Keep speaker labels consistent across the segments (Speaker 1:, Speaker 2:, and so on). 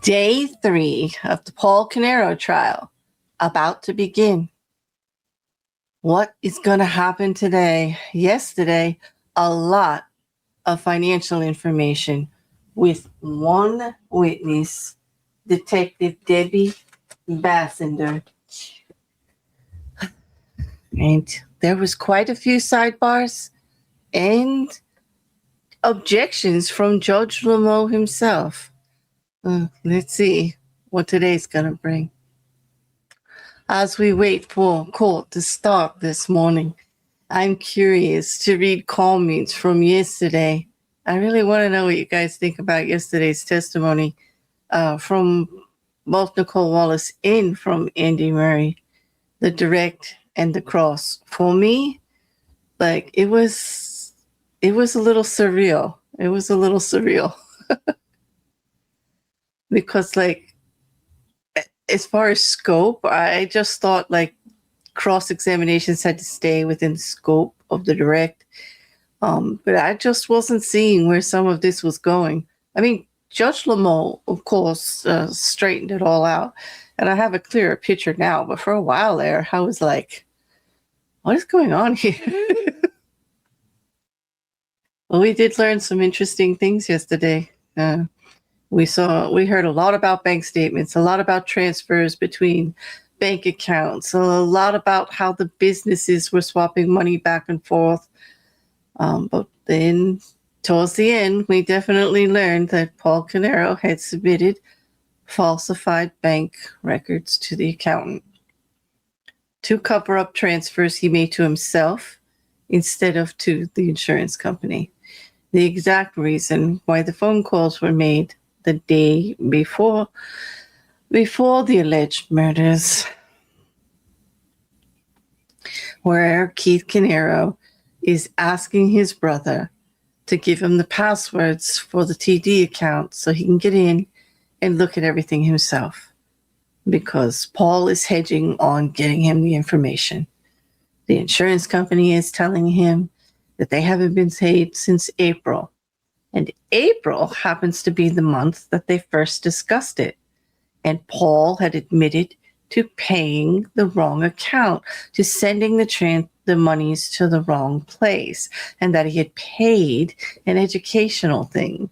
Speaker 1: Day 3 of the Paul Caneiro trial about to begin. What is going to happen today? Yesterday, a lot of financial information with one witness, Detective Debbie Bassinder. And there was quite a few sidebars and objections from Judge Lemieux himself. Let's see what today's going to bring. As we wait for court to start this morning, I'm curious to read comments from yesterday. I really want to know what you guys think about yesterday's testimony from both Nicole Wallace and from Andy Murray, the direct and the cross. For me, like it was a little surreal. It was a little surreal. Because like as far as scope, I just thought like cross-examinations had to stay within the scope of the direct. But I just wasn't seeing where some of this was going. I mean, Judge Lemieux, of course, straightened it all out. And I have a clearer picture now. But for a while there, I was like, what is going on here? Well, we did learn some interesting things yesterday. We heard a lot about bank statements, a lot about transfers between bank accounts, a lot about how the businesses were swapping money back and forth. But then towards the end, we definitely learned that Paul Caneiro had submitted falsified bank records to the accountant to cover up transfers he made to himself instead of to the insurance company. The exact reason why the phone calls were made the day before the alleged murders, where Keith Caneiro is asking his brother to give him the passwords for the TD account so he can get in and look at everything himself, because Paul is hedging on getting him the information. The insurance company is telling him that they haven't been paid since April. And April happens to be the month that they first discussed it. And Paul had admitted to paying the wrong account, to sending the monies to the wrong place, and that he had paid an educational thing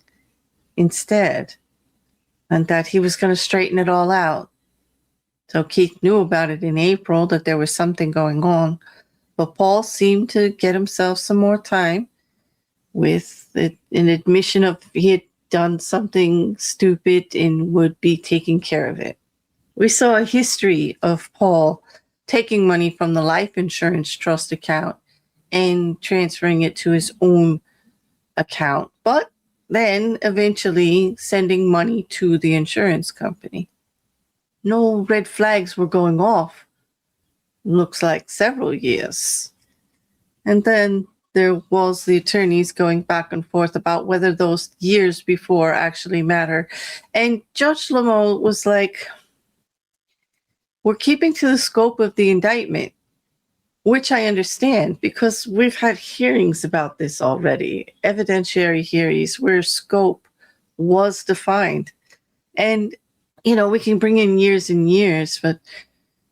Speaker 1: instead, and that he was going to straighten it all out. So Keith knew about it in April, that there was something going on, but Paul seemed to get himself some more time with an admission of he had done something stupid and would be taking care of it. We saw a history of Paul taking money from the life insurance trust account and transferring it to his own account, but then eventually sending money to the insurance company. No red flags were going off, looks like several years. And then there was the attorneys going back and forth about whether those years before actually matter. And Judge Lemieux was like, we're keeping to the scope of the indictment, which I understand because we've had hearings about this already, evidentiary hearings where scope was defined. And, we can bring in years and years, but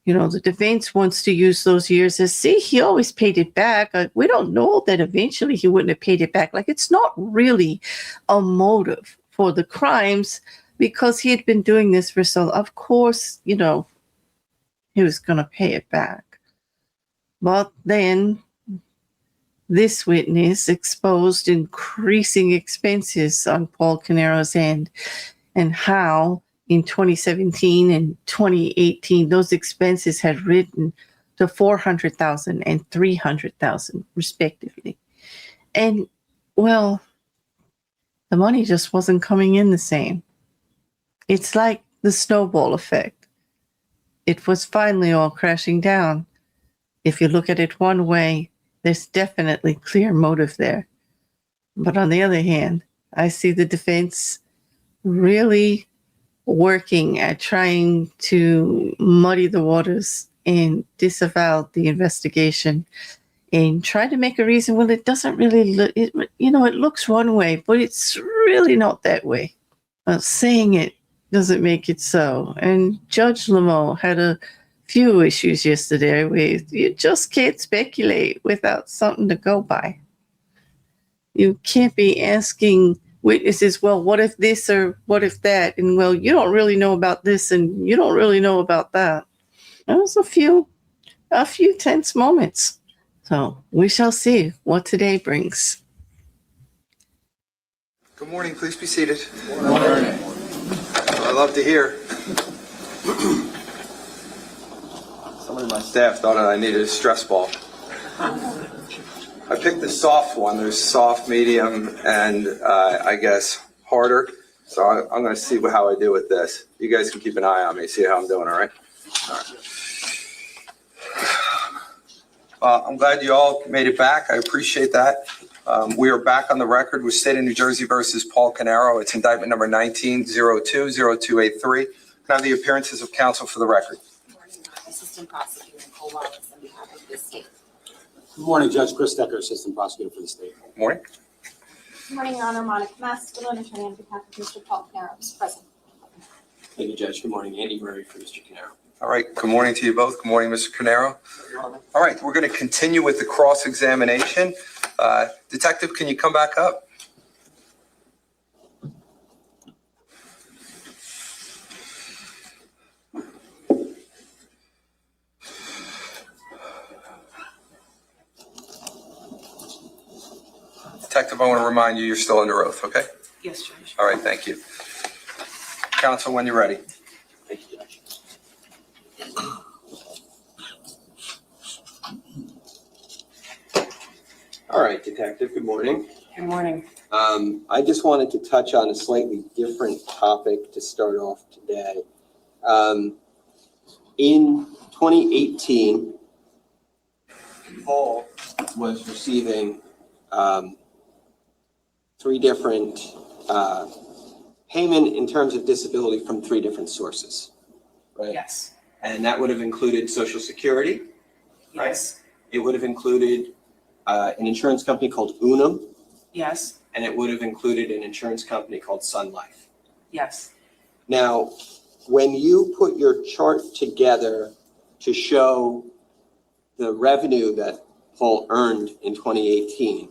Speaker 1: the defense wants to use those years as, see, he always paid it back. We don't know that eventually he wouldn't have paid it back. Like, it's not really a motive for the crimes because he had been doing this for so, of course, he was going to pay it back. But then this witness exposed increasing expenses on Paul Caneiro's end, and how in 2017 and 2018, those expenses had risen to $400,000 and $300,000 respectively. And, well, the money just wasn't coming in the same. It's like the snowball effect. It was finally all crashing down. If you look at it one way, there's definitely clear motive there. But on the other hand, I see the defense really working at trying to muddy the waters and disavow the investigation and try to make a reason. Well, it doesn't really look, it looks one way, but it's really not that way. Saying it doesn't make it so. And Judge Lemieux had a few issues yesterday with you just can't speculate without something to go by. You can't be asking witnesses, well, what if this or what if that? And well, you don't really know about this and you don't really know about that. There was a few tense moments. So we shall see what today brings.
Speaker 2: Good morning. Please be seated. Good morning. I love to hear. Somebody in my staff thought that I needed a stress ball. I picked the soft one. There's soft, medium, and I guess harder. So I'm going to see how I do with this. You guys can keep an eye on me, see how I'm doing, all right? All right. I'm glad you all made it back. I appreciate that. We are back on the record with State of New Jersey versus Paul Caneiro. It's indictment number 19-02-0283. Can I have the appearances of counsel for the record?
Speaker 3: Good morning, Assistant Prosecutor Nicole Wallace on behalf of the state.
Speaker 4: Good morning, Judge Chris Decker, Assistant Prosecutor for the state.
Speaker 2: Good morning.
Speaker 5: Good morning, Your Honor. Monika, Mastellone, attorney on behalf of Mr. Paul Caneiro, is present.
Speaker 4: Thank you, Judge. Good morning. Andy Murray for Mr. Caneiro.
Speaker 2: All right. Good morning to you both. Good morning, Mr. Caneiro. All right. We're going to continue with the cross-examination. Detective, can you come back up? Detective, I want to remind you, you're still under oath, okay?
Speaker 3: Yes, Judge.
Speaker 2: All right, thank you. Counsel, when you're ready.
Speaker 4: Thank you, Judge. All right, Detective, good morning.
Speaker 3: Good morning.
Speaker 4: I just wanted to touch on a slightly different topic to start off today. In 2018, Paul was receiving three different payment in terms of disability from three different sources, right?
Speaker 3: Yes.
Speaker 4: And that would have included Social Security.
Speaker 3: Yes.
Speaker 4: It would have included an insurance company called Unum,
Speaker 3: Yes.
Speaker 4: and it would have included an insurance company called Sun Life.
Speaker 3: Yes.
Speaker 4: Now, when you put your chart together to show the revenue that Paul earned in 2018,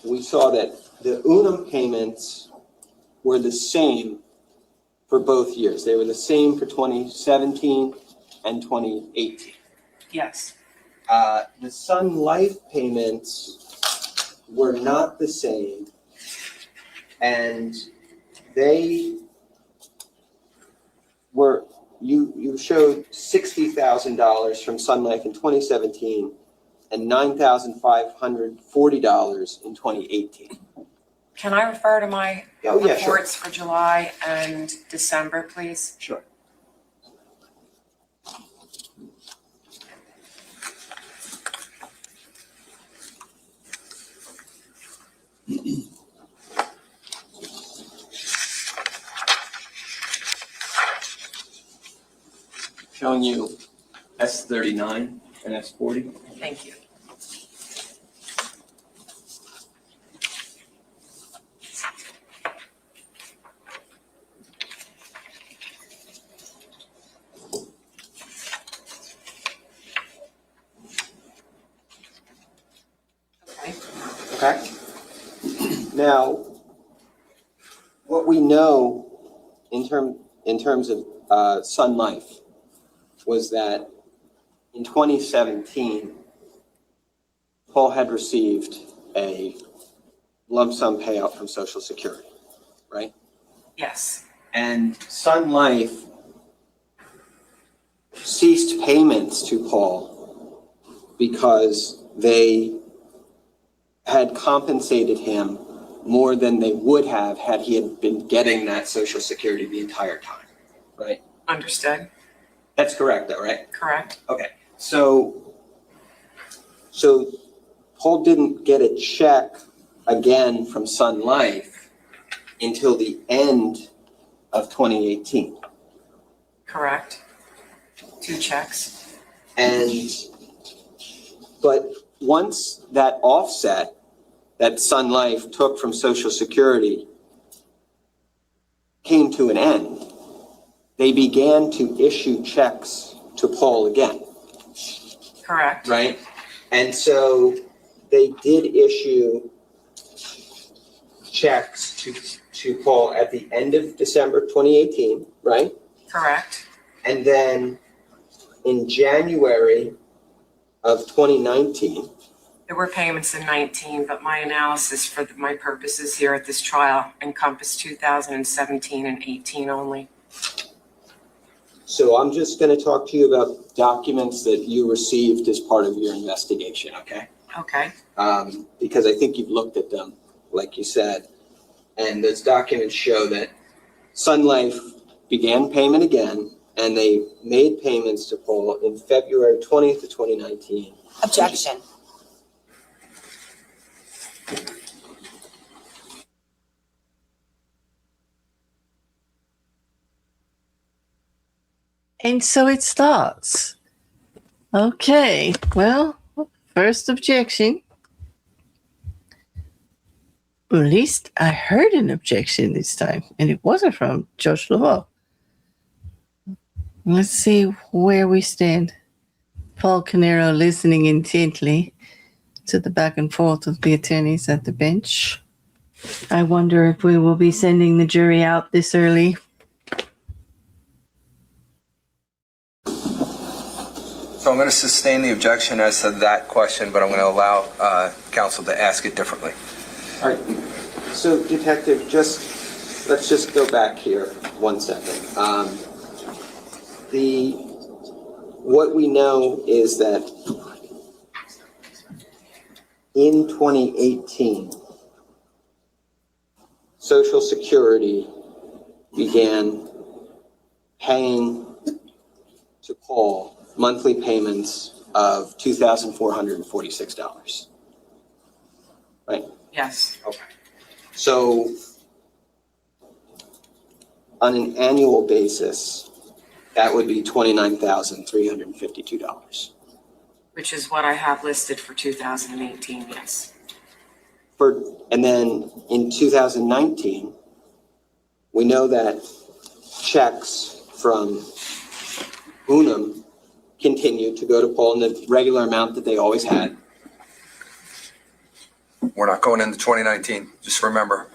Speaker 4: we saw that the Unum payments were the same for both years. They were the same for 2017 and 2018.
Speaker 3: Yes.
Speaker 4: The Sun Life payments were not the same, and they were, you showed $60,000 from Sun Life in 2017 and $9,540 in 2018.
Speaker 3: Can I refer to my
Speaker 4: Oh, yeah, sure.
Speaker 3: reports for July and December, please?
Speaker 4: Sure. Showing you S39 and S40.
Speaker 3: Thank you.
Speaker 4: Okay. Now, what we know in terms of Sun Life was that in 2017, Paul had received a lump sum payout from Social Security, right?
Speaker 3: Yes.
Speaker 4: And Sun Life ceased payments to Paul because they had compensated him more than they would have had he had been getting that Social Security the entire time, right?
Speaker 3: Understood.
Speaker 4: That's correct, though, right?
Speaker 3: Correct.
Speaker 4: Okay, so Paul didn't get a check again from Sun Life until the end of 2018.
Speaker 3: Correct. 2 checks.
Speaker 4: But once that offset that Sun Life took from Social Security came to an end, they began to issue checks to Paul again,
Speaker 6: Correct.
Speaker 4: right? And so they did issue checks to Paul at the end of December 2018, right?
Speaker 6: Correct.
Speaker 4: And then in January of 2019,
Speaker 6: There were payments in 19, but my analysis for my purposes here at this trial encompassed 2017 and 18 only.
Speaker 4: so I'm just going to talk to you about documents that you received as part of your investigation, okay?
Speaker 6: Okay.
Speaker 4: Because I think you've looked at them, like you said. And those documents show that Sun Life began payment again, and they made payments to Paul in February 20th of 2019.
Speaker 3: Objection.
Speaker 1: And so it starts. Okay, well, first objection. At least I heard an objection this time, and it wasn't from Judge Lemieux. Let's see where we stand. Paul Caneiro listening intently to the back and forth of the attorneys at the bench. I wonder if we will be sending the jury out this early.
Speaker 2: So I'm going to sustain the objection as to that question, but I'm going to allow counsel to ask it differently.
Speaker 4: All right. So, Detective, let's just go back here 1 second. What we know is that in 2018, Social Security began paying to Paul monthly payments of $2,446, right?
Speaker 6: Yes.
Speaker 4: Okay. So on an annual basis, that would be $29,352.
Speaker 6: Which is what I have listed for 2018, yes.
Speaker 4: And then in 2019, we know that checks from Unum continued to go to Paul in the regular amount that they always had.
Speaker 2: We're not going into 2019. Just remember,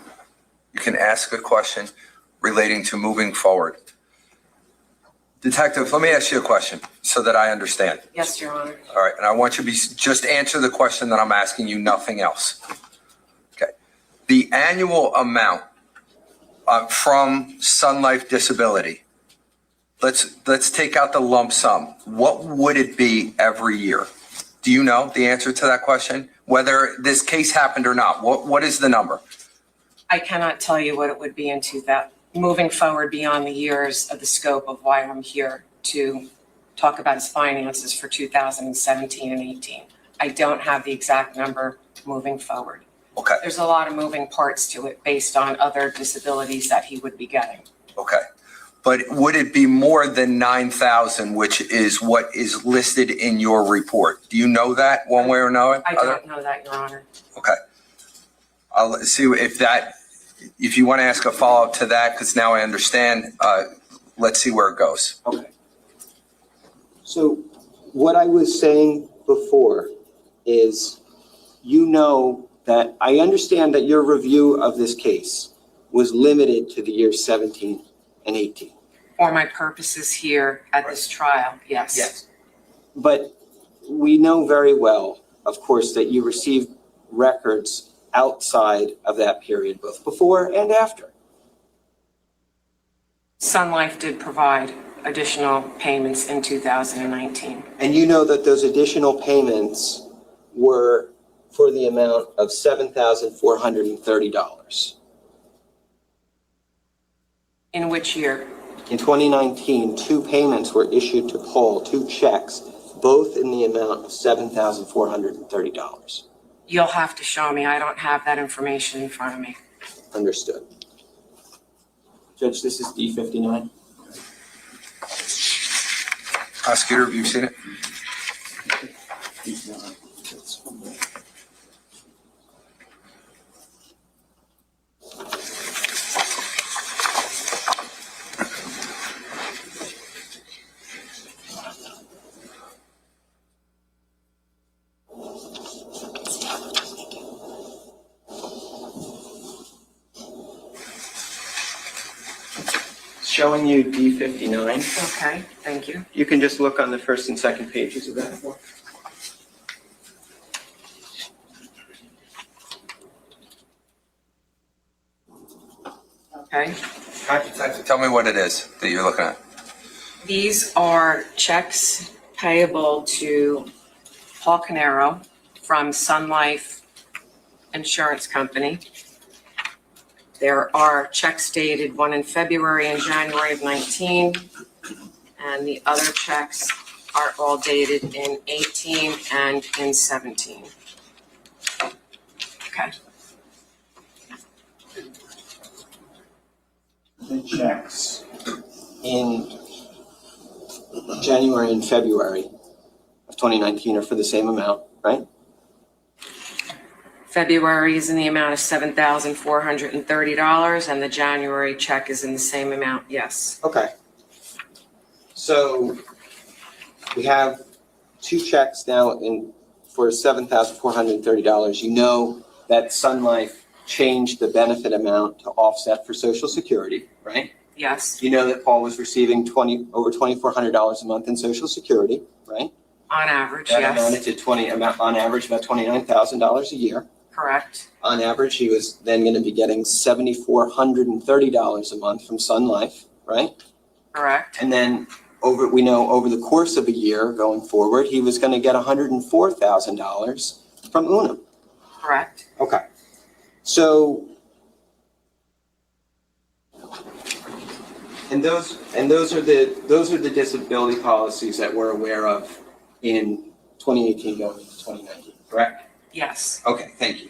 Speaker 2: you can ask a question relating to moving forward. Detective, let me ask you a question so that I understand.
Speaker 6: Yes, Your Honor.
Speaker 2: All right, and I want you to just answer the question that I'm asking you, nothing else. Okay. The annual amount from Sun Life Disability, let's take out the lump sum. What would it be every year? Do you know the answer to that question? Whether this case happened or not, what is the number?
Speaker 6: I cannot tell you what it would be into that, moving forward beyond the years of the scope of why I'm here to talk about his finances for 2017 and 18. I don't have the exact number moving forward.
Speaker 2: Okay.
Speaker 6: There's a lot of moving parts to it based on other disabilities that he would be getting.
Speaker 2: Okay. But would it be more than 9,000, which is what is listed in your report? Do you know that one way or another?
Speaker 6: I don't know that, Your Honor.
Speaker 2: Okay. I'll see if you want to ask a follow-up to that, because now I understand. Let's see where it goes.
Speaker 4: Okay. So what I was saying before is, you know that I understand that your review of this case was limited to the years 17 and 18.
Speaker 6: For my purposes here at this trial, yes.
Speaker 4: Yes. But we know very well, of course, that you received records outside of that period, both before and after.
Speaker 6: Sun Life did provide additional payments in 2019.
Speaker 4: And you know that those additional payments were for the amount of $7,430.
Speaker 6: In which year?
Speaker 4: In 2019, 2 payments were issued to Paul, 2 checks, both in the amount of $7,430.
Speaker 6: You'll have to show me. I don't have that information in front of me.
Speaker 4: Understood. Judge, this is D59.
Speaker 2: Prosecutor, have you seen it?
Speaker 4: showing you D59.
Speaker 6: Okay, thank you.
Speaker 4: You can just look on the first and second pages of that form.
Speaker 6: Okay.
Speaker 2: Tell me what it is that you're looking at.
Speaker 6: These are checks payable to Paul Caneiro from Sun Life Insurance Company. There are checks dated, one in February and January of 19, and the other checks are all dated in 18 and in 17. Okay.
Speaker 4: The checks in January and February of 2019 are for the same amount, right?
Speaker 6: February is in the amount of $7,430, and the January check is in the same amount, yes.
Speaker 4: Okay. So we have two checks now for $7,430. You know that Sun Life changed the benefit amount to offset for Social Security, right?
Speaker 6: Yes,
Speaker 4: You know that Paul was receiving over $2,400 a month in Social Security, right?
Speaker 6: on average,
Speaker 4: That
Speaker 6: yes,
Speaker 4: amounted to on average about $29,000 a year.
Speaker 6: correct,
Speaker 4: On average, he was then going to be getting $7,430 a month from Sun Life, right?
Speaker 6: correct,
Speaker 4: And then over the course of a year going forward, he was going to get $104,000 from Unum.
Speaker 6: correct.
Speaker 4: Okay. So, and those are the disability policies that we're aware of in 2018 going into 2019, correct?
Speaker 6: Yes.
Speaker 4: Okay, thank you.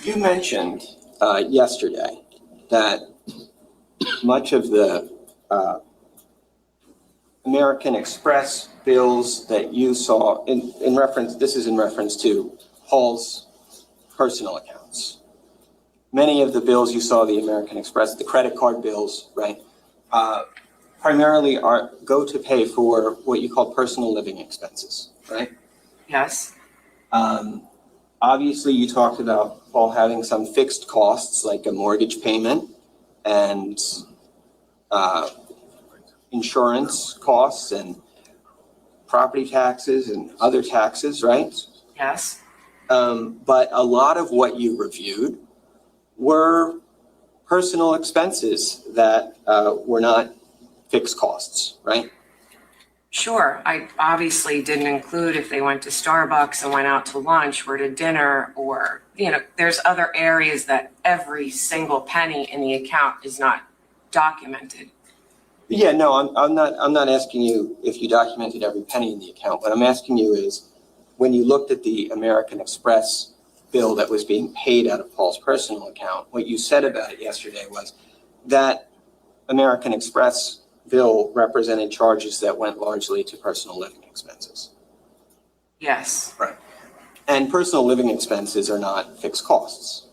Speaker 4: You mentioned yesterday that much of the American Express bills that you saw in reference, this is in reference to Paul's personal accounts. Many of the bills you saw, the American Express, the credit card bills, right, primarily go to pay for what you call personal living expenses, right?
Speaker 6: Yes,
Speaker 4: Obviously, you talked about Paul having some fixed costs like a mortgage payment and insurance costs and property taxes and other taxes, right?
Speaker 6: yes,
Speaker 4: But a lot of what you reviewed were personal expenses that were not fixed costs, right?
Speaker 6: sure. I obviously didn't include if they went to Starbucks and went out to lunch or to dinner, or, there's other areas that every single penny in the account is not documented.
Speaker 4: Yeah, no, I'm not asking you if you documented every penny in the account. What I'm asking you is, when you looked at the American Express bill that was being paid out of Paul's personal account, what you said about it yesterday was that American Express bill represented charges that went largely to personal living expenses.
Speaker 6: Yes,
Speaker 4: Right. And personal living expenses are not fixed costs.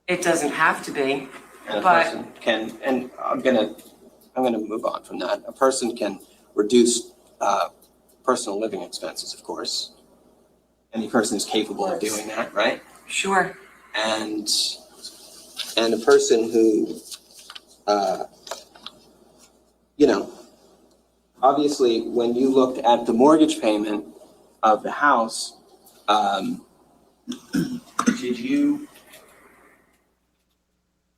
Speaker 6: it doesn't have to be.
Speaker 4: And a
Speaker 6: But-
Speaker 4: person can, and I'm gonna move on from that. A person can reduce personal living expenses, of course. Any person is capable of doing that, right?
Speaker 6: Sure,
Speaker 4: And a person who, obviously, when you looked at the mortgage payment of the house,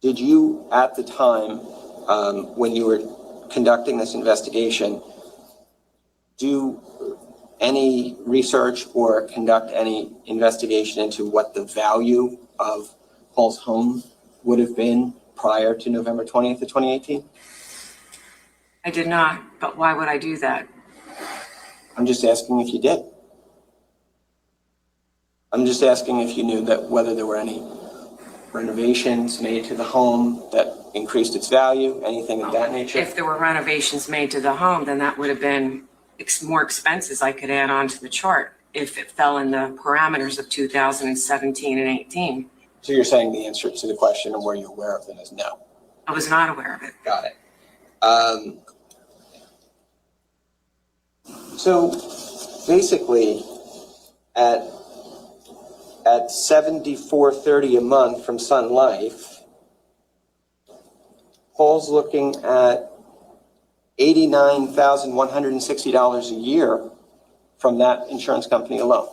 Speaker 4: did you at the time, when you were conducting this investigation, do any research or conduct any investigation into what the value of Paul's home would have been prior to November 20th of 2018?
Speaker 6: I did not, but why would I do that?
Speaker 4: I'm just asking if you did. I'm just asking if you knew that whether there were any renovations made to the home that increased its value, anything of that nature?
Speaker 6: If there were renovations made to the home, then that would have been more expenses I could add on to the chart if it fell in the parameters of 2017 and 18.
Speaker 4: So you're saying the answer to the question of were you aware of them is no?
Speaker 6: I was not aware of it.
Speaker 4: Got it. So basically, at $74.30 a month from Sun Life, Paul's looking at $89,160 a year from that insurance company alone,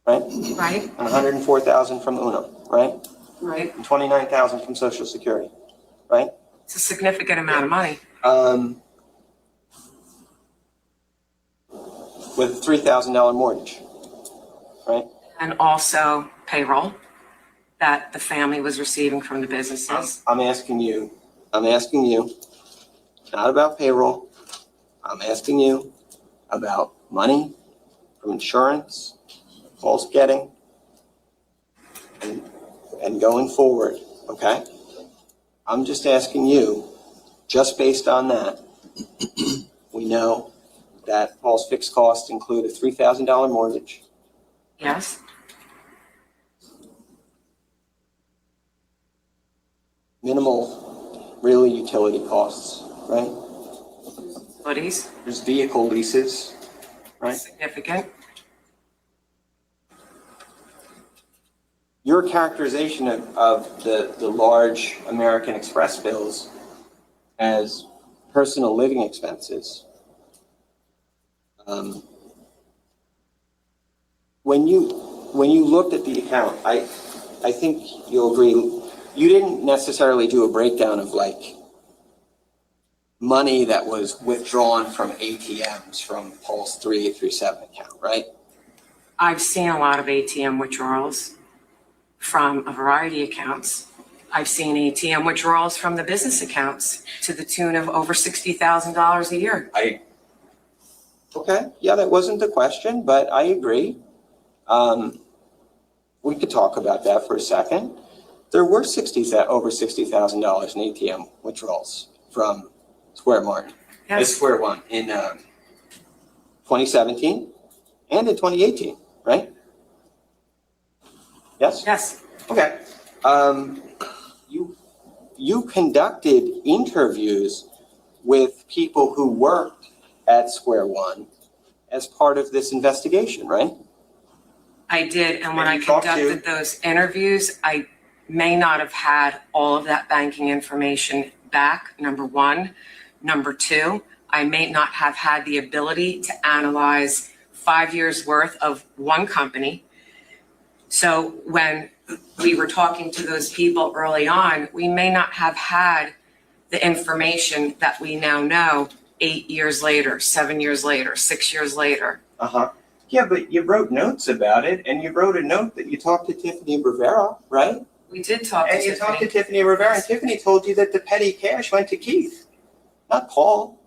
Speaker 4: right?
Speaker 6: Right,
Speaker 4: And $104,000 from Uno, right?
Speaker 6: right.
Speaker 4: And $29,000 from Social Security, right?
Speaker 6: It's a significant amount of money.
Speaker 4: With a $3,000 mortgage, right?
Speaker 6: And also payroll that the family was receiving from the businesses.
Speaker 4: I'm asking you, not about payroll. I'm asking you about money from insurance Paul's getting and going forward, okay? I'm just asking you, just based on that, we know that Paul's fixed costs include a $3,000 mortgage,
Speaker 6: Yes,
Speaker 4: minimal, really utility costs, right?
Speaker 6: utilities,
Speaker 4: There's vehicle leases, right?
Speaker 6: significant.
Speaker 4: Your characterization of the large American Express bills as personal living expenses, when you looked at the account, I think you'll agree, you didn't necessarily do a breakdown of like money that was withdrawn from ATMs from Paul's 3837 account, right?
Speaker 6: I've seen a lot of ATM withdrawals from a variety of accounts. I've seen ATM withdrawals from the business accounts to the tune of over $60,000 a year.
Speaker 4: Okay, yeah, that wasn't the question, but I agree. We could talk about that for a second. There were over $60,000 in ATM withdrawals from Square Mart,
Speaker 6: Yes,
Speaker 4: Square One in 2017 and in 2018, right? Yes?
Speaker 6: yes,
Speaker 4: Okay. You conducted interviews with people who worked at Square One as part of this investigation, right?
Speaker 6: I did. And when I
Speaker 4: And you talked to-
Speaker 6: conducted those interviews, I may not have had all of that banking information back, number one. Number two, I may not have had the ability to analyze 5 years worth of one company. So when we were talking to those people early on, we may not have had the information that we now know 8 years later, 7 years later, 6 years later.
Speaker 4: Uh-huh. Yeah, but you wrote notes about it, and you wrote a note that you talked to Tiffany Rivera, right?
Speaker 6: We did talk to
Speaker 4: And you talked to
Speaker 6: Tiffany.
Speaker 4: Tiffany Rivera, and Tiffany told you that the petty cash went to Keith, not Paul.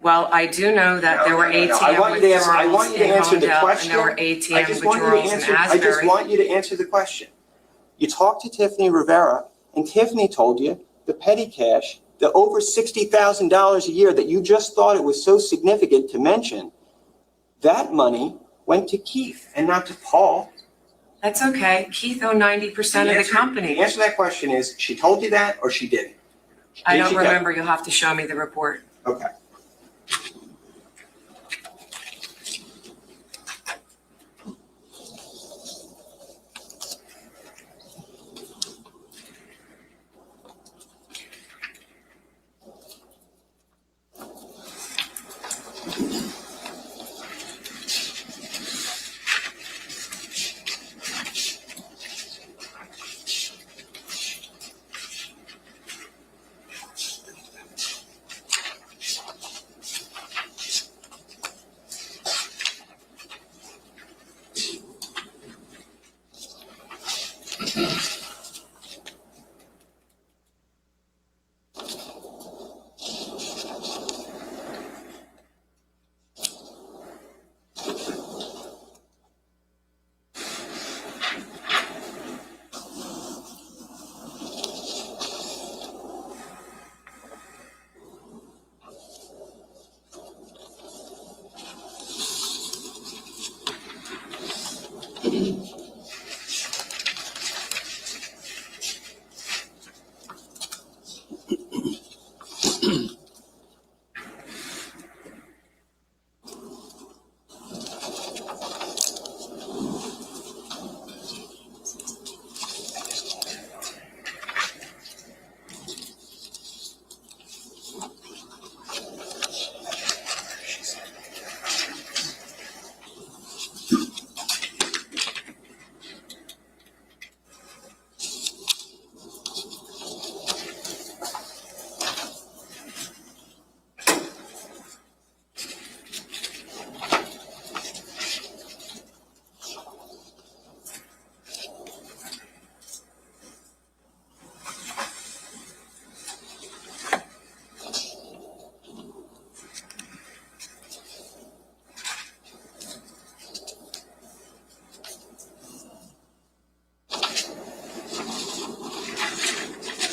Speaker 6: Well, I do know that there were
Speaker 4: No. I
Speaker 6: ATM
Speaker 4: want you to answer,
Speaker 6: withdrawals in
Speaker 4: answer the
Speaker 6: Homedale,
Speaker 4: question.
Speaker 6: and there were
Speaker 4: I
Speaker 6: ATM
Speaker 4: just want you to
Speaker 6: withdrawals in
Speaker 4: answer. I just
Speaker 6: Asbury.
Speaker 4: want you to answer the question. You talked to Tiffany Rivera, and Tiffany told you the petty cash, the over $60,000 a year that you just thought it was so significant to mention, that money went to Keith and not to Paul.
Speaker 6: That's okay. Keith owned 90% of the
Speaker 4: The
Speaker 6: company.
Speaker 4: answer to that question is, she told you that or she didn't?
Speaker 6: I
Speaker 4: Did
Speaker 6: don't
Speaker 4: she tell you?
Speaker 6: remember. You'll have to show me the report.
Speaker 4: Okay.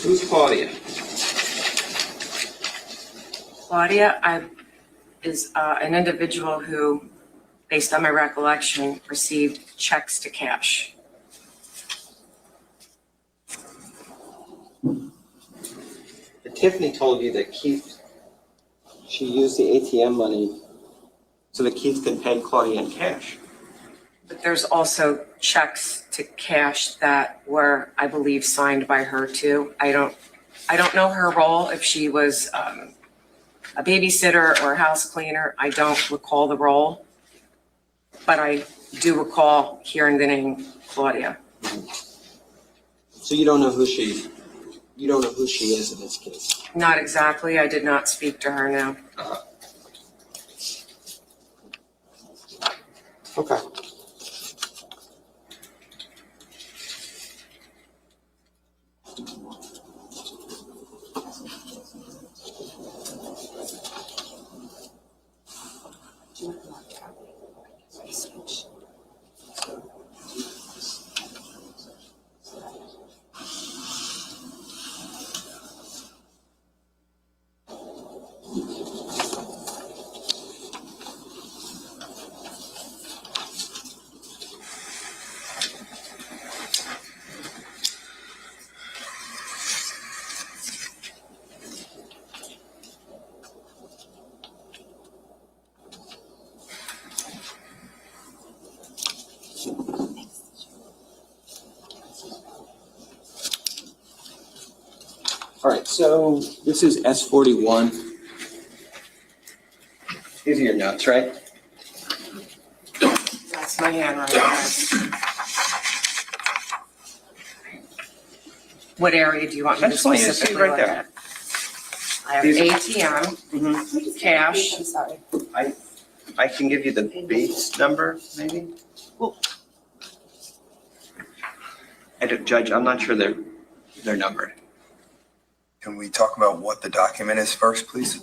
Speaker 4: Who's Claudia?
Speaker 6: Claudia is an individual who, based on my recollection, received checks to cash.
Speaker 4: Tiffany told you that Keith, she used the ATM money so that Keith could pay Claudia in cash.
Speaker 6: But there's also checks to cash that were, I believe, signed by her too. I don't know her role, if she was a babysitter or a house cleaner. I don't recall the role, but I do recall hearing the name Claudia.
Speaker 4: So you don't know who she is in this case?
Speaker 6: Not exactly. I did not speak to her, no.
Speaker 4: Okay. All right, so this is S41. These are your notes, right?
Speaker 6: That's my handwriting. What area do you want me to specifically look at? I have ATM, cash.
Speaker 3: I'm sorry.
Speaker 4: I can give you the base number, maybe? Judge, I'm not sure they're numbered.
Speaker 2: Can we talk about what the document is first, please?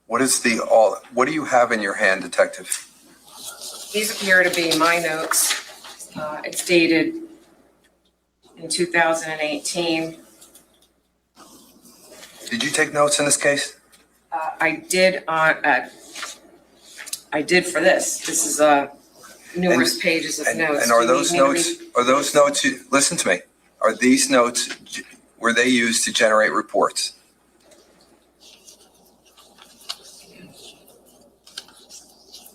Speaker 2: What do you have in your hand, Detective?
Speaker 6: These appear to be my notes. It's dated in 2018.
Speaker 2: Did you take notes in this case?
Speaker 6: I did for this. This is numerous pages of notes.
Speaker 2: And are
Speaker 6: Do you
Speaker 2: those
Speaker 6: need me to
Speaker 2: notes, listen to me, are these notes, were they used to generate reports?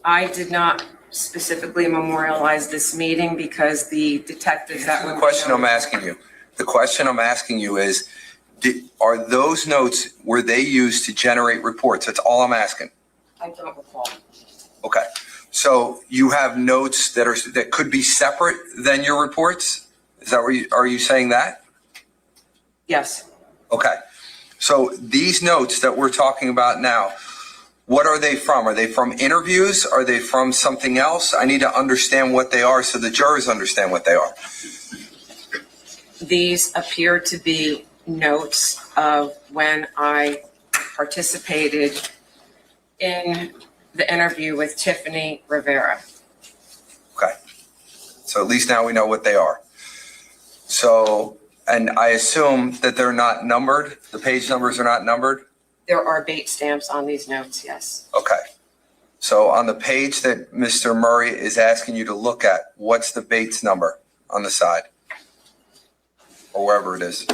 Speaker 6: I did not specifically memorialize this meeting because the detectives that were.
Speaker 2: The question I'm asking you is, are those notes, were they used to generate reports? That's all I'm asking.
Speaker 6: I don't recall.
Speaker 2: Okay. So you have notes that could be separate than your reports? Is that are you saying that?
Speaker 6: Yes.
Speaker 2: Okay. So these notes that we're talking about now, what are they from? Are they from interviews? Are they from something else? I need to understand what they are so the jurors understand what they are.
Speaker 6: These appear to be notes of when I participated in the interview with Tiffany Rivera.
Speaker 2: Okay. So at least now we know what they are. So, and I assume that they're not numbered? The page numbers are not numbered?
Speaker 6: There are bait stamps on these notes, yes.
Speaker 2: Okay. So on the page that Mr. Murray is asking you to look at, what's the Bates number on the side? Or wherever it is.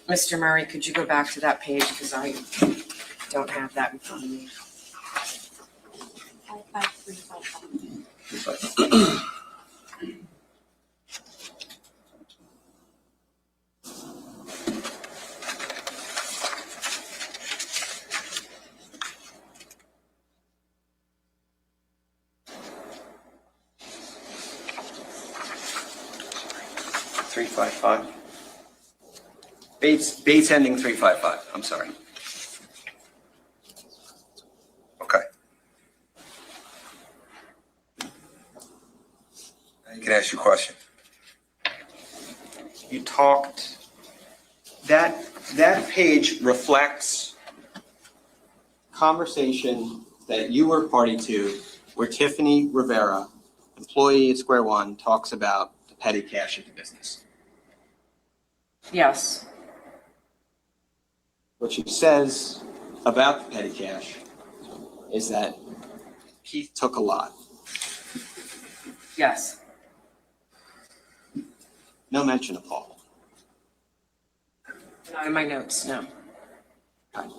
Speaker 6: Mr. Murray, could you go back to that page because I don't have that in front of me.
Speaker 5: 55355.
Speaker 4: Bates ending 355, I'm sorry.
Speaker 2: Okay. Now you can ask your question.
Speaker 4: You talked, that page reflects conversation that you were party to where Tiffany Rivera, employee at Square One, talks about the petty cash of the business.
Speaker 6: Yes.
Speaker 4: what she says about the petty cash is that Keith took a lot.
Speaker 6: Yes.
Speaker 4: No mention of Paul.
Speaker 6: Not in my notes, no.
Speaker 4: At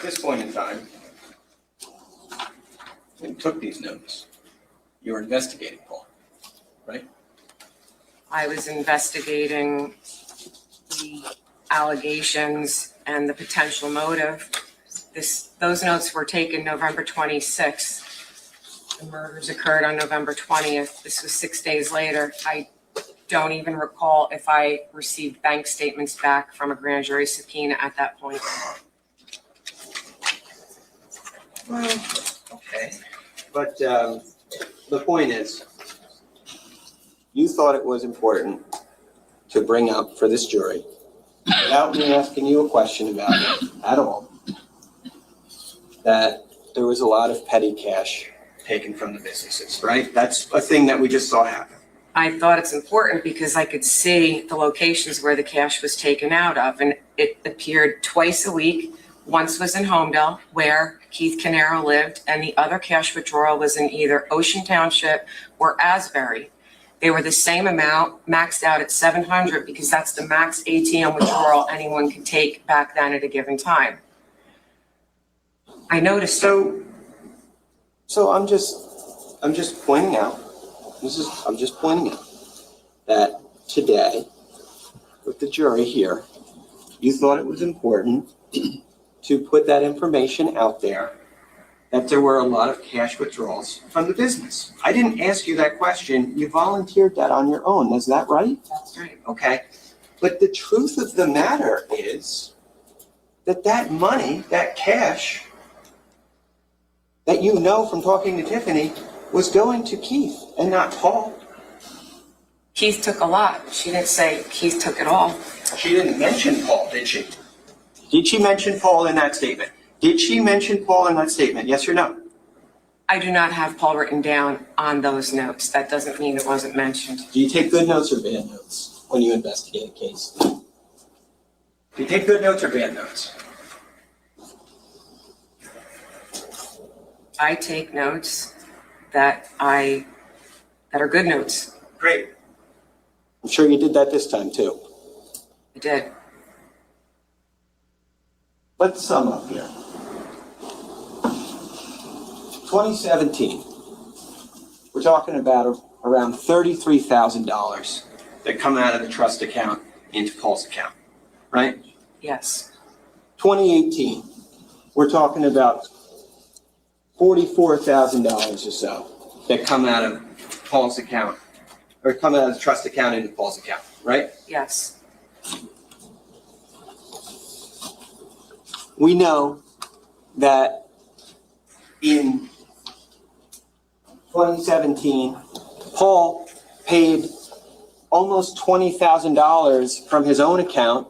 Speaker 4: this point in time, when you took these notes, you were investigating Paul, right?
Speaker 6: I was investigating the allegations and the potential motive. Those notes were taken November 26th. The murders occurred on November 20th. This was 6 days later. I don't even recall if I received bank statements back from a grand jury subpoena at that point.
Speaker 4: Well, okay. But the point is, you thought it was important to bring up for this jury, without me asking you a question about it at all, that there was a lot of petty cash taken from the businesses, right? That's a thing that we just saw happen.
Speaker 6: I thought it's important because I could see the locations where the cash was taken out of, and it appeared twice a week. Once was in Homedale, where Keith Caneiro lived, and the other cash withdrawal was in either Ocean Township or Asbury. They were the same amount, maxed out at 700, because that's the max ATM withdrawal anyone can take back then at a given time. I noticed.
Speaker 4: So I'm just pointing out, I'm just pointing out that today, with the jury here, you thought it was important to put that information out there, that there were a lot of cash withdrawals from the business. I didn't ask you that question. You volunteered that on your own. Is that right?
Speaker 6: That's right.
Speaker 4: Okay. But the truth of the matter is that money, that cash, that you know from talking to Tiffany, was going to Keith and not Paul.
Speaker 6: Keith took a lot. She didn't say Keith took it all.
Speaker 4: She didn't mention Paul, did she? Did she mention Paul in that statement? Did she mention Paul in that statement? Yes or no?
Speaker 6: I do not have Paul written down on those notes. That doesn't mean it wasn't mentioned.
Speaker 4: Do you take good notes or bad notes when you investigate a case? Do you take good notes or bad notes?
Speaker 6: I take notes that are good notes.
Speaker 4: Great. I'm sure you did that this time too.
Speaker 6: I did.
Speaker 4: Let's sum up here. 2017, we're talking about around $33,000 that come out of the trust account into Paul's account, right?
Speaker 6: Yes.
Speaker 4: 2018, we're talking about $44,000 or so that come out of Paul's account, or come out of the trust account into Paul's account, right?
Speaker 6: Yes.
Speaker 4: We know that in 2017, Paul paid almost $20,000 from his own account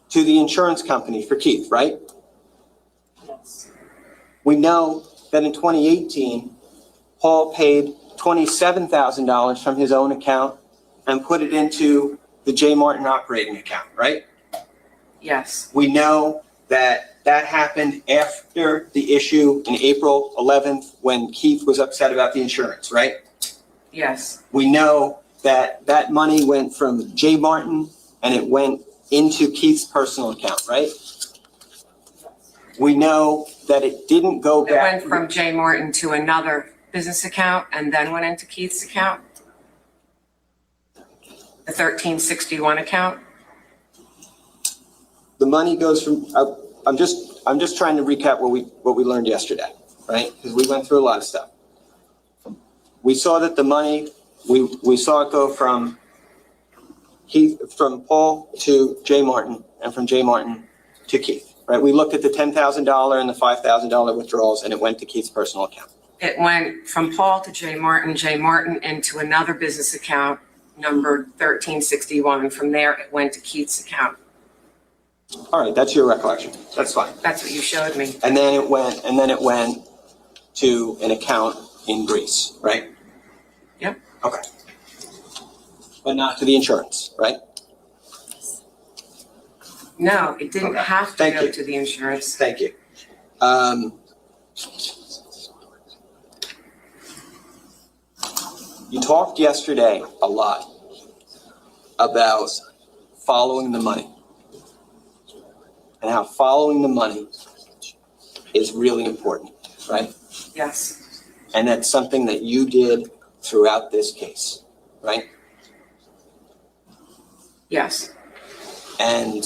Speaker 4: to the insurance company for Keith, right?
Speaker 6: Yes.
Speaker 4: We know that in 2018, Paul paid $27,000 from his own account and put it into the J. Martin operating account, right?
Speaker 6: Yes.
Speaker 4: We know that happened after the issue in April 11th when Keith was upset about the insurance, right?
Speaker 6: Yes.
Speaker 4: We know that money went from J. Martin and it went into Keith's personal account, right? We know that it didn't go
Speaker 6: It
Speaker 4: back.
Speaker 6: went from J. Martin to another business account and then went into Keith's account. The 1361 account.
Speaker 4: The money goes from, I'm just trying to recap what we learned yesterday, right? Because we went through a lot of stuff. We saw that the money, we saw it go from Paul to J. Martin and from J. Martin to Keith, right? We looked at the $10,000 and the $5,000 withdrawals and it went to Keith's personal account.
Speaker 6: It went from Paul to J. Martin into another business account numbered 1361. From there, it went to Keith's account.
Speaker 4: All right, that's your recollection. That's fine.
Speaker 6: That's what you showed me.
Speaker 4: And then it went to an account in Greece, right?
Speaker 6: Yep.
Speaker 4: Okay. But not to the insurance, right?
Speaker 6: No, it didn't
Speaker 4: Okay.
Speaker 6: have to
Speaker 4: Thank
Speaker 6: go
Speaker 4: you.
Speaker 6: to the insurance.
Speaker 4: Thank you. You talked yesterday a lot about following the money and how following the money is really important, right?
Speaker 6: Yes,
Speaker 4: And that's something that you did throughout this case, right?
Speaker 6: yes,
Speaker 4: And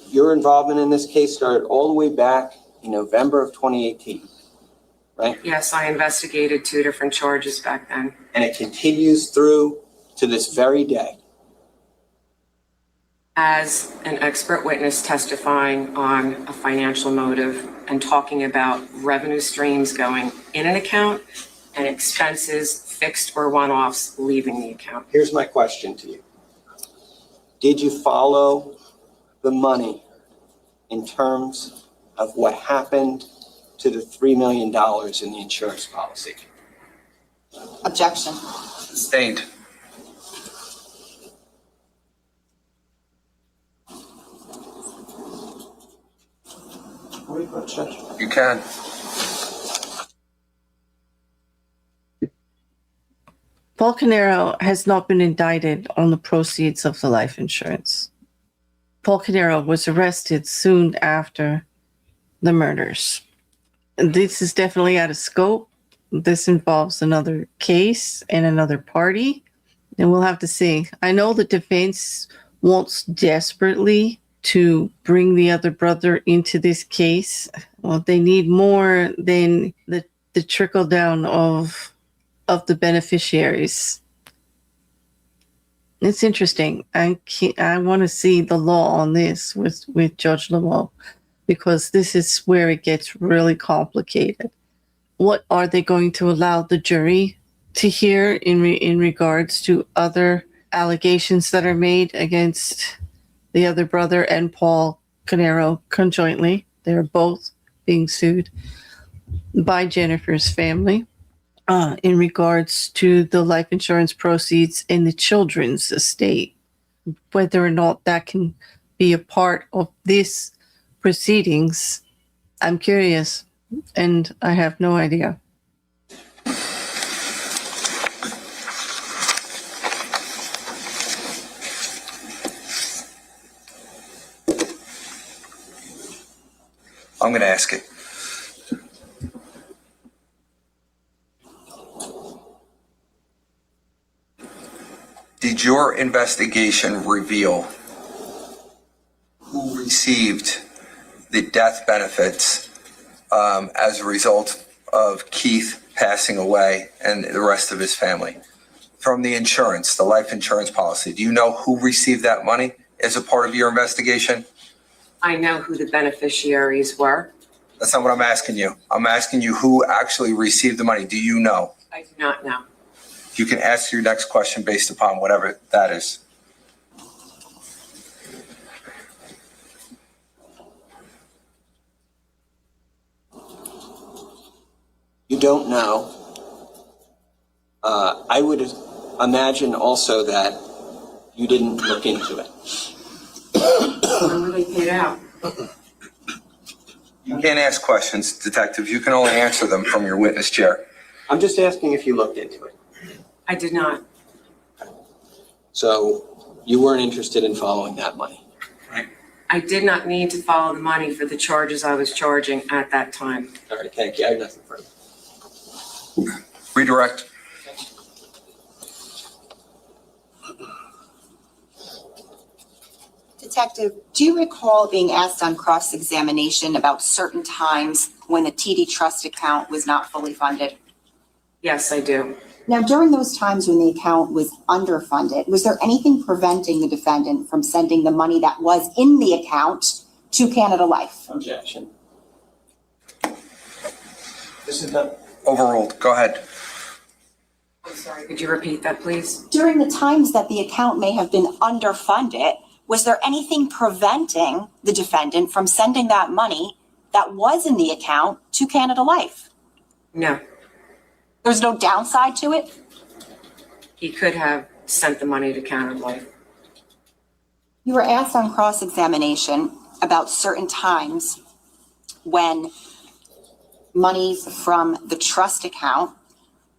Speaker 4: your involvement in this case started all the way back in November of 2018, right?
Speaker 6: yes, I investigated 2 different charges back then.
Speaker 4: And it continues through to this very day.
Speaker 6: As an expert witness testifying on a financial motive and talking about revenue streams going in an account and expenses, fixed or one-offs, leaving the account.
Speaker 4: Here's my question to you. Did you follow the money in terms of what happened to the $3 million in the insurance policy?
Speaker 3: Objection.
Speaker 2: Sustained. You can.
Speaker 1: Paul Caneiro has not been indicted on the proceeds of the life insurance. Paul Caneiro was arrested soon after the murders. This is definitely out of scope. This involves another case and another party, and we'll have to see. I know the defense wants desperately to bring the other brother into this case. Well, they need more than the trickle down of the beneficiaries. It's interesting. I want to see the law on this with Judge Lemieux, because this is where it gets really complicated. What are they going to allow the jury to hear in regards to other allegations that are made against the other brother and Paul Caneiro conjointly? They're both being sued by Jennifer's family in regards to the life insurance proceeds in the children's estate. Whether or not that can be a part of this proceedings, I'm curious, and I have no idea.
Speaker 2: I'm going to ask it. Did your investigation reveal who received the death benefits as a result of Keith passing away and the rest of his family? From the insurance, the life insurance policy, do you know who received that money as a part of your investigation?
Speaker 6: I know who the beneficiaries were.
Speaker 2: That's not what I'm asking you. I'm asking you who actually received the money. Do you know?
Speaker 6: I do not know.
Speaker 2: You can ask your next question based upon whatever that is.
Speaker 4: You don't know. I would imagine also that you didn't look into it.
Speaker 6: When were they paid out?
Speaker 2: You can't ask questions, detective. You can only answer them from your witness chair.
Speaker 4: I'm just asking if you looked into it.
Speaker 6: I did not.
Speaker 4: So you weren't interested in following that money.
Speaker 6: I did not need to follow the money for the charges I was charging at that time.
Speaker 4: All right, thank you. I have nothing further.
Speaker 2: Redirect.
Speaker 3: Detective, do you recall being asked on cross-examination about certain times when the TD trust account was not fully funded?
Speaker 6: Yes, I do.
Speaker 3: Now, during those times when the account was underfunded, was there anything preventing the defendant from sending the money that was in the account to Canada Life?
Speaker 4: Objection. This is not.
Speaker 2: Overruled. Go ahead.
Speaker 6: I'm sorry, could you repeat that, please?
Speaker 3: During the times that the account may have been underfunded, was there anything preventing the defendant from sending that money that was in the account to Canada Life?
Speaker 6: No.
Speaker 3: There's no downside to it?
Speaker 6: He could have sent the money to Canada Life.
Speaker 3: You were asked on cross-examination about certain times when monies from the trust account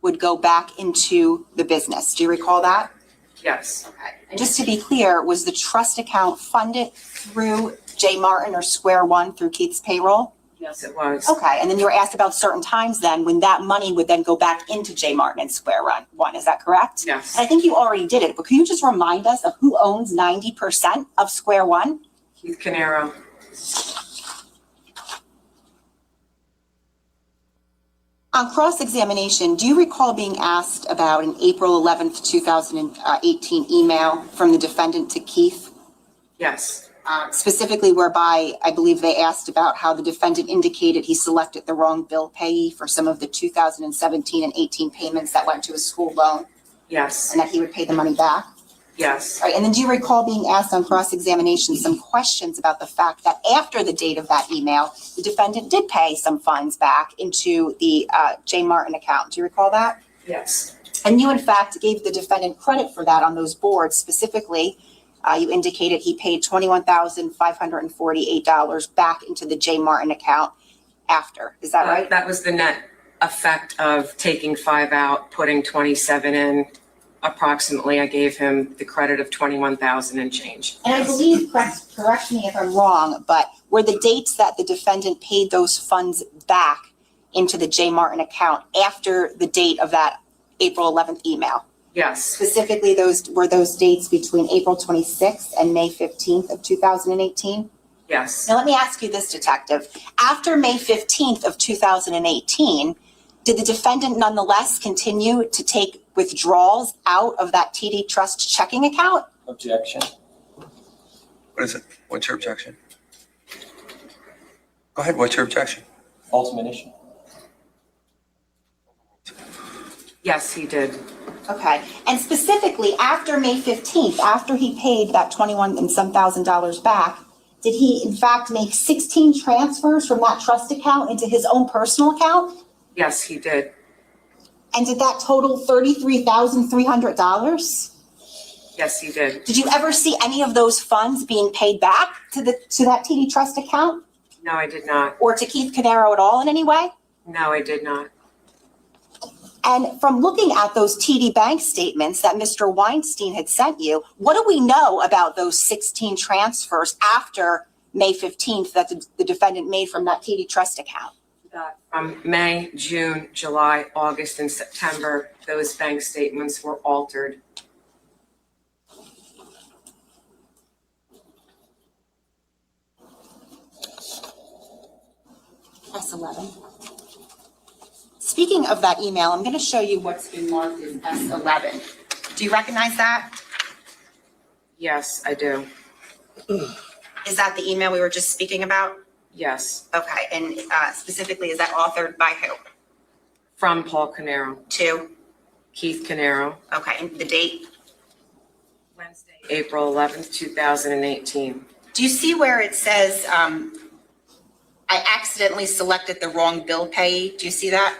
Speaker 3: would go back into the business. Do you recall that?
Speaker 6: Yes,
Speaker 3: Okay. And just to be clear, was the trust account funded through J. Martin or Square One through Keith's payroll?
Speaker 6: yes, it was.
Speaker 3: Okay, and then you were asked about certain times then when that money would then go back into J. Martin and Square One, is that correct?
Speaker 6: Yes.
Speaker 3: And I think you already did it, but can you just remind us of who owns 90% of Square One?
Speaker 6: Keith Caneiro.
Speaker 3: On cross-examination, do you recall being asked about an April 11th, 2018 email from the defendant to Keith?
Speaker 6: Yes,
Speaker 3: Specifically whereby I believe they asked about how the defendant indicated he selected the wrong bill payee for some of the 2017 and 18 payments that went to his school loan
Speaker 6: yes,
Speaker 3: and that he would pay the money back?
Speaker 6: yes,
Speaker 3: All right, and then do you recall being asked on cross-examination some questions about the fact that after the date of that email, the defendant did pay some funds back into the J. Martin account? Do you recall that?
Speaker 6: yes,
Speaker 3: And you, in fact, gave the defendant credit for that on those boards. Specifically, you indicated he paid $21,548 back into the J. Martin account after. Is that right?
Speaker 6: That was the net effect of taking 5 out, putting 27 in. Approximately, I gave him the credit of 21,000 and change.
Speaker 3: And I believe, correct me if I'm wrong, but were the dates that the defendant paid those funds back into the J. Martin account after the date of that April 11th email?
Speaker 6: Yes,
Speaker 3: Specifically, were those dates between April 26th and May 15th of 2018?
Speaker 6: yes,
Speaker 3: Now, let me ask you this, Detective. After May 15th of 2018, did the defendant nonetheless continue to take withdrawals out of that TD Trust checking account?
Speaker 4: Objection.
Speaker 2: What is it? What's your objection? Go ahead, what's your objection?
Speaker 4: Ultimate issue.
Speaker 6: yes, he did.
Speaker 3: Okay, and specifically after May 15th, after he paid that $21,000 and some back, did he in fact make 16 transfers from that trust account into his own personal account?
Speaker 6: Yes, he did.
Speaker 3: And did that total $33,300?
Speaker 6: Yes, he did.
Speaker 3: Did you ever see any of those funds being paid back to that TD Trust account
Speaker 6: No, I did not.
Speaker 3: or to Keith Caneiro at all in any way?
Speaker 6: No, I did not.
Speaker 3: And from looking at those TD bank statements that Mr. Weinstein had sent you, what do we know about those 16 transfers after May 15th that the defendant made from that TD Trust account?
Speaker 6: That from May, June, July, August, and September, those bank statements were altered.
Speaker 3: S11. Speaking of that email, I'm going to show you what's been marked as S11. Do you recognize that?
Speaker 6: Yes, I do.
Speaker 3: Is that the email we were just speaking about?
Speaker 6: Yes,
Speaker 3: Okay, and specifically, is that authored by who?
Speaker 6: from Paul Caneiro,
Speaker 3: To?
Speaker 6: Keith Caneiro,
Speaker 3: Okay, and the date?
Speaker 6: Wednesday, April 11th, 2018.
Speaker 3: Do you see where it says, I accidentally selected the wrong bill payee? Do you see that?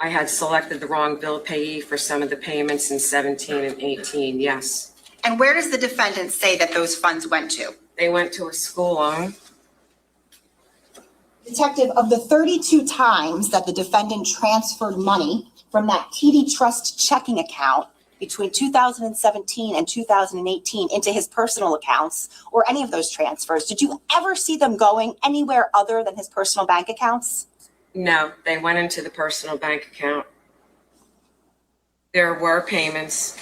Speaker 6: I had selected the wrong bill payee for some of the payments in 17 and 18, yes.
Speaker 3: And where does the defendant say that those funds went to?
Speaker 6: They went to a school loan.
Speaker 3: Detective, of the 32 times that the defendant transferred money from that TD Trust checking account between 2017 and 2018 into his personal accounts or any of those transfers, did you ever see them going anywhere other than his personal bank accounts?
Speaker 6: No, they went into the personal bank account. There were payments.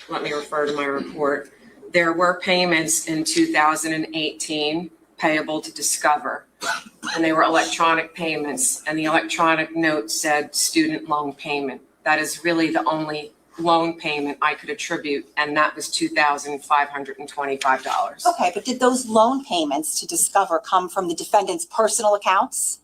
Speaker 6: Let me refer to my report. There were payments in 2018 payable to Discover, and they were electronic payments, and the electronic note said student loan payment. That is really the only loan payment I could attribute, and that was $2,525.
Speaker 3: Okay, but did those loan payments to Discover come from the defendant's personal accounts?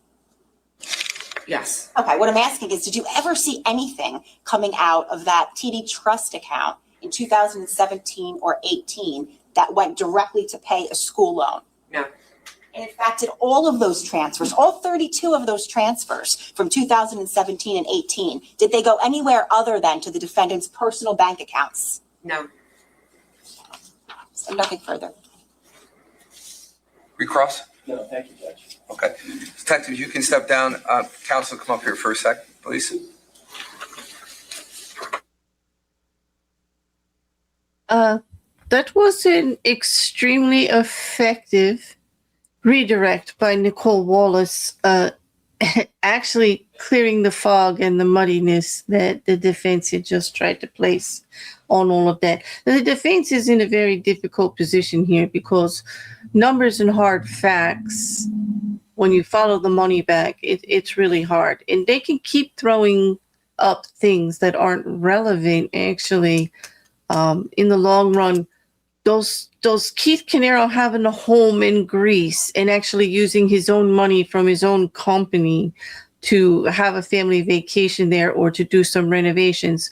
Speaker 6: Yes,
Speaker 3: Okay, what I'm asking is, did you ever see anything coming out of that TD Trust account in 2017 or 18 that went directly to pay a school loan?
Speaker 6: no,
Speaker 3: and in fact did all of those transfers, all 32 of those transfers from 2017 and 18, did they go anywhere other than to the defendant's personal bank accounts?
Speaker 6: No.
Speaker 3: So nothing further.
Speaker 2: Recross?
Speaker 4: No, thank you, Judge.
Speaker 2: Okay. Detective, you can step down. Counsel, come up here for a sec, please.
Speaker 1: That was an extremely effective redirect by Nicole Wallace, actually clearing the fog and the muddiness that the defense had just tried to place on all of that. The defense is in a very difficult position here because numbers and hard facts, when you follow the money back, it's really hard. And they can keep throwing up things that aren't relevant, actually, in the long run. Those Keith Caneiro having a home in Greece and actually using his own money from his own company to have a family vacation there or to do some renovations,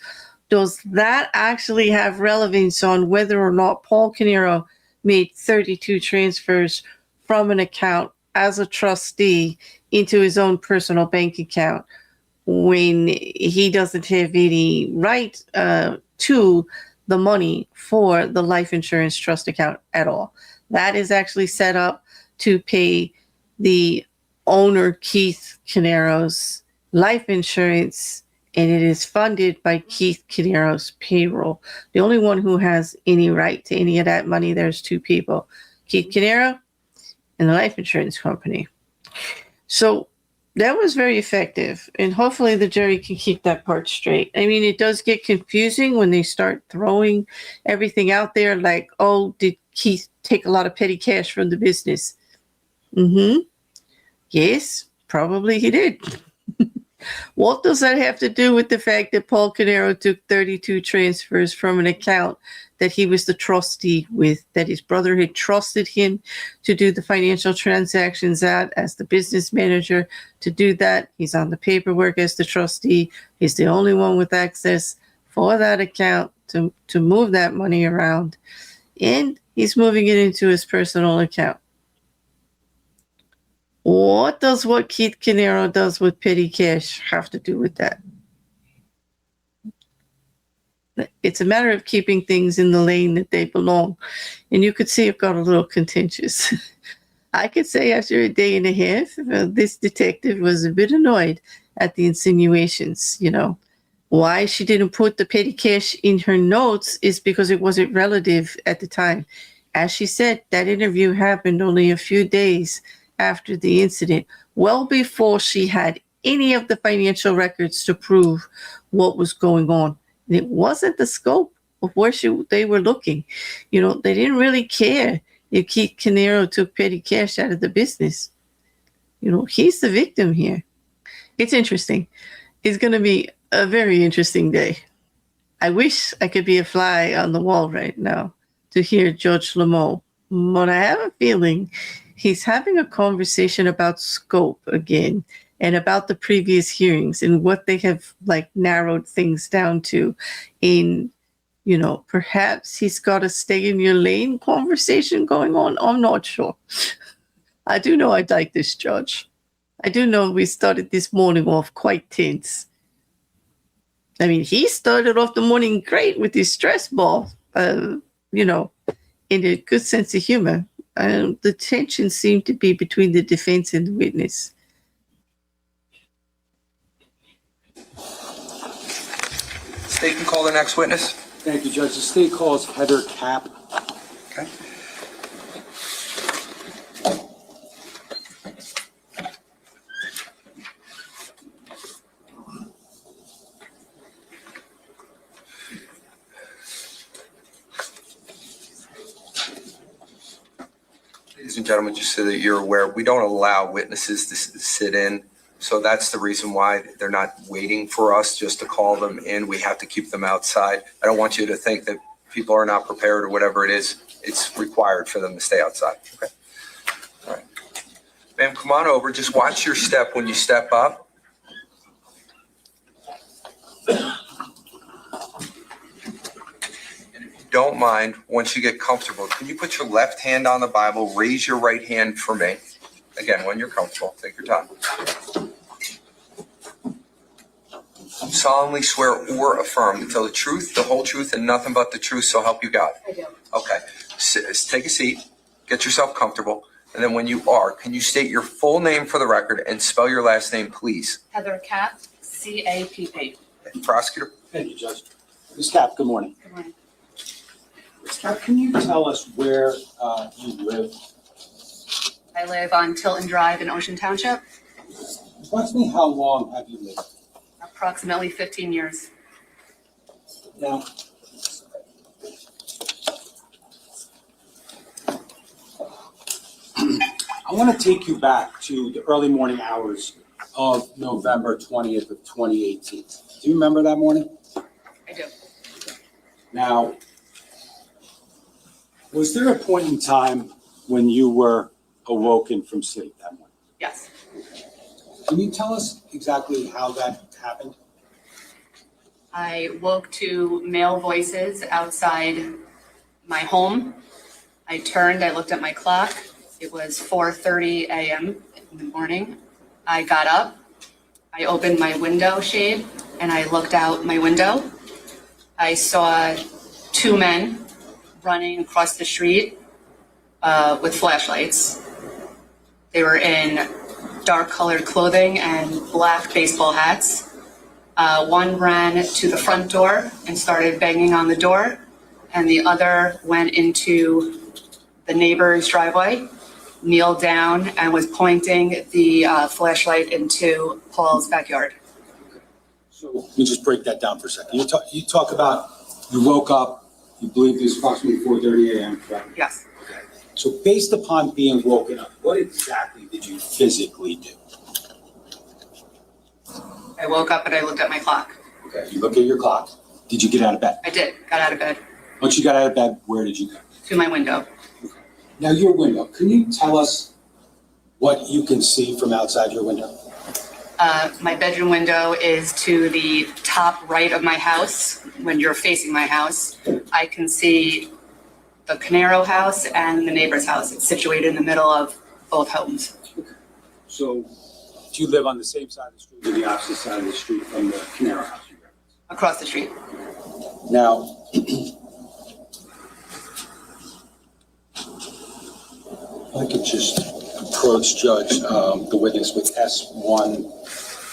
Speaker 1: does that actually have relevance on whether or not Paul Caneiro made 32 transfers from an account as a trustee into his own personal bank account when he doesn't have any right to the money for the life insurance trust account at all? That is actually set up to pay the owner, Keith Caneiro's life insurance, and it is funded by Keith Caneiro's payroll. The only one who has any right to any of that money, there's two people, Keith Caneiro and the life insurance company. So that was very effective, and hopefully the jury can keep that part straight. I mean, it does get confusing when they start throwing everything out there like, oh, did Keith take a lot of petty cash from the business? Yes, probably he did. What does that have to do with the fact that Paul Caneiro took 32 transfers from an account that he was the trustee with, that his brother had trusted him to do the financial transactions at as the business manager to do that? He's on the paperwork as the trustee. He's the only one with access for that account to move that money around. And he's moving it into his personal account. What does what Keith Caneiro does with petty cash have to do with that? It's a matter of keeping things in the lane that they belong. And you could see it got a little contentious. I could say after a day and a half, this detective was a bit annoyed at the insinuations. You know, why she didn't put the petty cash in her notes is because it wasn't relative at the time. As she said, that interview happened only a few days after the incident, well before she had any of the financial records to prove what was going on. And it wasn't the scope of where they were looking. You know, they didn't really care if Keith Caneiro took petty cash out of the business. You know, he's the victim here. It's interesting. It's going to be a very interesting day. I wish I could be a fly on the wall right now to hear Judge Lemieux, but I have a feeling he's having a conversation about scope again and about the previous hearings and what they have like narrowed things down to. In, you know, perhaps he's got a stay in your lane conversation going on. I'm not sure. I do know I like this judge. I do know we started this morning off quite tense. I mean, he started off the morning great with his stress ball, you know, in a good sense of humor. The tension seemed to be between the defense and the witness.
Speaker 2: State can call the next witness.
Speaker 7: Thank you, Judge. The state calls Heather Capp.
Speaker 2: Okay. Ladies and gentlemen, just so that you're aware, we don't allow witnesses to sit in. So that's the reason why they're not waiting for us just to call them in. We have to keep them outside. I don't want you to think that people are not prepared or whatever it is. It's required for them to stay outside. Okay. All right. Ma'am, come on over. Just watch your step when you step up. And if you don't mind, once you get comfortable, can you put your left hand on the Bible, raise your right hand for me? Again, when you're comfortable, take your time. Solemnly swear or affirm to tell the truth, the whole truth, and nothing but the truth, so help you God.
Speaker 5: I do.
Speaker 2: Okay. Take a seat, get yourself comfortable, and then when you are, can you state your full name for the record and spell your last name, please?
Speaker 8: Heather Capp, C-A-P-P.
Speaker 2: Prosecutor?
Speaker 7: Thank you, Judge. Ms. Capp, good morning.
Speaker 8: Good morning.
Speaker 7: Ms. Capp, can you tell us where you live?
Speaker 8: I live on Tilton Drive in Ocean Township,
Speaker 7: Approximately how long have you lived?
Speaker 8: approximately 15 years.
Speaker 7: Now, I want to take you back to the early morning hours of November 20th of 2018. Do you remember that morning?
Speaker 8: I do.
Speaker 7: Now, was there a point in time when you were awoken from sleep that morning?
Speaker 8: Yes.
Speaker 7: Can you tell us exactly how that happened?
Speaker 8: I woke to male voices outside my home. I turned, I looked at my clock. It was 4:30 a.m. in the morning. I got up, I opened my window shade, and I looked out my window. I saw two men running across the street with flashlights. They were in dark colored clothing and black baseball hats. One ran to the front door and started banging on the door, and the other went into the neighbor's driveway, kneeled down, and was pointing the flashlight into Paul's backyard.
Speaker 7: So let me just break that down for a second. You talk about you woke up, you believe it was approximately 4:30 a.m., correct?
Speaker 8: Yes.
Speaker 7: Okay. So based upon being woken up, what exactly did you physically do?
Speaker 8: I woke up and I looked at my clock.
Speaker 7: Okay. You look at your clock. Did you get out of bed?
Speaker 8: I did, got out of bed,
Speaker 7: Once you got out of bed, where did you go?
Speaker 8: to my window.
Speaker 7: Now, your window, can you tell us what you can see from outside your window?
Speaker 8: My bedroom window is to the top right of my house. When you're facing my house, I can see the Caneiro house and the neighbor's house. It's situated in the middle of both homes.
Speaker 7: So, do you live on the same side of the street or the opposite side of the street from the Caneiro house?
Speaker 8: Across the street.
Speaker 7: Now, if I could just approach Judge, the witness with S1,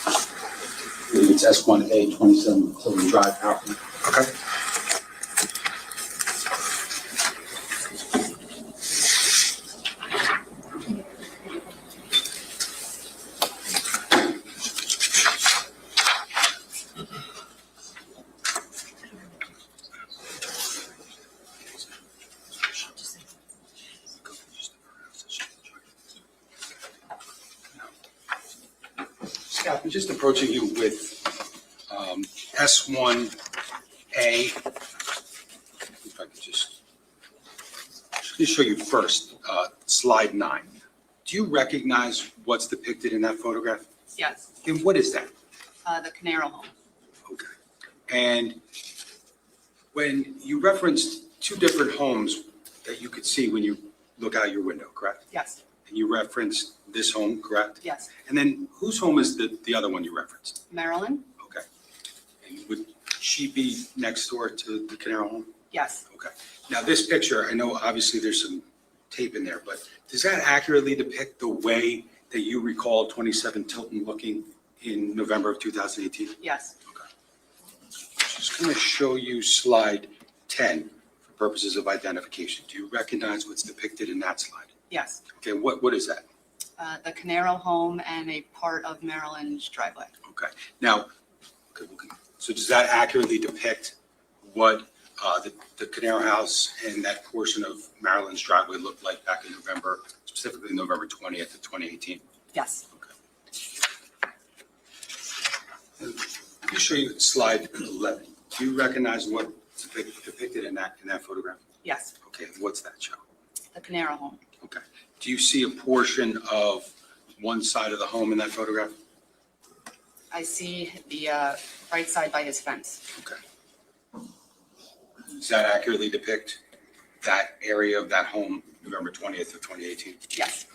Speaker 7: I believe it's S1A 27 Tilton Drive, Harrington.
Speaker 2: Okay.
Speaker 7: Scott, I'm just approaching you with S1A. If I could just show you first, slide 9. Do you recognize what's depicted in that photograph?
Speaker 8: Yes,
Speaker 7: And what is that?
Speaker 8: the Caneiro home.
Speaker 7: Okay. And when you referenced two different homes that you could see when you look out your window, correct?
Speaker 8: Yes,
Speaker 7: And you referenced this home, correct?
Speaker 8: yes.
Speaker 7: And then whose home is the other one you referenced?
Speaker 8: Marilyn?
Speaker 7: Okay. And would she be next door to the Caneiro home?
Speaker 8: Yes,
Speaker 7: Okay. Now, this picture, I know obviously there's some tape in there, but does that accurately depict the way that you recall 27 Tilton looking in November of 2018?
Speaker 8: yes.
Speaker 7: Just going to show you slide 10 for purposes of identification. Do you recognize what's depicted in that slide?
Speaker 8: Yes.
Speaker 7: Okay, what is that?
Speaker 8: The Caneiro home and a part of Marilyn's driveway.
Speaker 7: Okay, now, so does that accurately depict what the Caneiro house and that portion of Marilyn's driveway looked like back in November, specifically November 20th of 2018?
Speaker 8: Yes.
Speaker 7: Let me show you slide 11. Do you recognize what's depicted in that photograph?
Speaker 8: Yes,
Speaker 7: Okay, what's that show?
Speaker 8: the Caneiro home.
Speaker 7: Okay. Do you see a portion of one side of the home in that photograph?
Speaker 8: I see the right side by his fence.
Speaker 7: Okay. Does that accurately depict that area of that home, November 20th of 2018?
Speaker 8: Yes.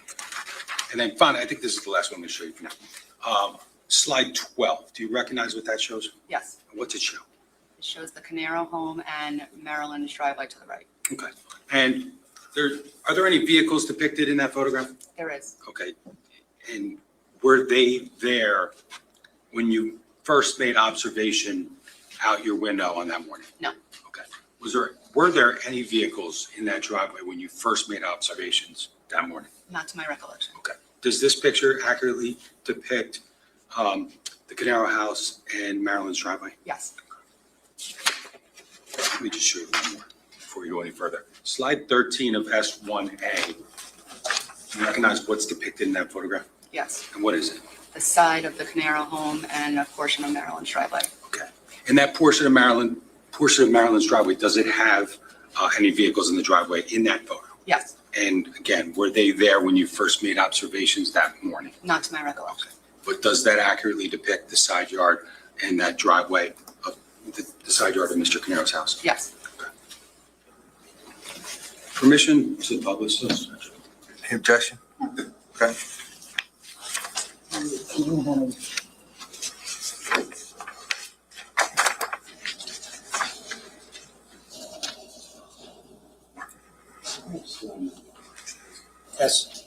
Speaker 7: And then finally, I think this is the last one I'm going to show you for now. Slide 12. Do you recognize what that shows?
Speaker 8: Yes,
Speaker 7: What's it show?
Speaker 8: it shows the Caneiro home and Maryland's driveway to the right.
Speaker 7: Okay. And are there any vehicles depicted in that photograph?
Speaker 8: There is.
Speaker 7: Okay. And were they there when you first made observation out your window on that morning?
Speaker 8: No.
Speaker 7: Okay. Were there any vehicles in that driveway when you first made observations that morning?
Speaker 8: Not to my recollection.
Speaker 7: Okay. Does this picture accurately depict the Caneiro house and Maryland's driveway?
Speaker 8: Yes.
Speaker 7: Let me just show you one more before you go any further. Slide 13 of S1A. Do you recognize what's depicted in that photograph?
Speaker 8: Yes.
Speaker 7: And what is it?
Speaker 8: The side of the Caneiro home and a portion of Maryland's driveway.
Speaker 7: Okay. And that portion of Maryland's driveway, does it have any vehicles in the driveway in that photo?
Speaker 8: Yes.
Speaker 7: And again, were they there when you first made observations that morning?
Speaker 8: Not to my recollection.
Speaker 7: But does that accurately depict the side yard and that driveway of the side yard of Mr. Caneiro's house?
Speaker 8: Yes.
Speaker 7: Permission to publish this?
Speaker 2: Any objection? Okay.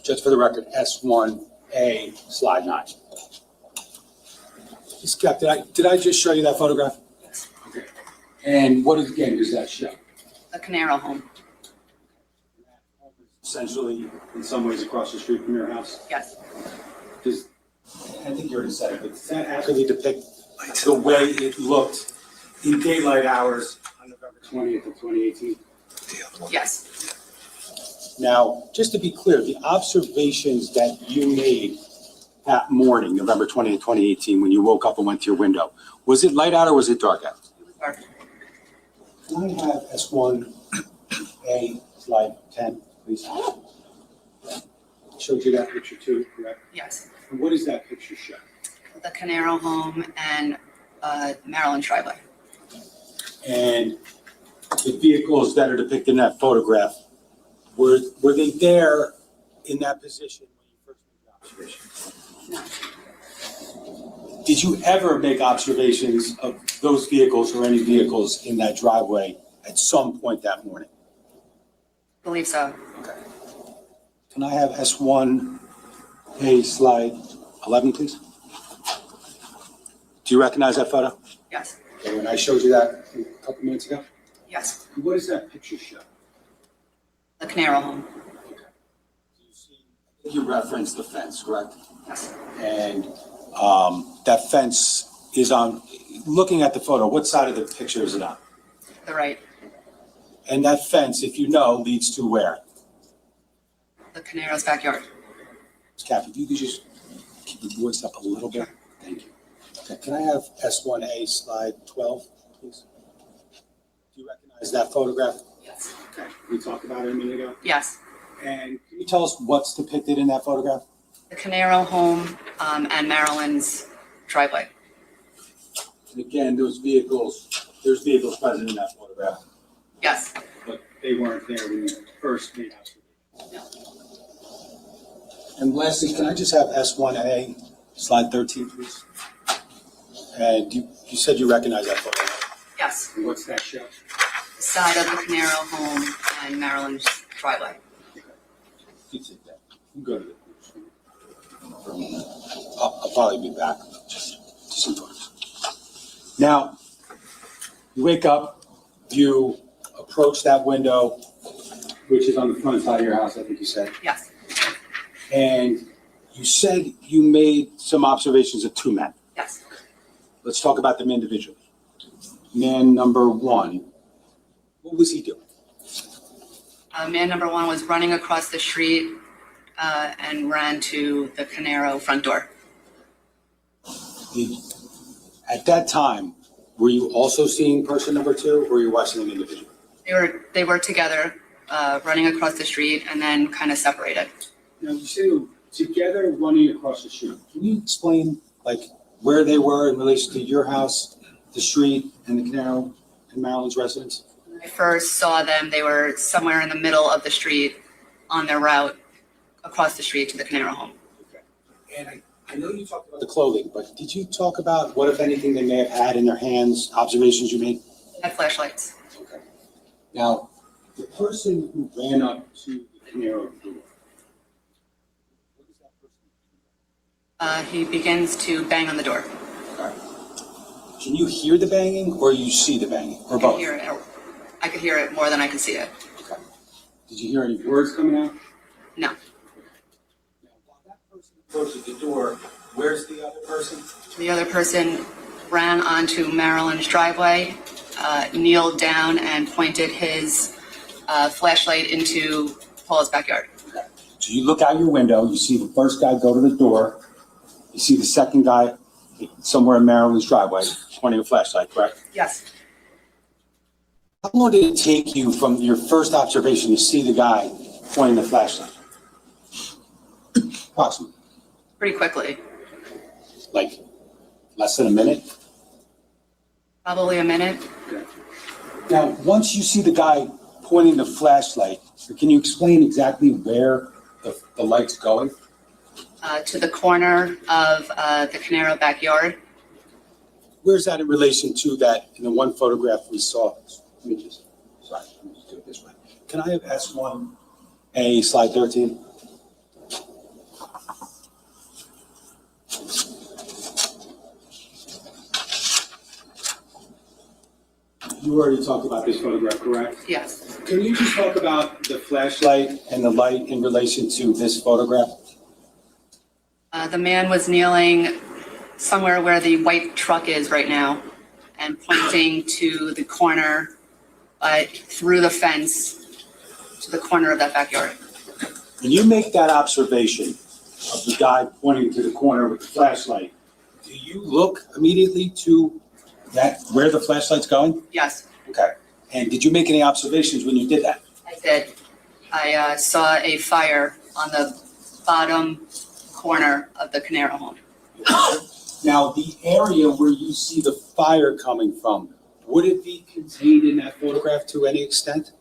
Speaker 7: Just for the record, S1A, slide 9. Capp, did I just show you that photograph?
Speaker 8: Yes.
Speaker 7: Okay. And what again does that show?
Speaker 8: The Caneiro home.
Speaker 7: Essentially, in some ways, across the street from your house?
Speaker 8: Yes.
Speaker 7: I think you already said it, but does that accurately depict the way it looked in daylight hours on November 20th of 2018?
Speaker 8: Yes.
Speaker 7: Now, just to be clear, the observations that you made that morning, November 20th, 2018, when you woke up and went to your window, was it light out or was it dark out?
Speaker 8: It was dark.
Speaker 7: Can I have S1A, slide 10, please? Showed you that picture too, correct?
Speaker 8: Yes.
Speaker 7: And what does that picture show?
Speaker 8: The Caneiro home and Maryland's driveway.
Speaker 7: And the vehicles that are depicted in that photograph, were they there in that position when you first made the observation?
Speaker 8: No.
Speaker 7: Did you ever make observations of those vehicles or any vehicles in that driveway at some point that morning?
Speaker 8: Believe so.
Speaker 7: Okay. Can I have S1A, slide 11, please? Do you recognize that photo?
Speaker 8: Yes.
Speaker 7: Okay, when I showed you that a couple minutes ago?
Speaker 8: Yes.
Speaker 7: What does that picture show?
Speaker 8: The Caneiro home.
Speaker 7: You referenced the fence, correct?
Speaker 8: Yes.
Speaker 7: And that fence is on, looking at the photo, what side of the picture is it on?
Speaker 8: The right.
Speaker 7: And that fence, if you know, leads to where?
Speaker 8: The Caneiro's backyard.
Speaker 7: Capp, if you could just keep the voice up a little bit. Thank you. Okay, can I have S1A, slide 12, please? Do you recognize that photograph?
Speaker 8: Yes.
Speaker 7: Okay, we talked about it a minute ago.
Speaker 8: Yes.
Speaker 7: And can you tell us what's depicted in that photograph?
Speaker 8: The Caneiro home and Maryland's driveway.
Speaker 7: And again, there's vehicles present in that photograph,
Speaker 8: Yes.
Speaker 7: but they weren't there when you first made observation.
Speaker 8: No.
Speaker 7: And lastly, can I just have S1A, slide 13, please? And you said you recognize that photo.
Speaker 8: Yes.
Speaker 7: And what's that show?
Speaker 8: The side of the Caneiro home and Maryland's driveway.
Speaker 7: You take that. You go to the for a moment. I'll probably be back. Just some photos. Now, you wake up, you approach that window, which is on the front side of your house, I think you said.
Speaker 8: Yes.
Speaker 7: And you said you made some observations of two men.
Speaker 8: Yes.
Speaker 7: Let's talk about them individually. Man number one, what was he doing?
Speaker 8: Man number one was running across the street and ran to the Caneiro front door.
Speaker 7: At that time, were you also seeing person number two, or were you watching them individually?
Speaker 8: They were together, running across the street and then kind of separated.
Speaker 7: Now, you say they were together running across the street. Can you explain, like, where they were in relation to your house, the street, and the Caneiro and Maryland's residence?
Speaker 8: When I first saw them, they were somewhere in the middle of the street on their route across the street to the Caneiro home.
Speaker 7: And I know you talked about the clothing, but did you talk about what, if anything, they may have had in their hands, observations you made?
Speaker 8: Had flashlights.
Speaker 7: Okay. Now, the person who ran up to the Caneiro door, what is that person?
Speaker 8: He begins to bang on the door.
Speaker 7: Okay. Can you hear the banging or you see the banging, or
Speaker 8: I
Speaker 7: both?
Speaker 8: could hear it. I could hear it more than I could see it.
Speaker 7: Okay. Did you hear any words coming out?
Speaker 8: No.
Speaker 7: Now, while that person approaches the door, where's the other person?
Speaker 8: The other person ran onto Marilyn's driveway, kneeled down and pointed his flashlight into Paul's backyard.
Speaker 7: Okay. So you look out your window, you see the first guy go to the door, you see the second guy somewhere in Marilyn's driveway pointing a flashlight, correct?
Speaker 8: Yes.
Speaker 7: How long did it take you from your first observation to see the guy pointing the flashlight? Approximately,
Speaker 8: Pretty quickly.
Speaker 7: like less than a minute?
Speaker 8: Probably a minute.
Speaker 7: Okay. Now, once you see the guy pointing the flashlight, can you explain exactly where the light's going?
Speaker 8: To the corner of the Caneiro backyard.
Speaker 7: Where's that in relation to that, in the one photograph we saw? Let me just do it this way. Can I have S1A, slide 13? You already talked about this photograph, correct?
Speaker 8: Yes.
Speaker 7: Can you just talk about the flashlight and the light in relation to this photograph?
Speaker 8: The man was kneeling somewhere where the white truck is right now and pointing to the corner through the fence to the corner of that backyard.
Speaker 7: When you make that observation of the guy pointing to the corner with the flashlight, do you look immediately to that, where the flashlight's going?
Speaker 8: Yes,
Speaker 7: Okay. And did you make any observations when you did that?
Speaker 8: I did. I saw a fire on the bottom corner of the Caneiro home.
Speaker 7: Now, the area where you see the fire coming from, would it be contained in that photograph to any extent?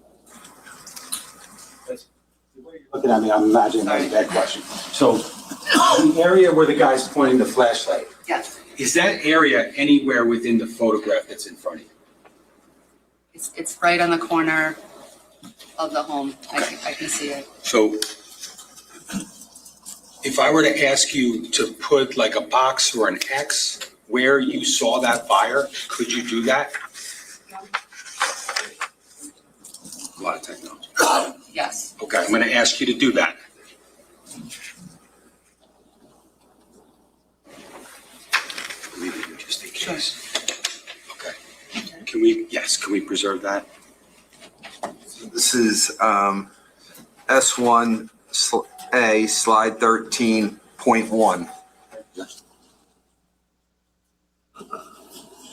Speaker 7: The way you're looking at me, I'm imagining that's a bad question. So, the area where the guy's pointing the flashlight,
Speaker 8: Yes,
Speaker 7: is that area anywhere within the photograph that's in front of you?
Speaker 8: it's right on the corner of the home. I can see it.
Speaker 7: So, if I were to ask you to put like a box or an X where you saw that fire, could you do that? A lot of technology.
Speaker 8: Yes.
Speaker 7: Okay, I'm going to ask you to do that. Leave it here just in case. Okay. Can we preserve that?
Speaker 2: This is S1A, slide 13.1.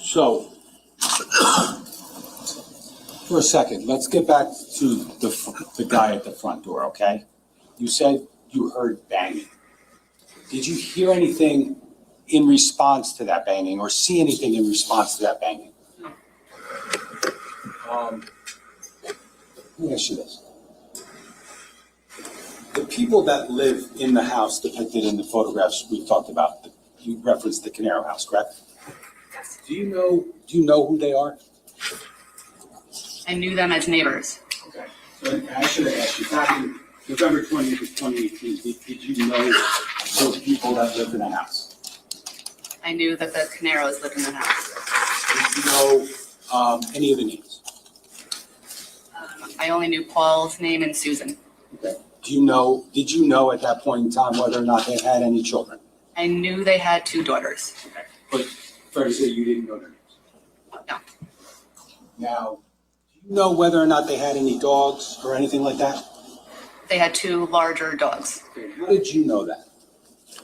Speaker 7: So, for a second, let's get back to the guy at the front door, okay? You said you heard banging. Did you hear anything in response to that banging or see anything in response to that banging?
Speaker 8: No.
Speaker 7: Let me ask you this. The people that live in the house depicted in the photographs we talked about, you referenced the Caneiro house, correct?
Speaker 8: Yes.
Speaker 7: Do you know who they are?
Speaker 8: I knew them as neighbors.
Speaker 7: Okay. So I should have asked you, back in November 20th of 2018, did you know those people that lived in the house?
Speaker 8: I knew that the Caneiros lived in the house.
Speaker 7: Did you know any of the names?
Speaker 8: I only knew Paul's name and Susan.
Speaker 7: Okay. Did you know at that point in time whether or not they had any children?
Speaker 8: I knew they had 2 daughters.
Speaker 7: Okay. But fair to say you didn't know their names?
Speaker 8: No.
Speaker 7: Now, do you know whether or not they had any dogs or anything like that?
Speaker 8: They had 2 larger dogs.
Speaker 7: Okay. How did you know that?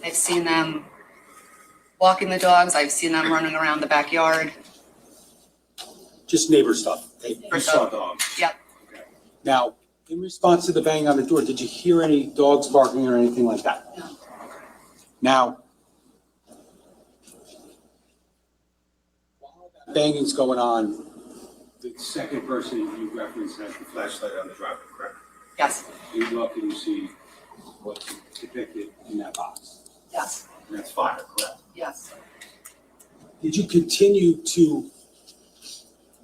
Speaker 8: I've seen them walking the dogs. I've seen them running around the backyard.
Speaker 7: Just neighbor stuff. You
Speaker 8: Neighbor
Speaker 7: saw
Speaker 8: stuff.
Speaker 7: dogs.
Speaker 8: Yep.
Speaker 7: Okay. Now, in response to the bang on the door, did you hear any dogs barking or anything like that?
Speaker 8: No.
Speaker 7: Now, while that banging's going on, the second person you referenced has the flashlight on the driveway, correct?
Speaker 8: Yes.
Speaker 7: You look and you see what's depicted in that box.
Speaker 8: Yes,
Speaker 7: And that's fire, correct?
Speaker 8: yes.
Speaker 7: Did you continue to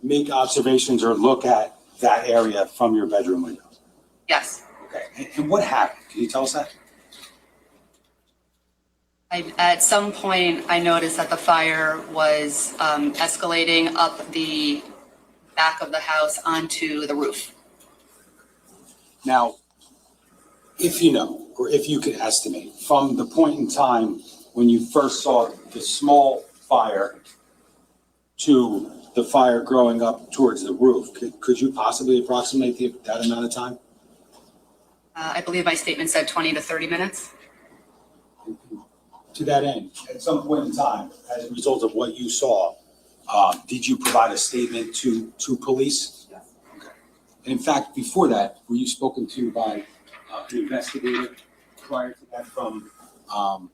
Speaker 7: make observations or look at that area from your bedroom window?
Speaker 8: Yes.
Speaker 7: Okay, and what happened? Can you tell us that?
Speaker 8: At some point, I noticed that the fire was escalating up the back of the house onto the roof.
Speaker 7: Now, if you know, or if you could estimate, from the point in time when you first saw the small fire to the fire growing up towards the roof, could you possibly approximate that amount of time?
Speaker 8: I believe my statement said 20 to 30 minutes.
Speaker 7: To that end, at some point in time, as a result of what you saw, did you provide a statement to police?
Speaker 8: Yes.
Speaker 7: Okay. And in fact, before that, were you spoken to by an investigator prior to that from law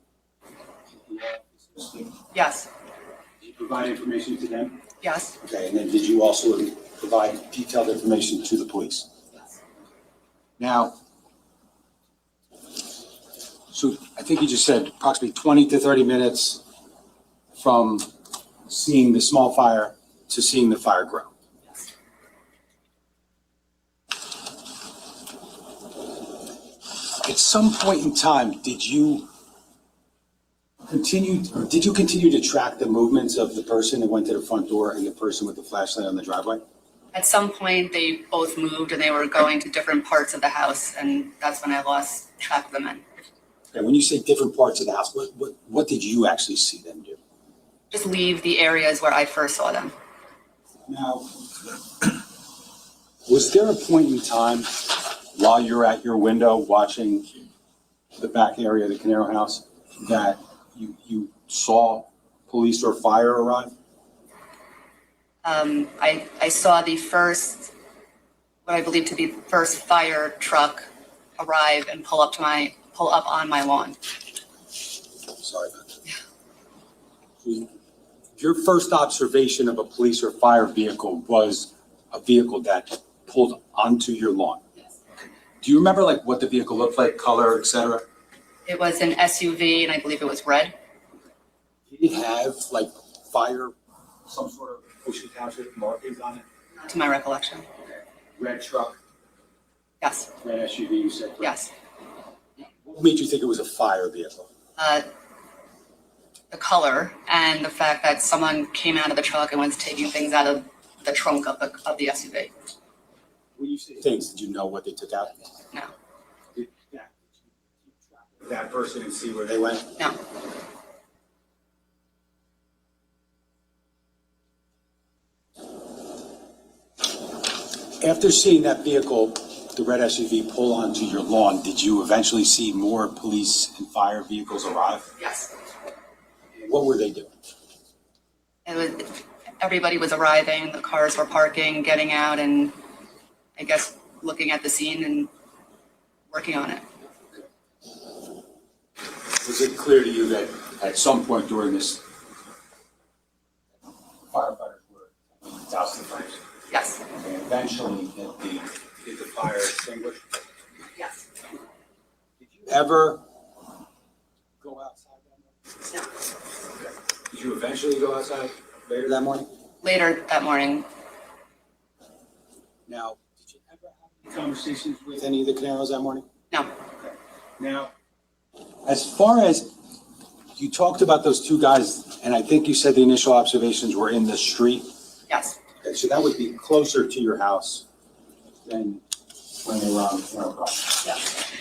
Speaker 7: officers?
Speaker 8: Yes.
Speaker 7: Did you provide information to them?
Speaker 8: Yes.
Speaker 7: Okay, and then did you also provide detailed information to the police?
Speaker 8: Yes.
Speaker 7: Now, so I think you just said approximately 20 to 30 minutes from seeing the small fire to seeing the fire grow. At some point in time, did you continue to track the movements of the person that went to the front door and the person with the flashlight on the driveway?
Speaker 8: At some point, they both moved and they were going to different parts of the house, and that's when I lost track of the men.
Speaker 7: Okay, when you say different parts of the house, what did you actually see them do?
Speaker 8: Just leave the areas where I first saw them.
Speaker 7: Now, was there a point in time while you're at your window watching the back area of the Caneiro house that you saw police or fire arrive?
Speaker 8: I saw the first, what I believe to be the first fire truck arrive and pull up on my lawn.
Speaker 7: Sorry about that. Your first observation of a police or fire vehicle was a vehicle that pulled onto your lawn.
Speaker 8: Yes.
Speaker 7: Do you remember like what the vehicle looked like, color, etc.?
Speaker 8: It was an SUV and I believe it was red.
Speaker 7: Did it have like fire, some sort of Ocean Township markings on it?
Speaker 8: Not to my recollection.
Speaker 7: Red truck,
Speaker 8: Yes,
Speaker 7: red SUV, you said? correct?
Speaker 8: yes.
Speaker 7: What made you think it was a fire vehicle?
Speaker 8: The color and the fact that someone came out of the truck and was taking things out of the trunk of the SUV.
Speaker 7: When you say things, did you know what they took out?
Speaker 8: No,
Speaker 7: Did you keep track of that person and see where they went?
Speaker 8: no.
Speaker 7: After seeing that vehicle, the red SUV, pull onto your lawn, did you eventually see more police and fire vehicles arrive?
Speaker 8: Yes.
Speaker 7: What were they doing?
Speaker 8: Everybody was arriving, the cars were parking, getting out, and I guess looking at the scene and working on it.
Speaker 7: Was it clear to you that at some point during this, firefighters were dousing the flames?
Speaker 8: Yes,
Speaker 7: And eventually, did the fire extinguish?
Speaker 8: yes.
Speaker 7: Did you ever go outside that morning?
Speaker 8: No.
Speaker 7: Did you eventually go outside later that morning?
Speaker 8: Later that morning,
Speaker 7: Now, did you ever have any conversations with any of the Caneiros that morning?
Speaker 8: no.
Speaker 7: Now, as far as you talked about those two guys, and I think you said the initial observations were in the street.
Speaker 8: Yes,
Speaker 7: Okay, so that would be closer to your house than when they were on the Canero property.
Speaker 8: yes.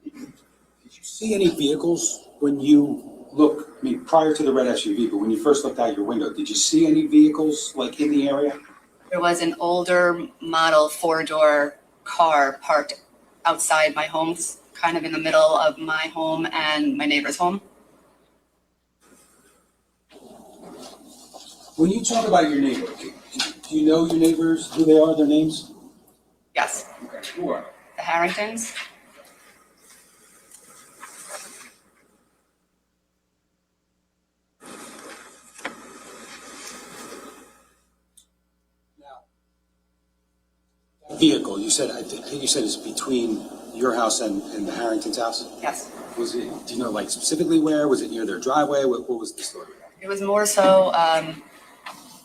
Speaker 7: Did you see any vehicles when you look, I mean, prior to the red SUV, but when you first looked out your window, did you see any vehicles like in the area?
Speaker 8: There was an older model 4-door car parked outside my home, kind of in the middle of my home and my neighbor's home.
Speaker 7: When you talk about your neighbor, do you know your neighbors, who they are, their names?
Speaker 8: Yes,
Speaker 7: Okay, who are?
Speaker 8: the Harringtons.
Speaker 7: Vehicle, you said, I think you said it's between your house and the Harrington's house?
Speaker 8: Yes.
Speaker 7: Was it, do you know, like specifically where? Was it near their driveway? What was the story?
Speaker 8: It was more so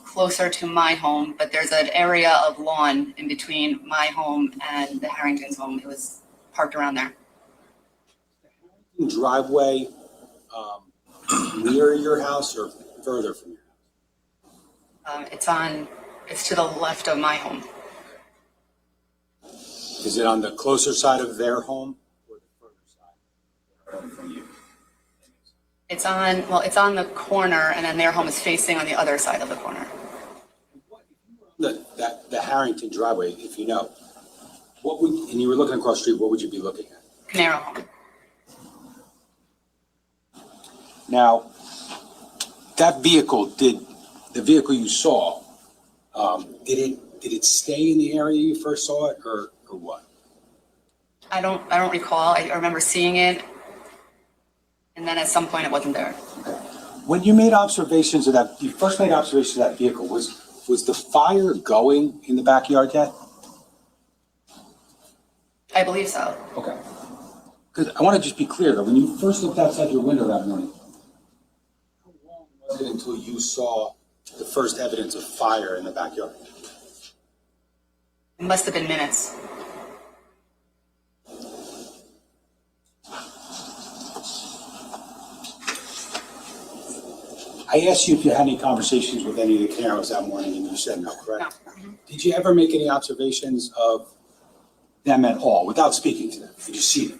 Speaker 8: closer to my home, but there's an area of lawn in between my home and the Harrington's home. It was parked around there.
Speaker 7: Driveway near your house or further from your house? It's to the left of my home. Is it on the closer side of their home or the further side from you?
Speaker 8: It's on the corner, and then their home is facing on the other side of the corner.
Speaker 7: The Harrington driveway, if you know, and you were looking across the street, what would you be looking at?
Speaker 8: Caneiro home.
Speaker 7: Now, that vehicle, the vehicle you saw, did it stay in the area you first saw it, or what?
Speaker 8: I don't recall. I remember seeing it, and then at some point it wasn't there.
Speaker 7: When you made observations of that, you first made observations of that vehicle, was the fire going in the backyard yet?
Speaker 8: I believe so.
Speaker 7: Okay. Because I want to just be clear though, when you first looked outside your window that morning, how long was it until you saw the first evidence of fire in the backyard?
Speaker 8: It must have been minutes.
Speaker 7: I asked you if you had any conversations with any of the Caneiros that morning, and you said no, correct?
Speaker 8: No.
Speaker 7: Did you ever make any observations of them at all, without speaking to them? Did you see them?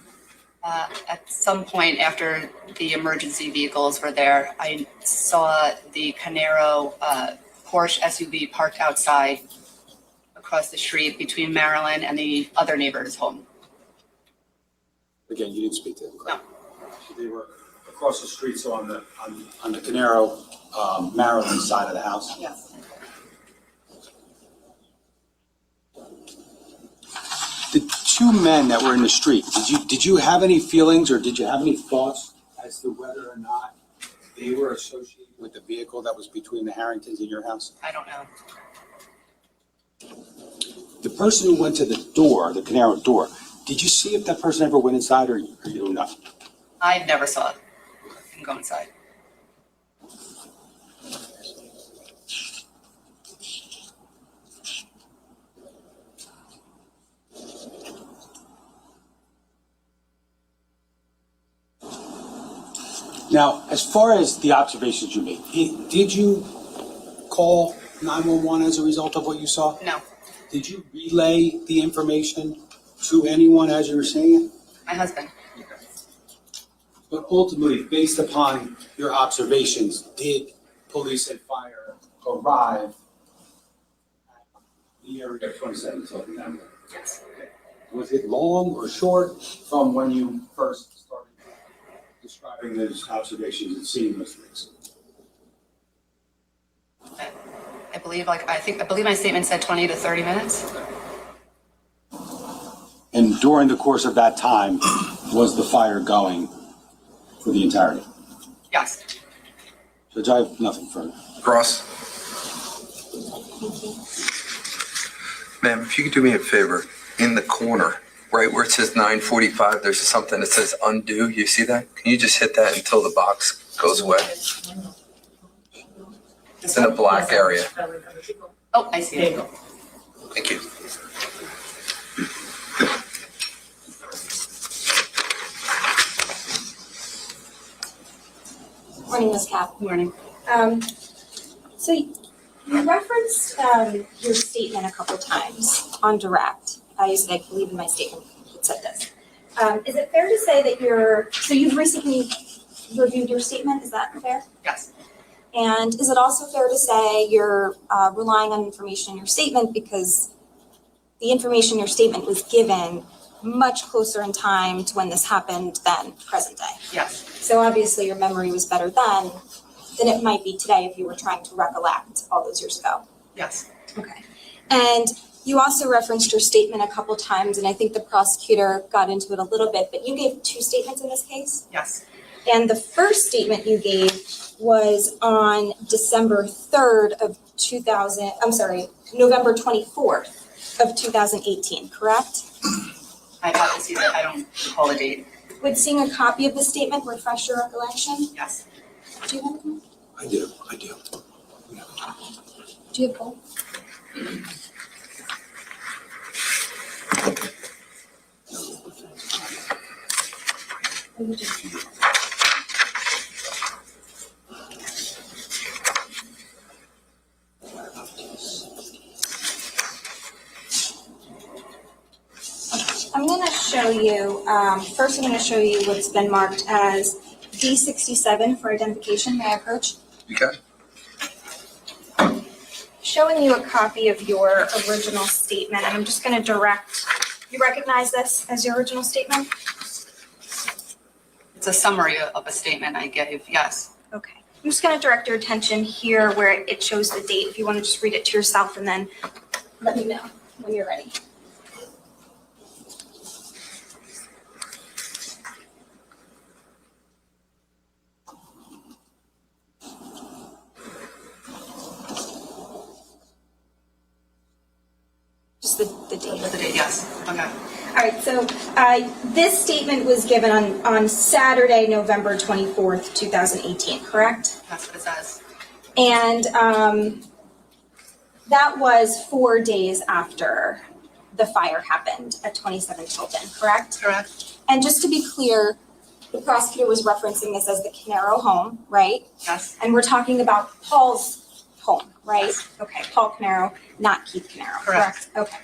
Speaker 8: At some point after the emergency vehicles were there, I saw the Caneiro Porsche SUV parked outside across the street between Marilyn and the other neighbor's home.
Speaker 7: Again, you didn't speak to them, correct?
Speaker 8: No.
Speaker 7: So they were across the street, so on the Caneiro, Maryland side of the house?
Speaker 8: Yes.
Speaker 7: The two men that were in the street, did you have any feelings or did you have any thoughts as to whether or not they were associated with the vehicle that was between the Harringtons and your house?
Speaker 8: I don't know.
Speaker 7: The person who went to the door, the Caneiro door, did you see if that person ever went inside or you don't know?
Speaker 8: I never saw it. Didn't go inside.
Speaker 7: Now, as far as the observations you made, did you call 911 as a result of what you saw?
Speaker 8: No.
Speaker 7: Did you relay the information to anyone as you were seeing it?
Speaker 8: My husband.
Speaker 7: But ultimately, based upon your observations, did police and fire arrive at the area of 27 Tilton Avenue?
Speaker 8: Yes.
Speaker 7: Okay. Was it long or short from when you first started describing those observations and seeing those things?
Speaker 8: I believe my statement said 20 to 30 minutes.
Speaker 7: And during the course of that time, was the fire going for the entirety?
Speaker 8: Yes.
Speaker 7: Judge, I have nothing further.
Speaker 2: Ross? Ma'am, if you could do me a favor, in the corner, right where it says 9:45, there's something that says undo. You see that? Can you just hit that until the box goes away? It's in a black area.
Speaker 8: Oh, I see it.
Speaker 2: Thank you.
Speaker 5: Morning, Ms. Capp.
Speaker 8: Morning.
Speaker 5: So you referenced your statement a couple times on direct. I believe in my statement it said this. Is it fair to say that you've recently reviewed your statement? Is that fair?
Speaker 8: Yes.
Speaker 5: And is it also fair to say you're relying on information in your statement because the information in your statement was given much closer in time to when this happened than present day?
Speaker 8: Yes.
Speaker 5: So obviously your memory was better then than it might be today if you were trying to recollect all those years ago.
Speaker 8: Yes.
Speaker 5: Okay. And you also referenced your statement a couple times, and I think the prosecutor got into it a little bit, but you gave two statements in this case.
Speaker 8: Yes.
Speaker 5: And the first statement you gave was on November 24th of 2018, correct?
Speaker 8: I'd have to see that. I don't recall the date.
Speaker 5: Would seeing a copy of the statement refresh your recollection?
Speaker 8: Yes.
Speaker 5: Do you have one?
Speaker 7: I do.
Speaker 5: Do you have both? Or you just- I'm going to show you, first I'm going to show you what's been marked as D67 for identification. May I approach?
Speaker 2: You can.
Speaker 5: Showing you a copy of your original statement, and I'm just going to direct, you recognize this as your original statement?
Speaker 8: It's a summary of a statement I gave, yes.
Speaker 5: Okay. I'm just going to direct your attention here where it shows the date. If you want to just read it to yourself and then let me know when you're ready. Just the date.
Speaker 8: The date, yes. Okay.
Speaker 5: All right, so this statement was given on Saturday, November 24th, 2018, correct?
Speaker 8: That's what it says.
Speaker 5: And that was 4 days after the fire happened at 27 Tilton, correct?
Speaker 8: Correct.
Speaker 5: And just to be clear, the prosecutor was referencing this as the Caneiro home, right?
Speaker 8: Yes.
Speaker 5: And we're talking about Paul's home, right?
Speaker 8: Yes.
Speaker 5: Okay, Paul Caneiro, not Keith Caneiro,
Speaker 8: Correct.
Speaker 5: correct? Okay.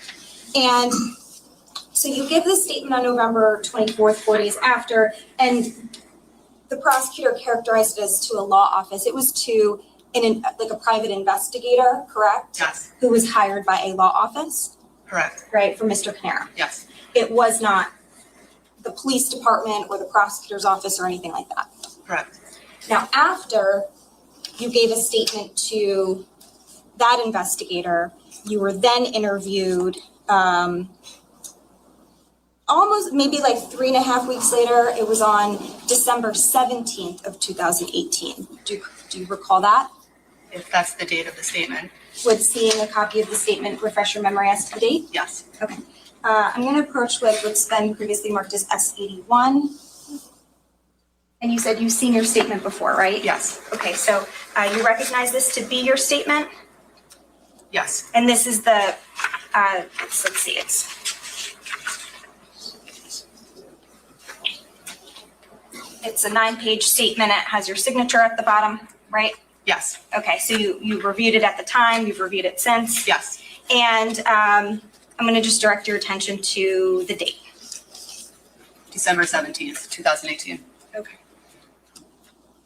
Speaker 5: And so you give this statement on November 24th, 4 days after, and the prosecutor characterized it as to a law office. It was to like a private investigator, correct?
Speaker 8: Yes.
Speaker 5: Who was hired by a law office,
Speaker 8: Correct.
Speaker 5: right, for Mr. Caneiro.
Speaker 8: Yes.
Speaker 5: It was not the police department or the prosecutor's office or anything like that.
Speaker 8: Correct.
Speaker 5: Now, after you gave a statement to that investigator, you were then interviewed almost maybe like 3.5 weeks later. It was on December 17th of 2018. Do you recall that?
Speaker 8: If that's the date of the statement,
Speaker 5: Would seeing a copy of the statement refresh your memory as to the date?
Speaker 8: yes.
Speaker 5: Okay. I'm going to approach with what's been previously marked as S81. And you said you've seen your statement before, right?
Speaker 8: Yes.
Speaker 5: Okay, so you recognize this to be your statement?
Speaker 8: Yes.
Speaker 5: And this is the, let's see, it's a 9-page statement. It has your signature at the bottom, right?
Speaker 8: Yes.
Speaker 5: Okay, so you reviewed it at the time, you've reviewed it since.
Speaker 8: Yes.
Speaker 5: And I'm going to just direct your attention to the date.
Speaker 8: December 17th, 2018.
Speaker 5: Okay.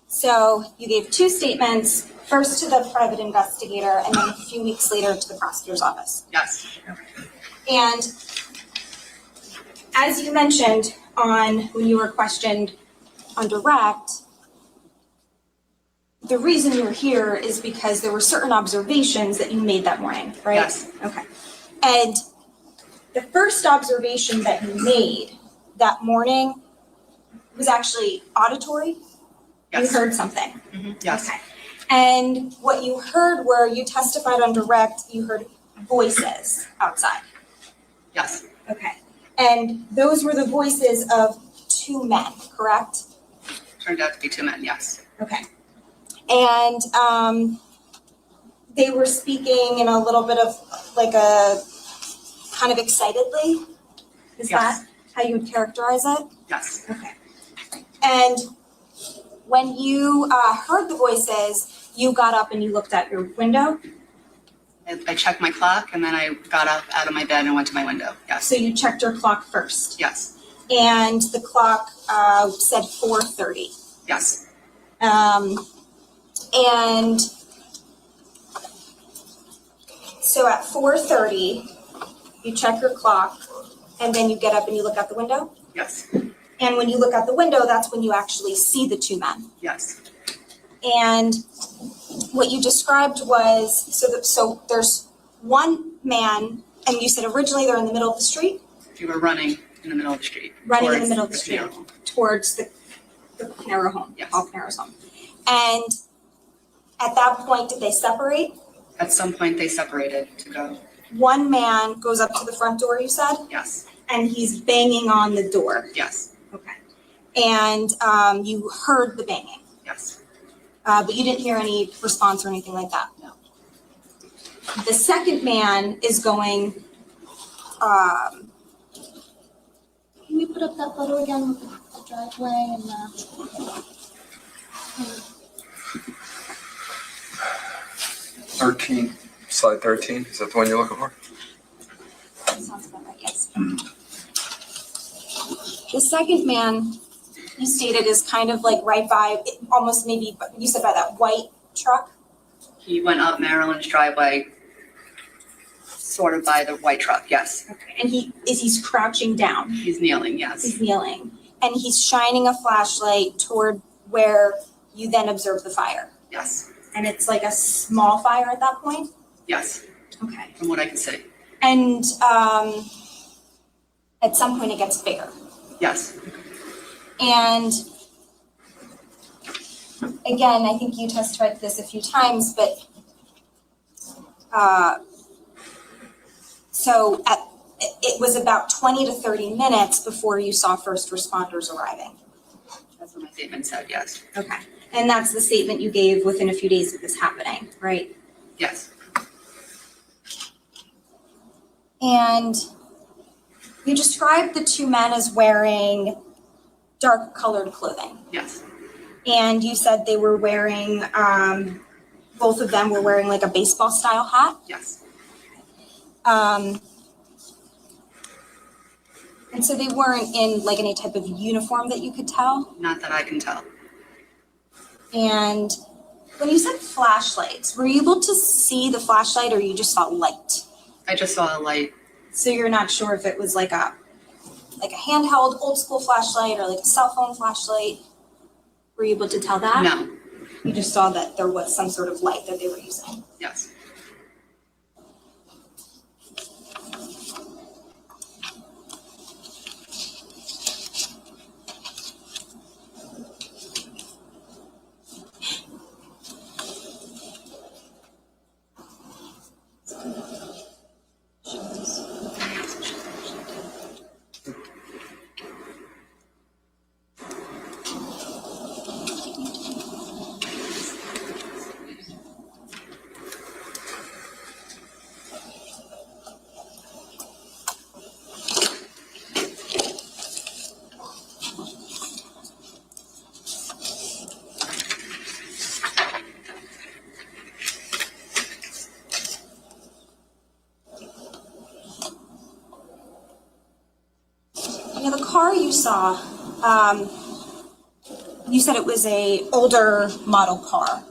Speaker 5: So you gave 2 statements, first to the private investigator and then a few weeks later to the prosecutor's office.
Speaker 8: Yes.
Speaker 5: And as you mentioned when you were questioned on direct, the reason you were here is because there were certain observations that you made that morning, right?
Speaker 8: Yes.
Speaker 5: Okay. And the first observation that you made that morning was actually auditory.
Speaker 8: Yes.
Speaker 5: You heard something.
Speaker 8: Yes.
Speaker 5: Okay. And what you heard were, you testified on direct, you heard voices outside.
Speaker 8: Yes.
Speaker 5: Okay. And those were the voices of 2 men, correct?
Speaker 8: Turned out to be 2 men, yes.
Speaker 5: Okay. And they were speaking in a little bit of like a kind of excitedly. Is
Speaker 8: Yes.
Speaker 5: that how you would characterize it?
Speaker 8: Yes.
Speaker 5: Okay. And when you heard the voices, you got up and you looked out your window.
Speaker 8: I checked my clock and then I got up out of my bed and went to my window. Yes.
Speaker 5: So you checked your clock first.
Speaker 8: Yes.
Speaker 5: And the clock said 4:30.
Speaker 8: Yes.
Speaker 5: And so at 4:30, you check your clock and then you get up and you look out the window.
Speaker 8: Yes.
Speaker 5: And when you look out the window, that's when you actually see the 2 men.
Speaker 8: Yes.
Speaker 5: And what you described was, so there's 1 man, and you said originally they're in the middle of the street?
Speaker 8: You were running in the middle of the street.
Speaker 5: Running in the
Speaker 8: towards
Speaker 5: middle of the street,
Speaker 8: Caneiro home.
Speaker 5: towards the Caneiro home,
Speaker 8: Yes.
Speaker 5: Paul Caneiro's home. And at that point, did they separate?
Speaker 8: At some point, they separated to go.
Speaker 5: 1 man goes up to the front door, you said?
Speaker 8: Yes.
Speaker 5: And he's banging on the door.
Speaker 8: Yes,
Speaker 5: Okay. And you heard the banging,
Speaker 8: yes,
Speaker 5: but you didn't hear any response or anything like that?
Speaker 8: No.
Speaker 5: The second man is going, can we put up that photo again with the driveway and the?
Speaker 2: 13, slide 13, is that the one you're looking for?
Speaker 5: Sounds about right, yes. The second man, you stated, is kind of like right by, almost maybe, you said by that white truck?
Speaker 8: he went up Marilyn's driveway, sort of by the white truck, yes.
Speaker 5: Okay. And he's crouching down,
Speaker 8: He's kneeling, yes,
Speaker 5: he's kneeling, and he's shining a flashlight toward where you then observe the fire.
Speaker 8: yes,
Speaker 5: And it's like a small fire at that point?
Speaker 8: yes,
Speaker 5: Okay.
Speaker 8: from what I can see,
Speaker 5: And at some point it gets bigger.
Speaker 8: yes,
Speaker 5: And again, I think you testified to this a few times, but so it was about 20 to 30 minutes before you saw first responders arriving.
Speaker 8: that's what my statement said, yes,
Speaker 5: Okay. And that's the statement you gave within a few days of this happening, right?
Speaker 8: yes,
Speaker 5: And you described the two men as wearing dark colored clothing.
Speaker 8: yes,
Speaker 5: And you said they were wearing, both of them were wearing like a baseball style hat.
Speaker 8: yes,
Speaker 5: And so they weren't in like any type of uniform that you could tell.
Speaker 8: not that I can tell,
Speaker 5: And when you said flashlights, were you able to see the flashlight or you just saw light?
Speaker 8: I just saw a light,
Speaker 5: So you're not sure if it was like a handheld old school flashlight or like a cell phone flashlight? Were you able to tell that?
Speaker 8: no,
Speaker 5: You just saw that there was some sort of light that they were using.
Speaker 8: yes.
Speaker 5: Now the car you saw, you said it was a older model car,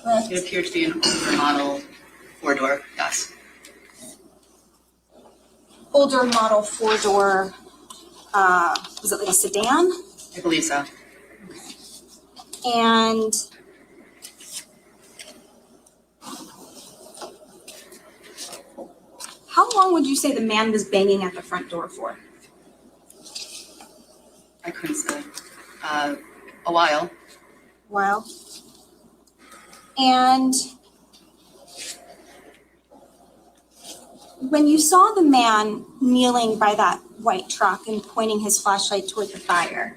Speaker 5: correct?
Speaker 8: It appeared to be an older model four-door, yes,
Speaker 5: Older model four-door, was it like a sedan?
Speaker 8: I believe so.
Speaker 5: And how long would you say the man was banging at the front door for?
Speaker 8: I couldn't say. A while,
Speaker 5: Wow. And when you saw the man kneeling by that white truck and pointing his flashlight toward the fire,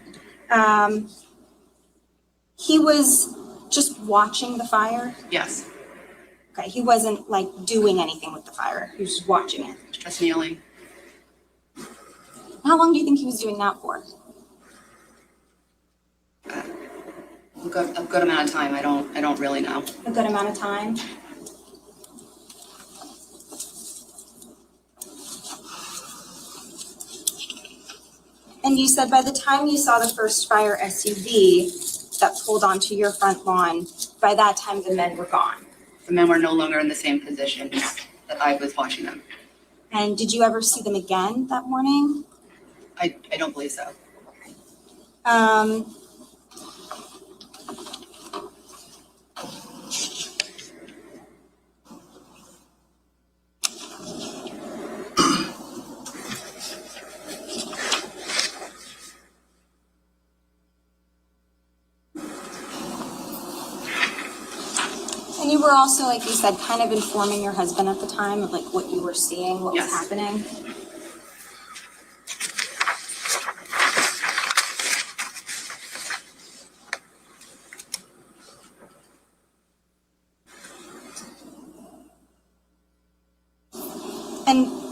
Speaker 5: he was just watching the fire?
Speaker 8: yes,
Speaker 5: Okay, he wasn't like doing anything with the fire, he was just watching it.
Speaker 8: just kneeling,
Speaker 5: How long do you think he was doing that for?
Speaker 8: a good amount of time, I don't really know.
Speaker 5: A good amount of time? And you said by the time you saw the first fire SUV that pulled onto your front lawn, by that time the men were gone.
Speaker 8: The men were no longer in the same position that I was watching them.
Speaker 5: And did you ever see them again that morning?
Speaker 8: I don't believe so.
Speaker 5: And you were also, like you said, kind of informing your husband at the time of like what you were seeing, what was
Speaker 8: Yes.
Speaker 5: happening.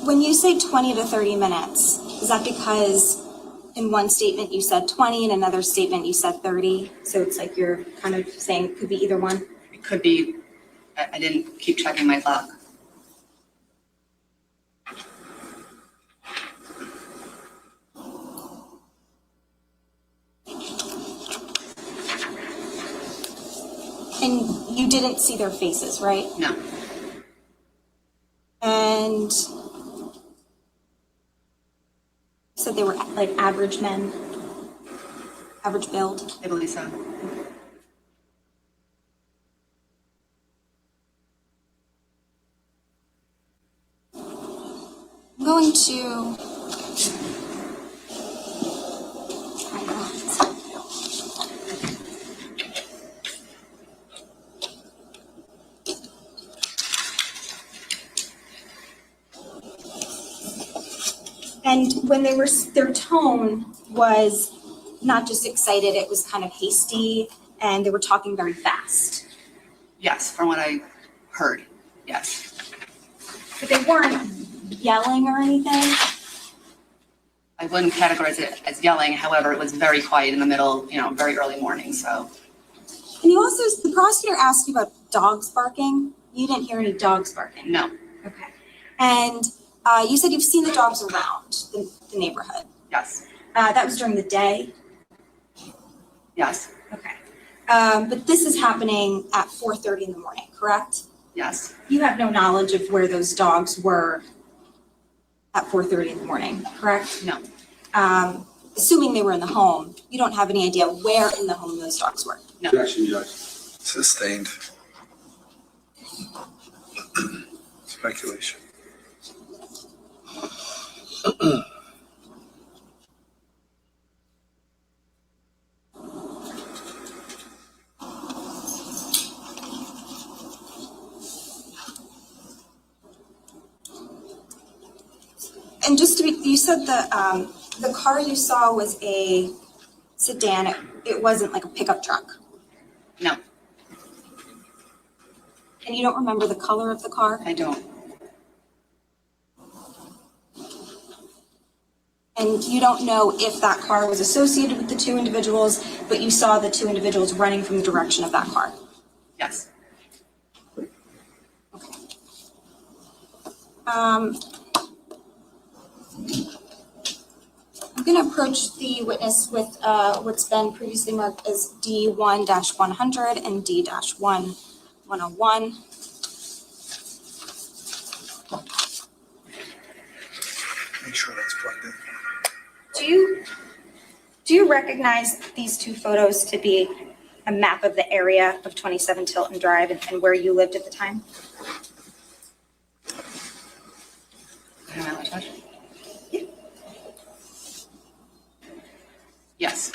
Speaker 5: when you say 20 to 30 minutes, is that because in one statement you said 20, in another statement you said 30? So it's like you're kind of saying it could be either one?
Speaker 8: It could be, I didn't keep checking my clock.
Speaker 5: And you didn't see their faces, right?
Speaker 8: No,
Speaker 5: And you said they were like average men, average build.
Speaker 8: I believe so.
Speaker 5: I'm going to try that. And when they were, their tone was not just excited, it was kind of hasty, and they were talking very fast.
Speaker 8: Yes, from what I heard, yes.
Speaker 5: But they weren't yelling or anything.
Speaker 8: I wouldn't categorize it as yelling, however, it was very quiet in the middle, very early morning, so.
Speaker 5: And you also, the prosecutor asked you about dogs barking. You didn't hear any dogs barking.
Speaker 8: No,
Speaker 5: Okay. And you said you've seen the dogs around the neighborhood.
Speaker 8: yes,
Speaker 5: That was during the day.
Speaker 8: yes,
Speaker 5: Okay. But this is happening at 4:30 in the morning, correct?
Speaker 8: yes,
Speaker 5: You have no knowledge of where those dogs were at 4:30 in the morning, correct?
Speaker 8: no,
Speaker 5: Assuming they were in the home, you don't have any idea where in the home those dogs were.
Speaker 7: Objection, Judge.
Speaker 2: Sustained. Speculation.
Speaker 5: And just to be, you said the car you saw was a sedan. It wasn't like a pickup truck.
Speaker 8: no,
Speaker 5: And you don't remember the color of the car?
Speaker 8: I don't.
Speaker 5: And you don't know if that car was associated with the two individuals, but you saw the two individuals running from the direction of that car.
Speaker 8: Yes,
Speaker 5: I'm going to approach the witness with what's been previously marked as D1-100 and D-101.
Speaker 2: Make sure that's plugged in.
Speaker 5: Do you recognize these two photos to be a map of the area of 27 Tilton Drive and where you lived at the time?
Speaker 8: I don't know, Judge. Yes,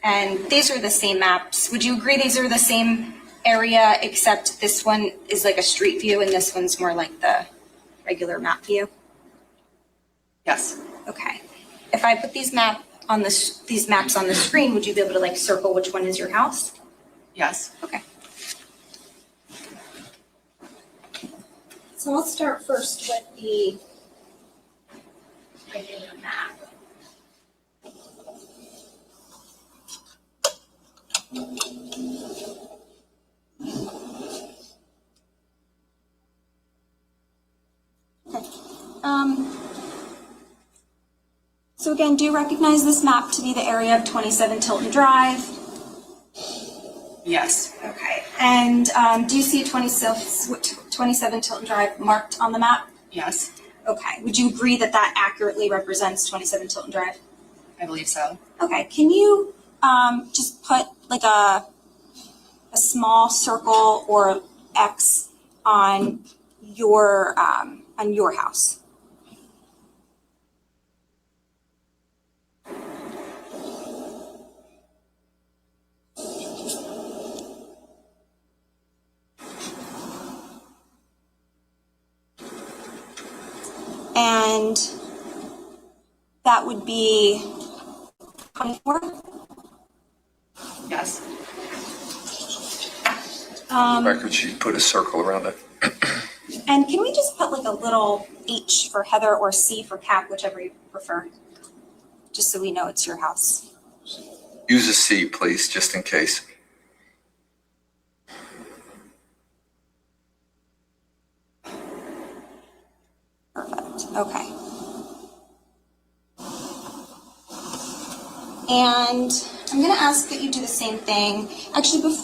Speaker 5: And these are the same maps. Would you agree these are the same area, except this one is like a street view and this one's more like the regular map view?
Speaker 8: yes,
Speaker 5: Okay. If I put these maps on the screen, would you be able to like circle which one is your house?
Speaker 8: yes,
Speaker 5: Okay. So I'll start first with the regular map. Okay. So again, do you recognize this map to be the area of 27 Tilton Drive?
Speaker 8: yes,
Speaker 5: Okay. And do you see 27 Tilton Drive marked on the map?
Speaker 8: yes,
Speaker 5: Okay. Would you agree that that accurately represents 27 Tilton Drive?
Speaker 8: I believe so.
Speaker 5: Okay. Can you just put like a small circle or X on your house? And that would be 24.
Speaker 8: Yes,
Speaker 2: Record sheet, put a circle around it.
Speaker 5: And can we just put like a little H for Heather or C for Capp, whichever you prefer? Just so we know it's your house.
Speaker 2: Use a C, please, just in case.
Speaker 5: Perfect, okay. And I'm gonna ask that you do the same thing. Actually,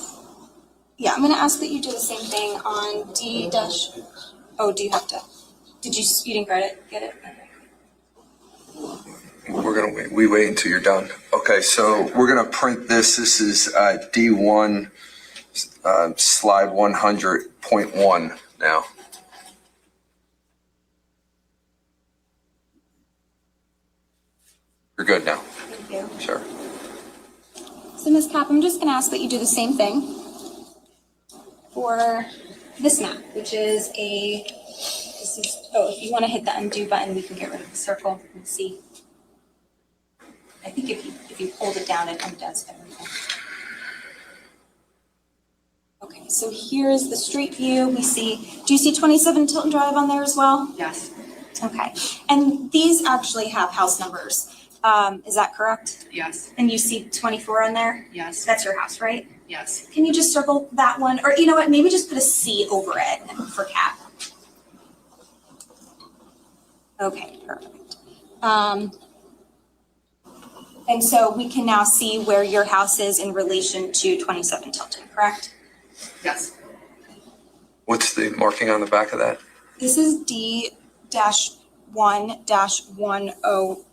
Speaker 5: I'm gonna ask that you do the same thing on D dash. Oh, do you have to? You didn't get it?
Speaker 2: We're gonna wait. We wait until you're done. Okay, so we're gonna print this. This is D1 slide 100.1 now. You're good now.
Speaker 5: Thank you.
Speaker 2: Sure.
Speaker 5: So Ms. Capp, I'm just gonna ask that you do the same thing for this map, which is if you wanna hit the undo button, we can get rid of the circle and see. I think if you hold it down, it undoes everything. Okay, so here's the street view. Do you see 27 Tilton Drive on there as well?
Speaker 8: Yes,
Speaker 5: Okay, and these actually have house numbers. Is that correct?
Speaker 8: yes,
Speaker 5: And you see 24 on there?
Speaker 8: yes,
Speaker 5: That's your house, right?
Speaker 8: yes.
Speaker 5: Can you just circle that one? Or you know what, maybe just put a C over it for Capp. Okay, perfect. And so we can now see where your house is in relation to 27 Tilton, correct?
Speaker 8: Yes.
Speaker 2: What's the marking on the back of that?
Speaker 5: This is D-1-10.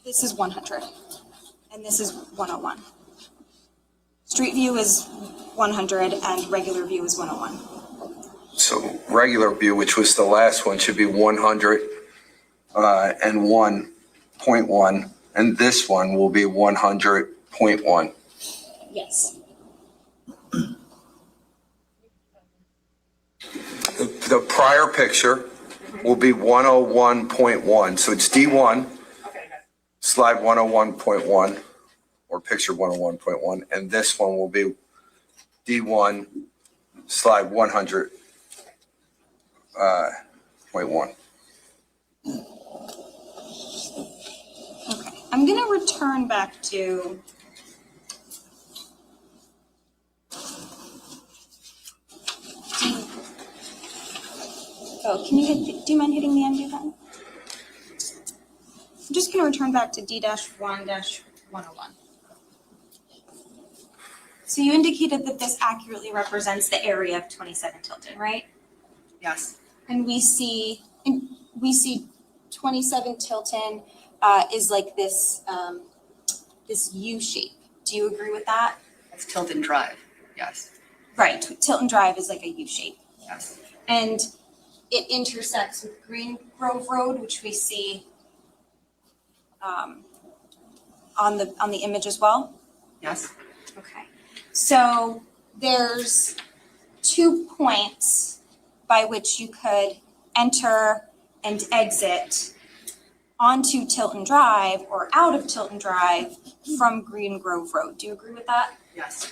Speaker 5: This is 100. And this is 101. Street view is 100 and regular view is 101.
Speaker 2: So regular view, which was the last one, should be 100 and 1.1, and this one will be 100.1.
Speaker 5: Yes.
Speaker 2: The prior picture will be 101.1, so it's D1, slide 101.1, or picture 101.1, and this one will be D1, slide 100.1.
Speaker 5: Okay, I'm gonna return back to do you mind hitting the undo button? I'm just gonna return back to D-1-101. So you indicated that this accurately represents the area of 27 Tilton, right?
Speaker 8: Yes,
Speaker 5: And we see 27 Tilton is like this this U shape. Do you agree with that?
Speaker 8: it's Tilton Drive. Yes,
Speaker 5: Right, Tilton Drive is like a U shape.
Speaker 8: yes,
Speaker 5: And it intersects with Green Grove Road, which we see on the image as well.
Speaker 8: yes,
Speaker 5: Okay. So there's 2 points by which you could enter and exit onto Tilton Drive or out of Tilton Drive from Green Grove Road. Do you agree with that?
Speaker 8: yes.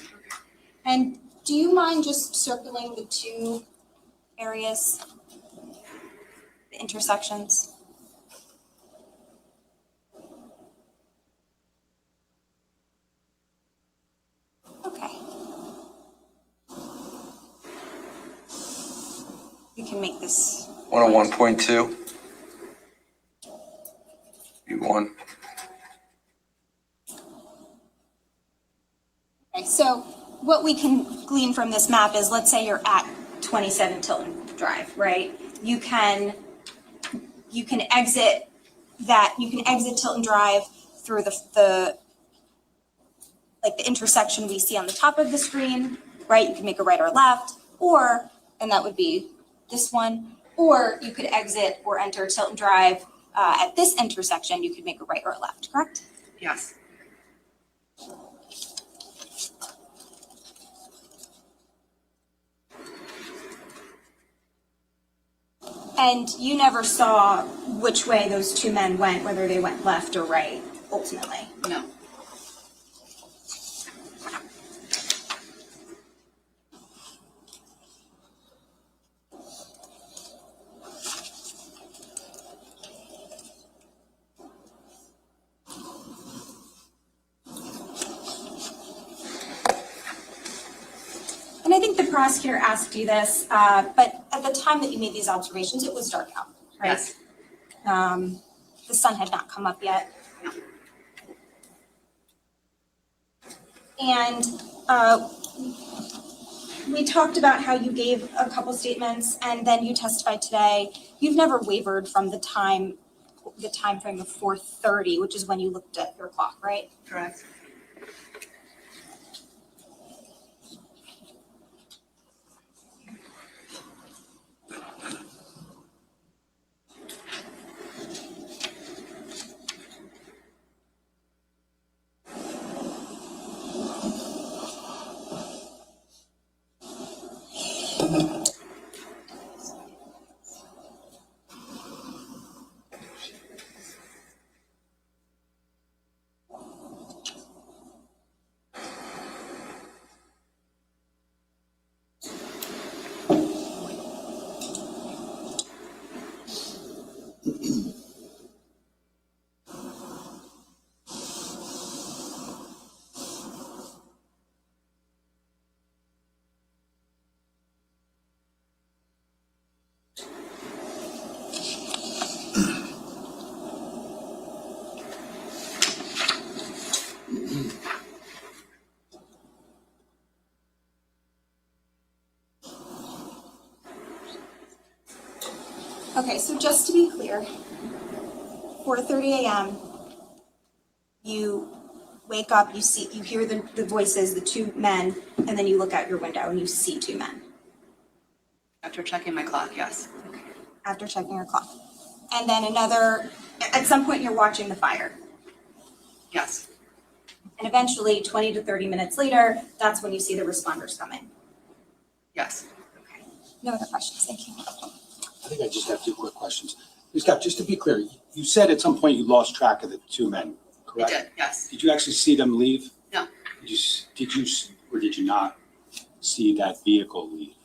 Speaker 5: And do you mind just circling the 2 areas, the intersections? Okay. We can make this
Speaker 2: 101.2. D1.
Speaker 5: Okay, so what we can glean from this map is, let's say you're at 27 Tilton Drive, right? You can exit Tilton Drive through the intersection we see on the top of the screen, right? You can make a right or left, and that would be this one, or you could exit or enter Tilton Drive at this intersection. You could make a right or a left, correct?
Speaker 8: Yes,
Speaker 5: And you never saw which way those 2 men went, whether they went left or right, ultimately.
Speaker 8: no,
Speaker 5: And I think the prosecutor asked you this, but at the time that you made these observations, it was dark out, right?
Speaker 8: Yes.
Speaker 5: The sun had not come up yet. And we talked about how you gave a couple statements and then you testified today. You've never wavered from the time frame of 4:30, which is when you looked at your clock, right?
Speaker 8: Correct.
Speaker 5: Okay, so just to be clear, 4:30 a.m., you wake up, you hear the voices, the two men, and then you look out your window and you see two men.
Speaker 8: After checking my clock, yes.
Speaker 5: After checking your clock. And then at some point you're watching the fire.
Speaker 8: Yes.
Speaker 5: And eventually, 20 to 30 minutes later, that's when you see the responders come in.
Speaker 8: Yes.
Speaker 5: Okay. No other questions, thank you.
Speaker 9: I think I just have two quick questions. Ms. Capp, just to be clear, you said at some point you lost track of the two men,
Speaker 8: I
Speaker 9: correct?
Speaker 8: did, yes.
Speaker 9: Did you actually see them leave?
Speaker 8: No.
Speaker 9: Did you or did you not see that vehicle leave?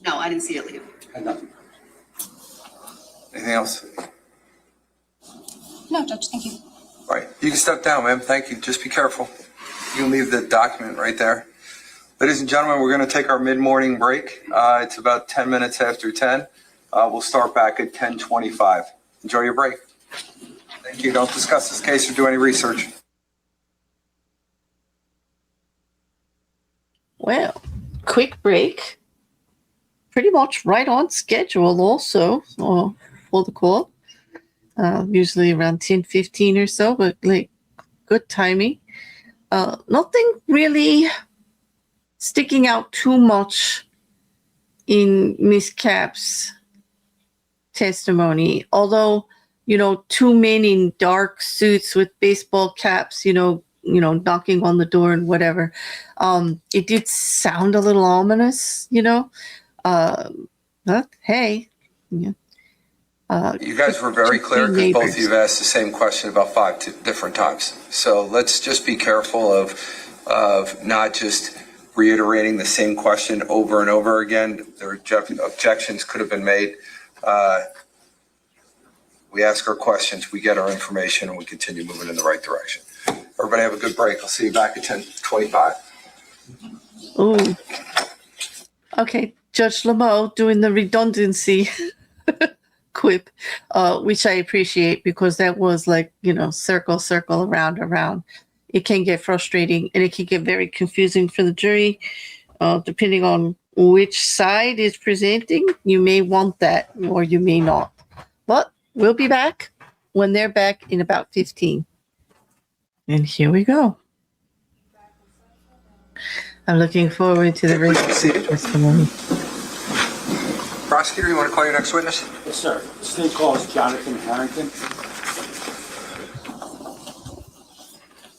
Speaker 8: No, I didn't see it leave.
Speaker 9: Had nothing.
Speaker 2: Anything else?
Speaker 5: No, Judge, thank you.
Speaker 2: All right, you can step down, ma'am. Thank you. Just be careful. You can leave the document right there. Ladies and gentlemen, we're going to take our mid-morning break. It's about 10 minutes after 10. We'll start back at 10:25. Enjoy your break. Thank you. Don't discuss this case or do any research.
Speaker 1: Well, quick break. Pretty much right on schedule also for the call. Usually around 10:15 or so, but like good timing. Nothing really sticking out too much in Miss Capp's testimony, although, two men in dark suits with baseball caps, knocking on the door and whatever. It did sound a little ominous, but hey,
Speaker 2: You guys were very clear because both of you have asked the same question about 5 different times. So let's just be careful of not just reiterating the same question over and over again. Their objections could have been made. We ask our questions, we get our information, and we continue moving in the right direction. Everybody have a good break. I'll see you back at 10:25.
Speaker 1: oh, okay. Judge Lemieux doing the redundancy quip, which I appreciate because that was like, circle, circle, around. It can get frustrating and it can get very confusing for the jury, depending on which side is presenting. You may want that or you may not. But we'll be back when they're back in about 15. And here we go. I'm looking forward to the rest of the testimony.
Speaker 2: Prosecutor, you want to call your next witness?
Speaker 9: Yes, sir. This thing calls Jonathan Harrington.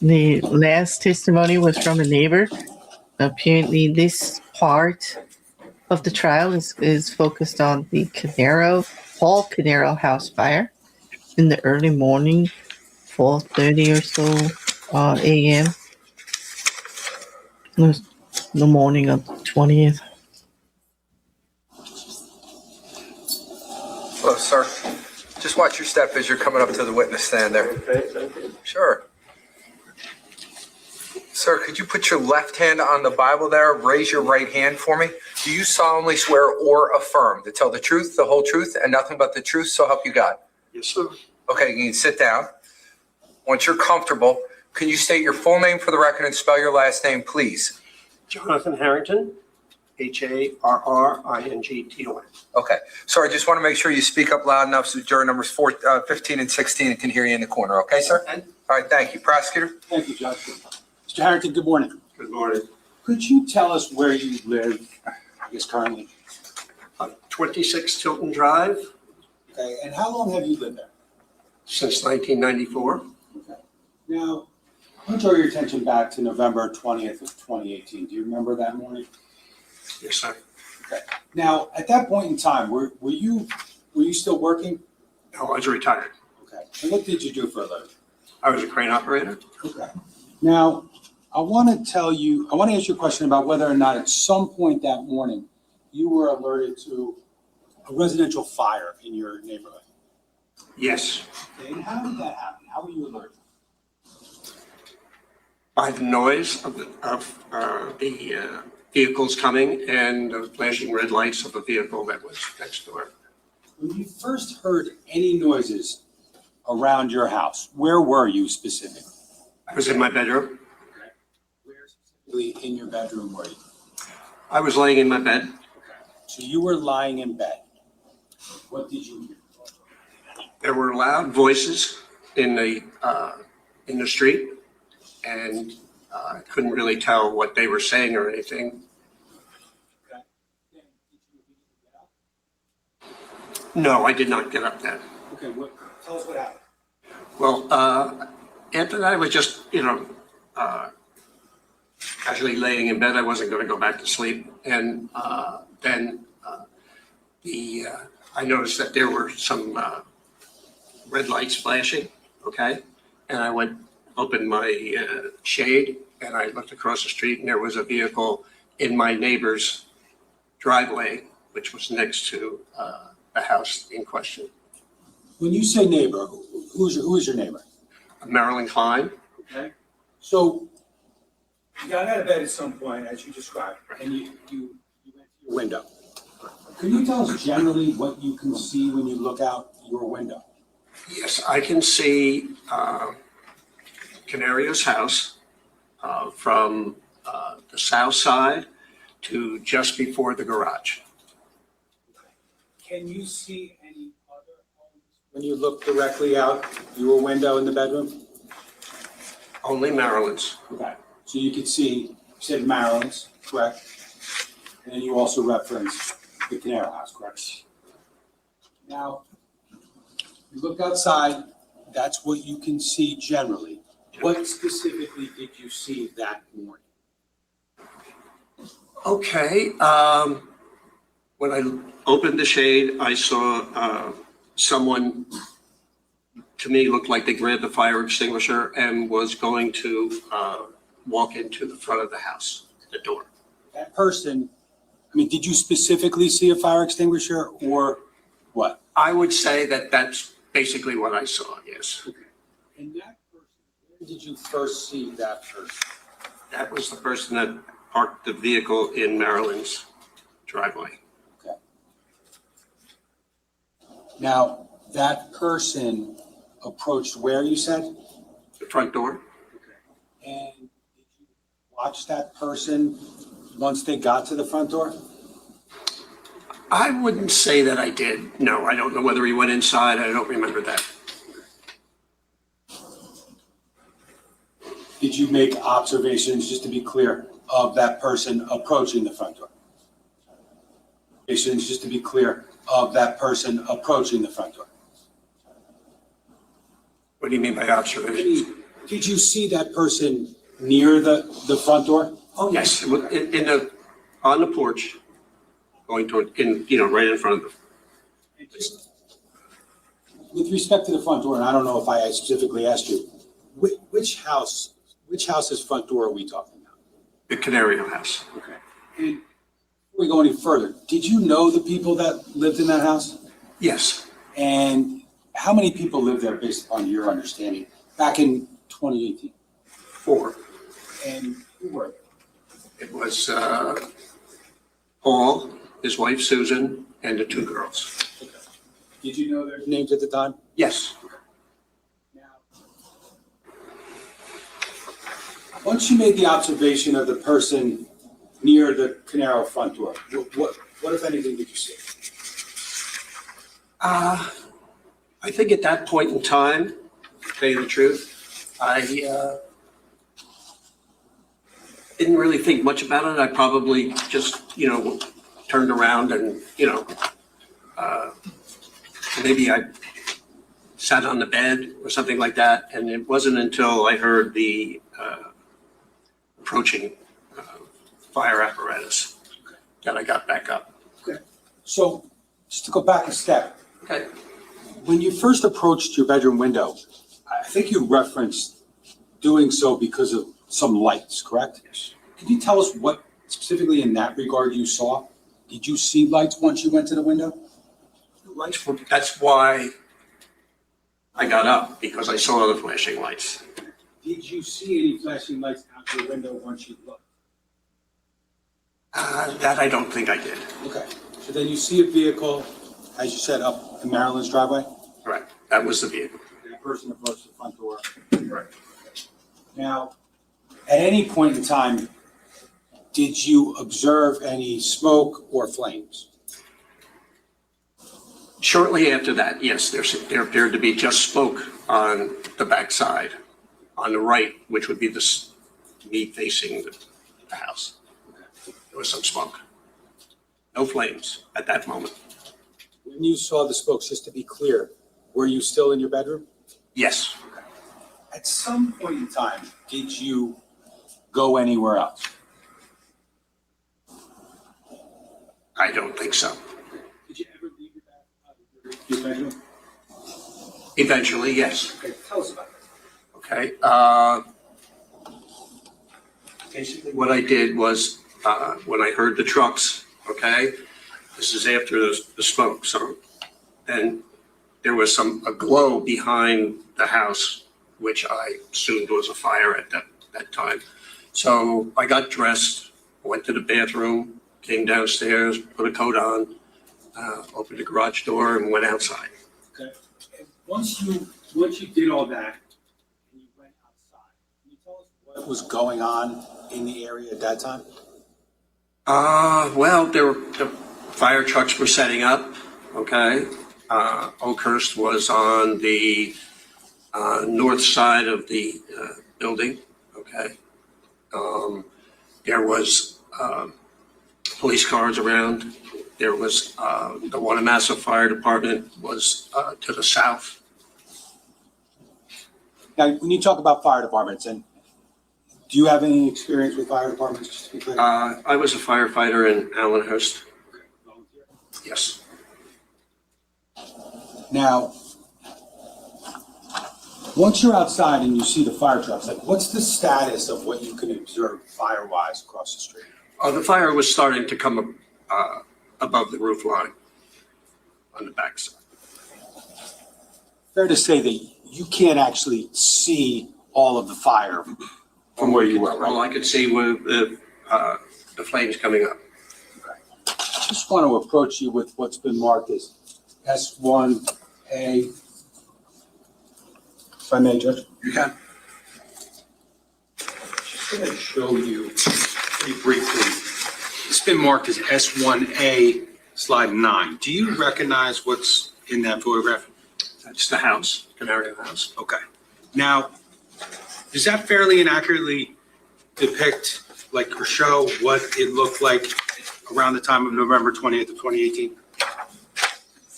Speaker 1: The last testimony was from a neighbor. Apparently, this part of the trial is focused on the Paul Caneiro house fire in the early morning, 4:30 or so a.m. It was the morning of the 20th.
Speaker 2: Hello, sir. Just watch your step as you're coming up to the witness stand there.
Speaker 9: Okay, thank you.
Speaker 2: Sure. Sir, Sir, could you put your left hand on the Bible there? Raise your right hand for me. Do you solemnly swear or affirm to tell the truth, the whole truth, and nothing but the truth, so help you God?
Speaker 10: Yes, sir.
Speaker 2: Okay, you can sit down. Once you're comfortable, can you state your full name for the record and spell your last name, please?
Speaker 10: Jonathan Harrington, Harrington.
Speaker 2: Okay, sir, I just want to make sure you speak up loud enough so juror numbers 15 and 16 can hear you in the corner. Okay, sir?
Speaker 10: Okay.
Speaker 2: All right, thank you. Prosecutor?
Speaker 9: Thank you, Judge. Mr. Harrington, good morning.
Speaker 10: Good morning.
Speaker 9: Could you tell us where you live, I guess currently?
Speaker 10: 26 Tilton Drive
Speaker 9: Okay, and how long have you lived there?
Speaker 10: since 1994.
Speaker 9: Okay. Now, I want to draw your attention back to November 20th of 2018. Do you remember that morning?
Speaker 10: Yes, sir.
Speaker 9: Now, at that point in time, were you still working?
Speaker 10: No, I was retired.
Speaker 9: Okay. And what did you do for a living?
Speaker 10: I was a crane operator.
Speaker 9: Okay. Now, I want to ask you a question about whether or not at some point that morning you were alerted to a residential fire in your neighborhood.
Speaker 10: Yes.
Speaker 9: Okay, and how did that happen? How were you alerted?
Speaker 10: By the noise of the vehicles coming and the flashing red lights of a vehicle that was next door.
Speaker 9: When you first heard any noises around your house, where were you specifically?
Speaker 10: I was in my bedroom.
Speaker 9: Where specifically in your bedroom were you?
Speaker 10: I was laying in my bed.
Speaker 9: So you were lying in bed. What did you hear?
Speaker 10: There were loud voices in the street, and I couldn't really tell what they were saying or anything.
Speaker 9: Okay. Then did you immediately get up?
Speaker 10: No, I did not get up then.
Speaker 9: Okay, tell us what happened.
Speaker 10: Well, after that, I was just, casually laying in bed. I wasn't going to go back to sleep. And then I noticed that there were some red lights flashing, okay? And I opened my shade, and I looked across the street, and there was a vehicle in my neighbor's driveway, which was next to the house in question.
Speaker 9: When you say neighbor, who is your neighbor?
Speaker 10: Marilyn Klein.
Speaker 9: Okay. So you got out of bed at some point, as you described, and you went to your window. Can you tell us generally what you can see when you look out your window?
Speaker 10: Yes, I can see Canario's house from the south side to just before the garage.
Speaker 9: Can you see any other homes when you look directly out your window in the bedroom?
Speaker 10: Only Marilyn's.
Speaker 9: Okay. So you could see, you said Marilyn's, correct? And then you also referenced the Caneiro house, correct? Now, you look outside, that's what you can see generally. What specifically did you see that morning?
Speaker 10: Okay, when I opened the shade, I saw someone, to me, looked like they grabbed the fire extinguisher and was going to walk into the front of the house, the door.
Speaker 9: That person, I mean, did you specifically see a fire extinguisher or what?
Speaker 10: I would say that that's basically what I saw, yes.
Speaker 9: And that person, where did you first see that person?
Speaker 10: That was the person that parked the vehicle in Marilyn's driveway.
Speaker 9: Okay. Now, that person approached where, you said?
Speaker 10: The front door?
Speaker 9: And did you watch that person once they got to the front door?
Speaker 10: I wouldn't say that I did. No, I don't know whether he went inside. I don't remember that.
Speaker 9: Did you make observations, just to be clear, of that person approaching the front door? Observations, just to be clear, of that person approaching the front door?
Speaker 10: What do you mean by observations?
Speaker 9: Did you see that person near the front door?
Speaker 10: Oh, yes, on the porch, going toward, right in front of the.
Speaker 9: With respect to the front door, and I don't know if I specifically asked you, which house's front door are we talking about?
Speaker 10: The Caneiro house.
Speaker 9: Okay. And before we go any further, did you know the people that lived in that house?
Speaker 10: Yes.
Speaker 9: And how many people lived there based upon your understanding back in 2018?
Speaker 10: 4.
Speaker 9: And who were they?
Speaker 10: It was Paul, his wife Susan, and the two girls.
Speaker 9: Did you know their names at the time?
Speaker 10: Yes.
Speaker 9: Now, once you made the observation of the person near the Caneiro front door, what if anything did you see?
Speaker 10: I think at that point in time, to tell you the truth, I didn't really think much about it. I probably just, turned around and, maybe I sat on the bed or something like that. And it wasn't until I heard the approaching fire apparatus that I got back up.
Speaker 9: So, just to go back a step,
Speaker 10: Okay.
Speaker 9: when you first approached your bedroom window, I think you referenced doing so because of some lights, correct?
Speaker 10: Yes.
Speaker 9: Can you tell us what specifically in that regard you saw? Did you see lights once you went to the window?
Speaker 10: That's why I got up, because I saw the flashing lights.
Speaker 9: Did you see any flashing lights out your window once you looked?
Speaker 10: That I don't think I did.
Speaker 9: Okay, so then you see a vehicle, as you said, up in Marilyn's driveway?
Speaker 10: Correct. That was the vehicle.
Speaker 9: That person approached the front door.
Speaker 10: Right.
Speaker 9: Now, at any point in time, did you observe any smoke or flames?
Speaker 10: Shortly after that, yes, there appeared to be just smoke on the backside, on the right, which would be me facing the house. There was some smoke. No flames at that moment.
Speaker 9: When you saw the smoke, just to be clear, were you still in your bedroom?
Speaker 10: Yes.
Speaker 9: At some point in time, did you go anywhere else?
Speaker 10: I don't think so.
Speaker 9: Did you ever leave your bedroom?
Speaker 10: Eventually, yes.
Speaker 9: Okay, tell us about that.
Speaker 10: Okay. Basically, what I did was, when I heard the trucks, okay, this is after the smoke, so then there was a glow behind the house, which I assumed was a fire at that time. So I got dressed, went to the bathroom, came downstairs, put a coat on, opened the garage door, and went outside.
Speaker 9: Okay. And once you did all that and you went outside, can you tell us what was going on in the area at that time?
Speaker 10: Well, the fire trucks were setting up, okay? Oakhurst was on the north side of the building, okay? There was police cars around. There was the Wanamasso Fire Department was to the south.
Speaker 9: Now, when you talk about fire departments, and do you have any experience with fire departments? Just to be clear?
Speaker 10: I was a firefighter in Allenhurst. Yes.
Speaker 9: Now, once you're outside and you see the fire trucks, like what's the status of what you can observe fire-wise across the street?
Speaker 10: The fire was starting to come above the roof line on the backside.
Speaker 9: Fair to say that you can't actually see all of the fire from where you were, right?
Speaker 10: All I could see were the flames coming up.
Speaker 9: I just want to approach you with what's been marked as S1A. If I may, Judge.
Speaker 7: You can.
Speaker 9: Just going to show you pretty briefly. It's been marked as S1A, slide 9. Do you recognize what's in that photograph?
Speaker 10: That's the house, Caneiro house.
Speaker 9: Okay. Now, does that fairly and accurately depict, like, or show what it looked like around the time of November 20th of 2018?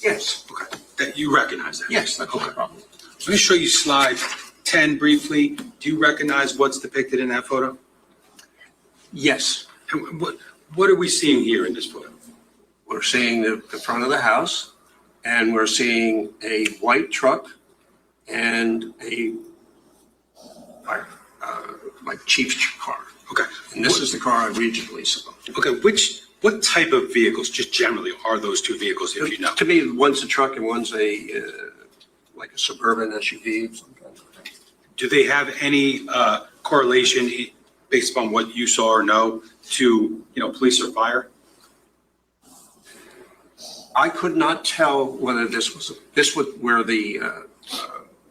Speaker 10: Yes.
Speaker 9: Okay. That you recognize that?
Speaker 10: Yes, that's no problem.
Speaker 9: Let me show you slide 10 briefly. Do you recognize what's depicted in that photo?
Speaker 10: Yes.
Speaker 9: And what are we seeing here in this photo?
Speaker 10: We're seeing the front of the house, and we're seeing a white truck and a like chief's car.
Speaker 9: Okay.
Speaker 10: And this is the car I regionally saw.
Speaker 9: Okay, what type of vehicles, just generally, are those two vehicles, if you know?
Speaker 10: To me, one's a truck and one's like a suburban SUV.
Speaker 9: Do they have any correlation
Speaker 7: based upon what you saw or know, to, police or fire?
Speaker 10: I could not tell whether this was where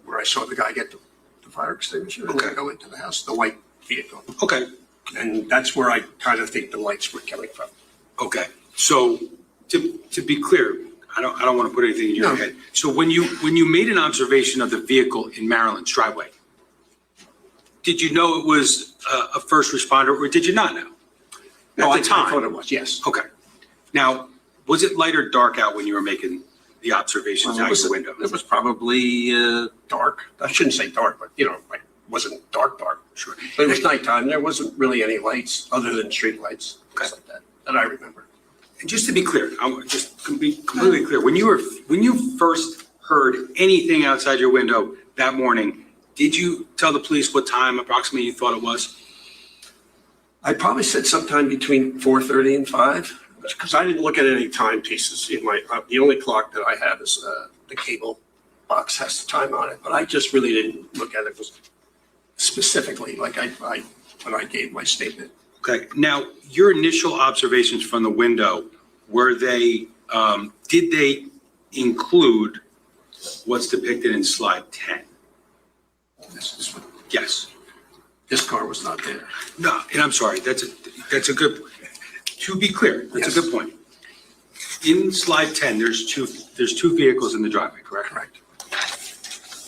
Speaker 10: where I saw the guy get the fire extinguisher and then
Speaker 7: Okay.
Speaker 10: go into the house, the white vehicle.
Speaker 7: Okay,
Speaker 10: And that's where I kind of think the lights were coming from.
Speaker 7: okay. So to be clear, I don't want to put anything in your
Speaker 10: No.
Speaker 7: head. So when you made an observation of the vehicle in Marilyn's driveway, did you know it was a first responder or did you not know?
Speaker 10: No,
Speaker 7: At
Speaker 10: I
Speaker 7: the time?
Speaker 10: thought it was, yes.
Speaker 7: Okay. Now, was it light or dark out when you were making the observations
Speaker 10: Well,
Speaker 7: out your window?
Speaker 10: It was probably dark. I shouldn't say dark, but like wasn't dark.
Speaker 7: Sure.
Speaker 10: But it was nighttime. There wasn't really any lights other than street lights, things like that I remember.
Speaker 7: And just to be clear, I'm just to be completely clear, when you first heard anything outside your window that morning, did you tell the police what time approximately you thought it was?
Speaker 10: I probably said sometime between 4:30 and 5, because I didn't look at any timepieces in my, the only clock that I have is the cable box has the time on it, but I just really didn't look at it specifically like when I gave my statement.
Speaker 7: Okay, now, your initial observations from the window, were they, did they include what's depicted in slide 10? Yes.
Speaker 10: This car was not there.
Speaker 7: No, and I'm sorry, that's a good, to be clear, that's a good point. In slide 10, there's two vehicles in the driveway, correct?
Speaker 10: Correct.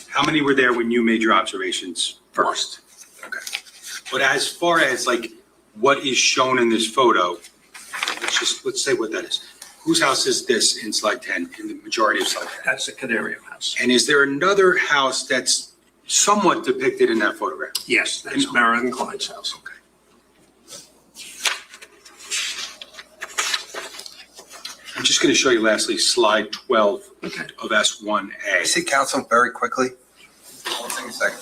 Speaker 7: How many were there when you made your observations first? Okay. But as far as like what is shown in this photo, let's say what that is. Whose house is this in slide 10, in the majority of slide 10?
Speaker 10: That's the Caneiro house.
Speaker 7: And is there another house that's somewhat depicted in that photograph?
Speaker 10: Yes, that's Marc and Clyde's house.
Speaker 7: Okay. I'm just going to show you lastly slide 12 of S1A.
Speaker 2: I see counsel very quickly. Hold on a second.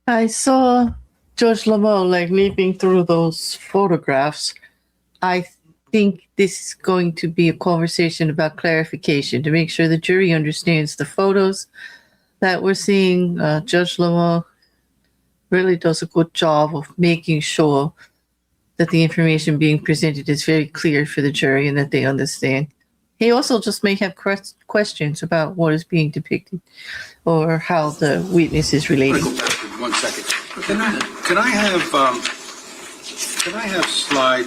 Speaker 1: I saw Judge Lemieux leaping through those photographs. I think this is going to be a conversation about clarification to make sure the jury understands the photos that we're seeing. Judge Lemieux really does a good job of making sure that the information being presented is very clear for the jury and that they understand. He also just may have questions about what is being depicted or how the witness is relating.
Speaker 7: Go back for 1 second. Can I have slide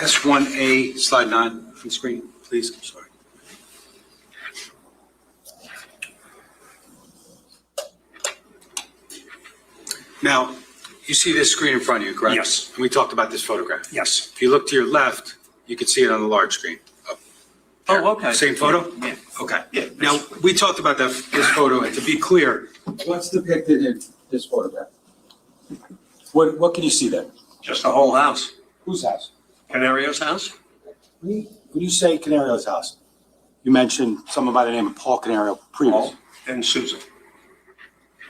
Speaker 7: S1A, slide 9 on the screen, please? I'm sorry. Now, you see this screen in front of you, correct?
Speaker 10: Yes.
Speaker 7: And we talked about this photograph.
Speaker 10: Yes.
Speaker 7: If you look to your left, you can see it on the large screen. Up there.
Speaker 10: Oh, okay.
Speaker 7: Same photo?
Speaker 10: Yeah.
Speaker 7: Okay.
Speaker 10: Yeah.
Speaker 7: Now, we talked about this photo, and to be clear,
Speaker 9: What's depicted in this photograph? What can you see there?
Speaker 10: Just the whole house.
Speaker 9: Whose house?
Speaker 10: Caneiro's house?
Speaker 9: When you say Caneiro's house, you mentioned someone by the name of Paul Caneiro previously.
Speaker 10: Paul and Susan.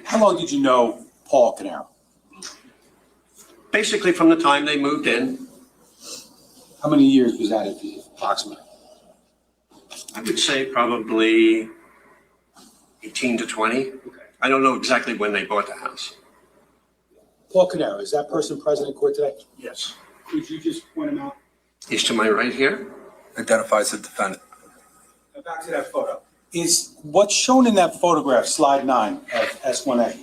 Speaker 9: How long did you know Paul Caneiro?
Speaker 10: Basically from the time they moved in,
Speaker 9: How many years was that approximately?
Speaker 10: I would say probably 18 to 20. I don't know exactly when they bought the house.
Speaker 9: Paul Caneiro, is that person present in court today?
Speaker 10: Yes.
Speaker 9: Could you just point him out?
Speaker 10: He's to my right here.
Speaker 2: Identifies the defendant.
Speaker 9: Now back to that photo. Is what's shown in that photograph, slide 9 of S1A,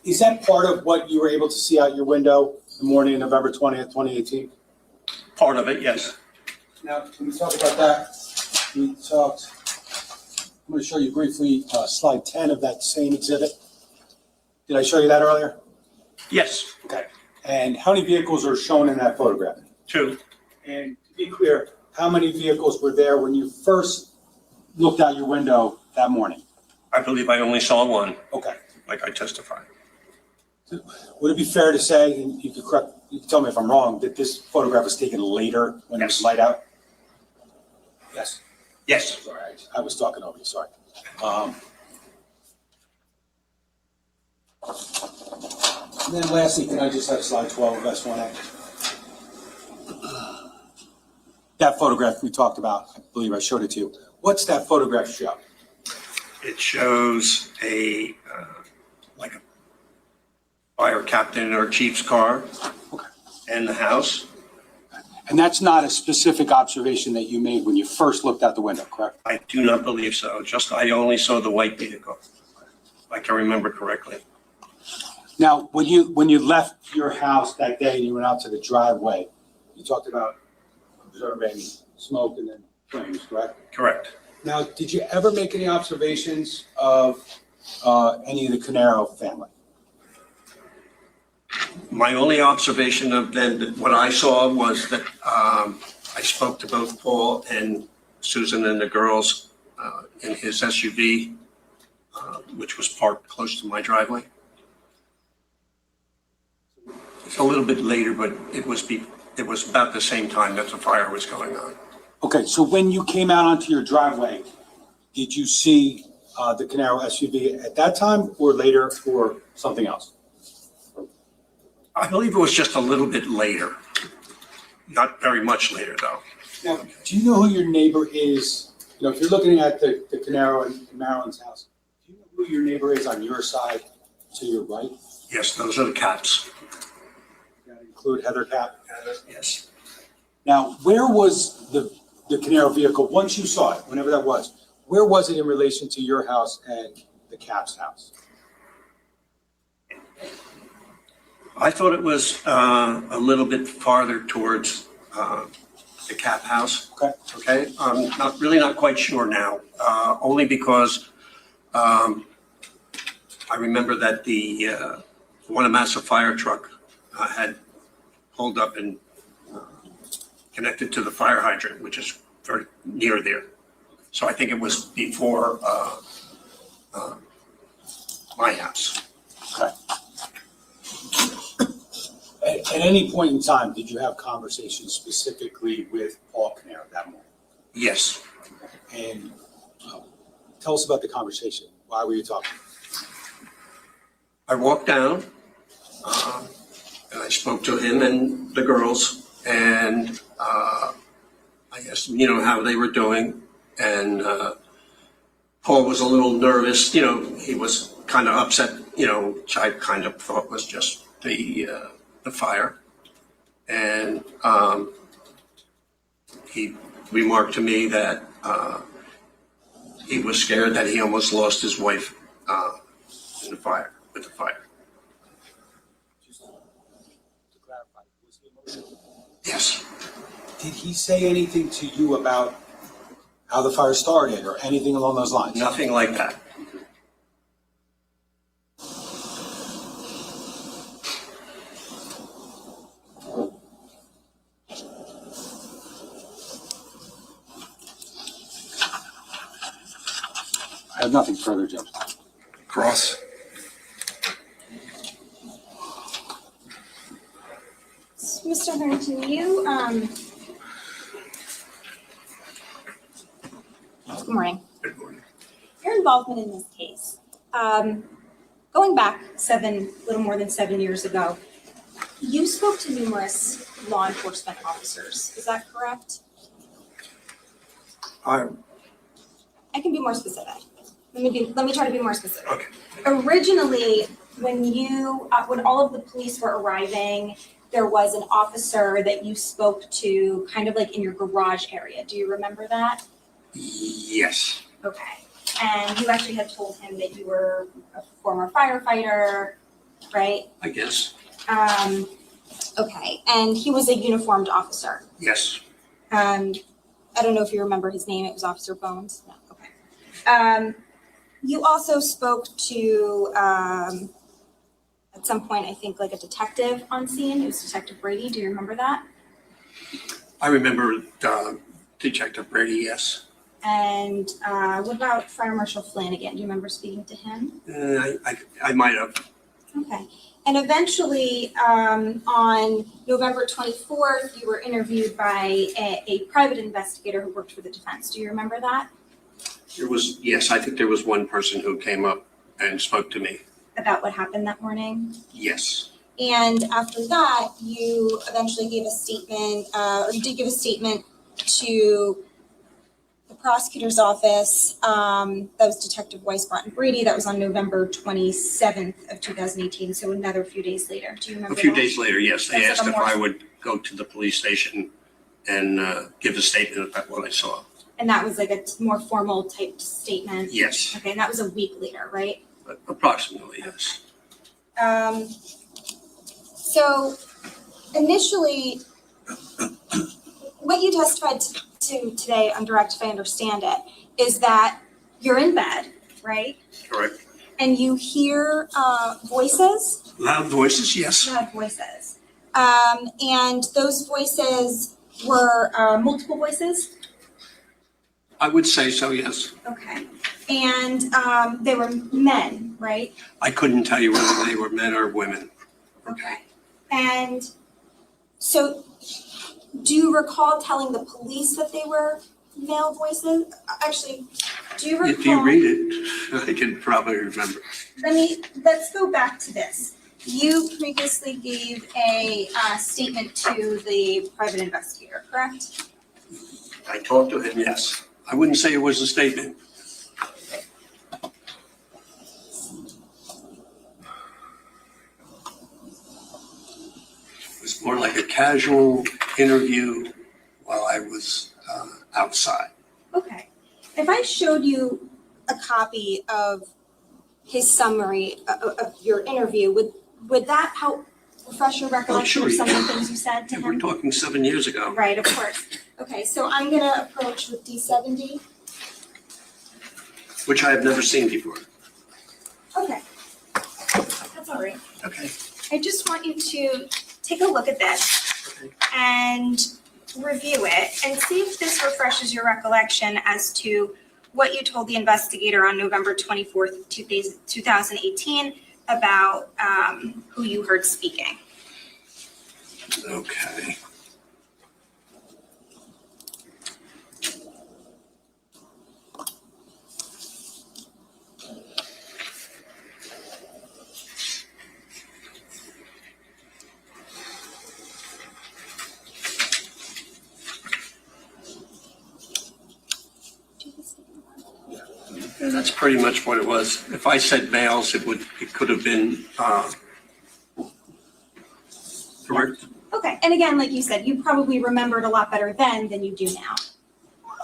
Speaker 9: is that part of what you were able to see out your window the morning of November 20th, 2018?
Speaker 10: Part of it, yes.
Speaker 9: Now, can we talk about that? I'm going to show you briefly slide 10 of that same exhibit. Did I show you that earlier?
Speaker 10: Yes,
Speaker 9: Okay. And how many vehicles are shown in that photograph?
Speaker 10: 2.
Speaker 9: And to be clear, how many vehicles were there when you first looked out your window that morning?
Speaker 10: I believe I only saw one,
Speaker 9: Okay.
Speaker 10: like I testified.
Speaker 9: Would it be fair to say, and you can tell me if I'm wrong, that this photograph was taken later when it was
Speaker 10: Yes.
Speaker 9: light out? Yes.
Speaker 10: Yes.
Speaker 9: Sorry, I was talking over you, sorry. And then lastly, can I just have slide 12 of S1A? That photograph we talked about, I believe I showed it to you. What's that photograph show?
Speaker 10: It shows like a fire captain or chief's car
Speaker 9: Okay.
Speaker 10: and the house.
Speaker 9: And that's not a specific observation that you made when you first looked out the window, correct?
Speaker 10: I do not believe so. I only saw the white vehicle, if I can remember correctly.
Speaker 9: Now, when you left your house that day and you went out to the driveway, you talked about observing smoke and then flames, correct?
Speaker 10: Correct.
Speaker 9: Now, did you ever make any observations of any of the Caneiro family?
Speaker 10: My only observation of them, what I saw was that I spoke to both Paul and Susan and the girls in his SUV, which was parked close to my driveway. It's a little bit later, but it was about the same time that the fire was going on.
Speaker 9: Okay, so when you came out onto your driveway, did you see the Caneiro SUV at that time or later or something else?
Speaker 10: I believe it was just a little bit later. Not very much later, though.
Speaker 9: Now, do you know who your neighbor is? You know, if you're looking at the Caneiro and Marilyn's house, do you know who your neighbor is on your side to your right?
Speaker 10: Yes, those are the Capps.
Speaker 9: That include Heather Capp?
Speaker 10: Yes.
Speaker 9: Now, where was the Caneiro vehicle, once you saw it, whenever that was, where was it in relation to your house and the Capp's house?
Speaker 10: I thought it was a little bit farther towards the Capp house.
Speaker 9: Okay.
Speaker 10: Okay, I'm not quite sure now, only because I remember that the Wallace fire truck had pulled up and connected to the fire hydrant, which is very near there. So I think it was before my house.
Speaker 9: Okay. At any point in time, did you have conversations specifically with Paul Caneiro that morning?
Speaker 10: Yes.
Speaker 9: And tell us about the conversation. Why were you talking?
Speaker 10: I walked down and I spoke to him and the girls, and I asked them, how they were doing. And Paul was a little nervous, he was kind of upset, which I kind of thought was just the fire. And he remarked to me that he was scared that he almost lost his wife with the fire.
Speaker 9: Just to clarify, was he emotional?
Speaker 10: Yes.
Speaker 9: Did he say anything to you about how the fire started or anything along those lines?
Speaker 10: Nothing like that.
Speaker 9: I have nothing further, Judge.
Speaker 2: Cross.
Speaker 5: Mr. Harrington, good morning.
Speaker 10: Good morning.
Speaker 5: Your involvement in this case, going back little more than 7 years ago, you spoke to numerous law enforcement officers. Is that correct? I can be more specific. Let me try to be more specific.
Speaker 10: Okay.
Speaker 5: Originally, when all of the police were arriving, there was an officer that you spoke to kind of like in your garage area. Do you remember that?
Speaker 10: Yes.
Speaker 5: Okay. And you actually had told him that you were a former firefighter, right?
Speaker 10: I guess.
Speaker 5: Okay. And he was a uniformed officer.
Speaker 10: Yes.
Speaker 5: I don't know if you remember his name. It was Officer Bones. No. Okay. You also spoke to, at some point, I think, like a detective on scene. It was Detective Brady. Do you remember that?
Speaker 10: I remember Detective Brady, yes.
Speaker 5: And what about Fire Marshal Flanagan? Do you remember speaking to him?
Speaker 10: I might have.
Speaker 5: Okay. And eventually, on November 24th, you were interviewed by a private investigator who worked for the defense. Do you remember that?
Speaker 10: Yes, I think there was one person who came up and spoke to me.
Speaker 5: About what happened that morning?
Speaker 10: Yes.
Speaker 5: And after that, you eventually gave a statement, or you did give a statement to the prosecutor's office, that was Detective Weiss Broughton Brady. That was on November 27th of 2018, so another few days later. Do you remember
Speaker 10: A few
Speaker 5: that?
Speaker 10: days later, yes, they
Speaker 5: That's
Speaker 10: asked
Speaker 5: like
Speaker 10: if
Speaker 5: a more-
Speaker 10: I would go to the police station and give a statement about what I saw.
Speaker 5: And that was like a more formal typed statement?
Speaker 10: Yes,
Speaker 5: Okay, and that was a week later, right?
Speaker 10: approximately, yes.
Speaker 5: So initially, what you testified to today on direct, if I understand it, is that you're in bed, right?
Speaker 10: Correct.
Speaker 5: And you hear voices,
Speaker 10: Loud voices, yes.
Speaker 5: loud voices. And those voices were multiple voices?
Speaker 10: I would say so, yes.
Speaker 5: Okay. And they were men, right?
Speaker 10: I couldn't tell you whether they were men or women.
Speaker 5: Okay. And so do you recall telling the police that they were male voices? Actually, do you recall?
Speaker 10: If you read it, I can probably remember.
Speaker 5: Let's go back to this. You previously gave a statement to the private investigator, correct?
Speaker 10: I talked to him, yes. I wouldn't say it was a statement. It was more like a casual interview while I was outside.
Speaker 5: Okay. If I showed you a copy of his summary of your interview, would that help refresh your recollection
Speaker 10: sure
Speaker 5: of
Speaker 10: you
Speaker 5: some of the
Speaker 10: can.
Speaker 5: things you said to
Speaker 10: We're
Speaker 5: him?
Speaker 10: talking 7 years ago.
Speaker 5: Right, of course. Okay, so I'm gonna approach with D70.
Speaker 10: Which I have never seen before.
Speaker 5: Okay. That's all right.
Speaker 10: Okay.
Speaker 5: I just want you to take a look at this
Speaker 10: Okay.
Speaker 5: and review it and see if this refreshes your recollection as to what you told the investigator on November 24th, 2018 about who you heard speaking.
Speaker 10: Okay. That's pretty much what it was. If I said males, it could have been correct.
Speaker 5: Okay, and again, like you said, you probably remembered a lot better then than you do now.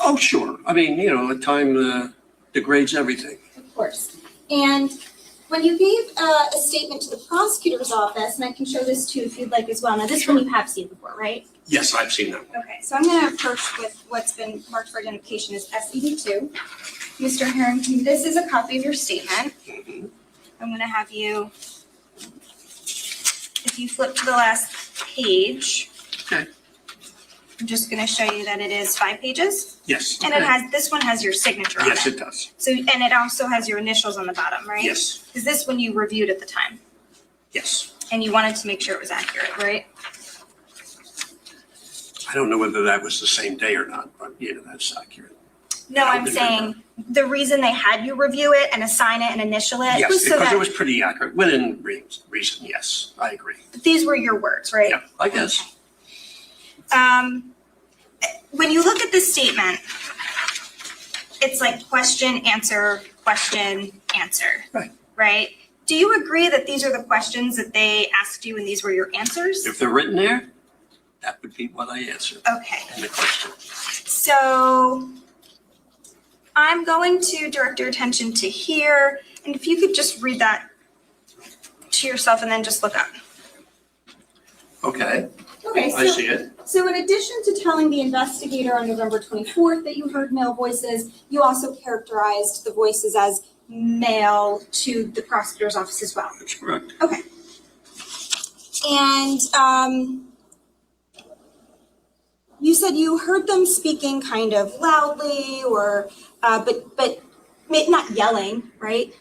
Speaker 10: Oh, sure. I mean, time degrades everything.
Speaker 5: Of course. And when you gave a statement to the prosecutor's office, and I can show this too if you'd like as well. Now, this one you have seen before, right?
Speaker 10: Yes, I've seen that one.
Speaker 5: Okay, so I'm going to approach with what's been marked for identification as SED2. Mr. Harrington, this is a copy of your statement.
Speaker 10: Mhm.
Speaker 5: I'm going to have you, if you flip to the last page.
Speaker 10: Okay.
Speaker 5: I'm just going to show you that it is 5 pages.
Speaker 10: Yes.
Speaker 5: And
Speaker 10: okay.
Speaker 5: this one has your signature on it.
Speaker 10: Yes, it does.
Speaker 5: So, and it also has your initials on the bottom, right?
Speaker 10: Yes,
Speaker 5: Is this one you reviewed at the time?
Speaker 10: yes.
Speaker 5: And you wanted to make sure it was accurate, right?
Speaker 10: I don't know whether that was the same day or not, but that's accurate.
Speaker 5: No,
Speaker 10: I
Speaker 5: I'm
Speaker 10: don't
Speaker 5: saying the reason they had you review it and assign it and initial it
Speaker 10: Yes,
Speaker 5: was so
Speaker 10: because
Speaker 5: that
Speaker 10: it was pretty accurate. Within reason, yes, I agree.
Speaker 5: these were your words, right?
Speaker 10: Yeah, I guess.
Speaker 5: When you look at this statement, it's like question, answer,
Speaker 10: Right.
Speaker 5: right? Do you agree that these are the questions that they asked you and these were your answers?
Speaker 10: If they're written there, that would be what I answered
Speaker 5: Okay,
Speaker 10: in the question.
Speaker 5: so I'm going to direct your attention to here, and if you could just read that to yourself and then just look up.
Speaker 10: Okay,
Speaker 5: Okay,
Speaker 10: I
Speaker 5: so,
Speaker 10: see it.
Speaker 5: so in addition to telling the investigator on November 24th that you heard male voices, you also characterized the voices as male to the prosecutor's office as well.
Speaker 10: That's correct.
Speaker 5: Okay. And you said you heard them speaking kind of loudly or, but not yelling, right?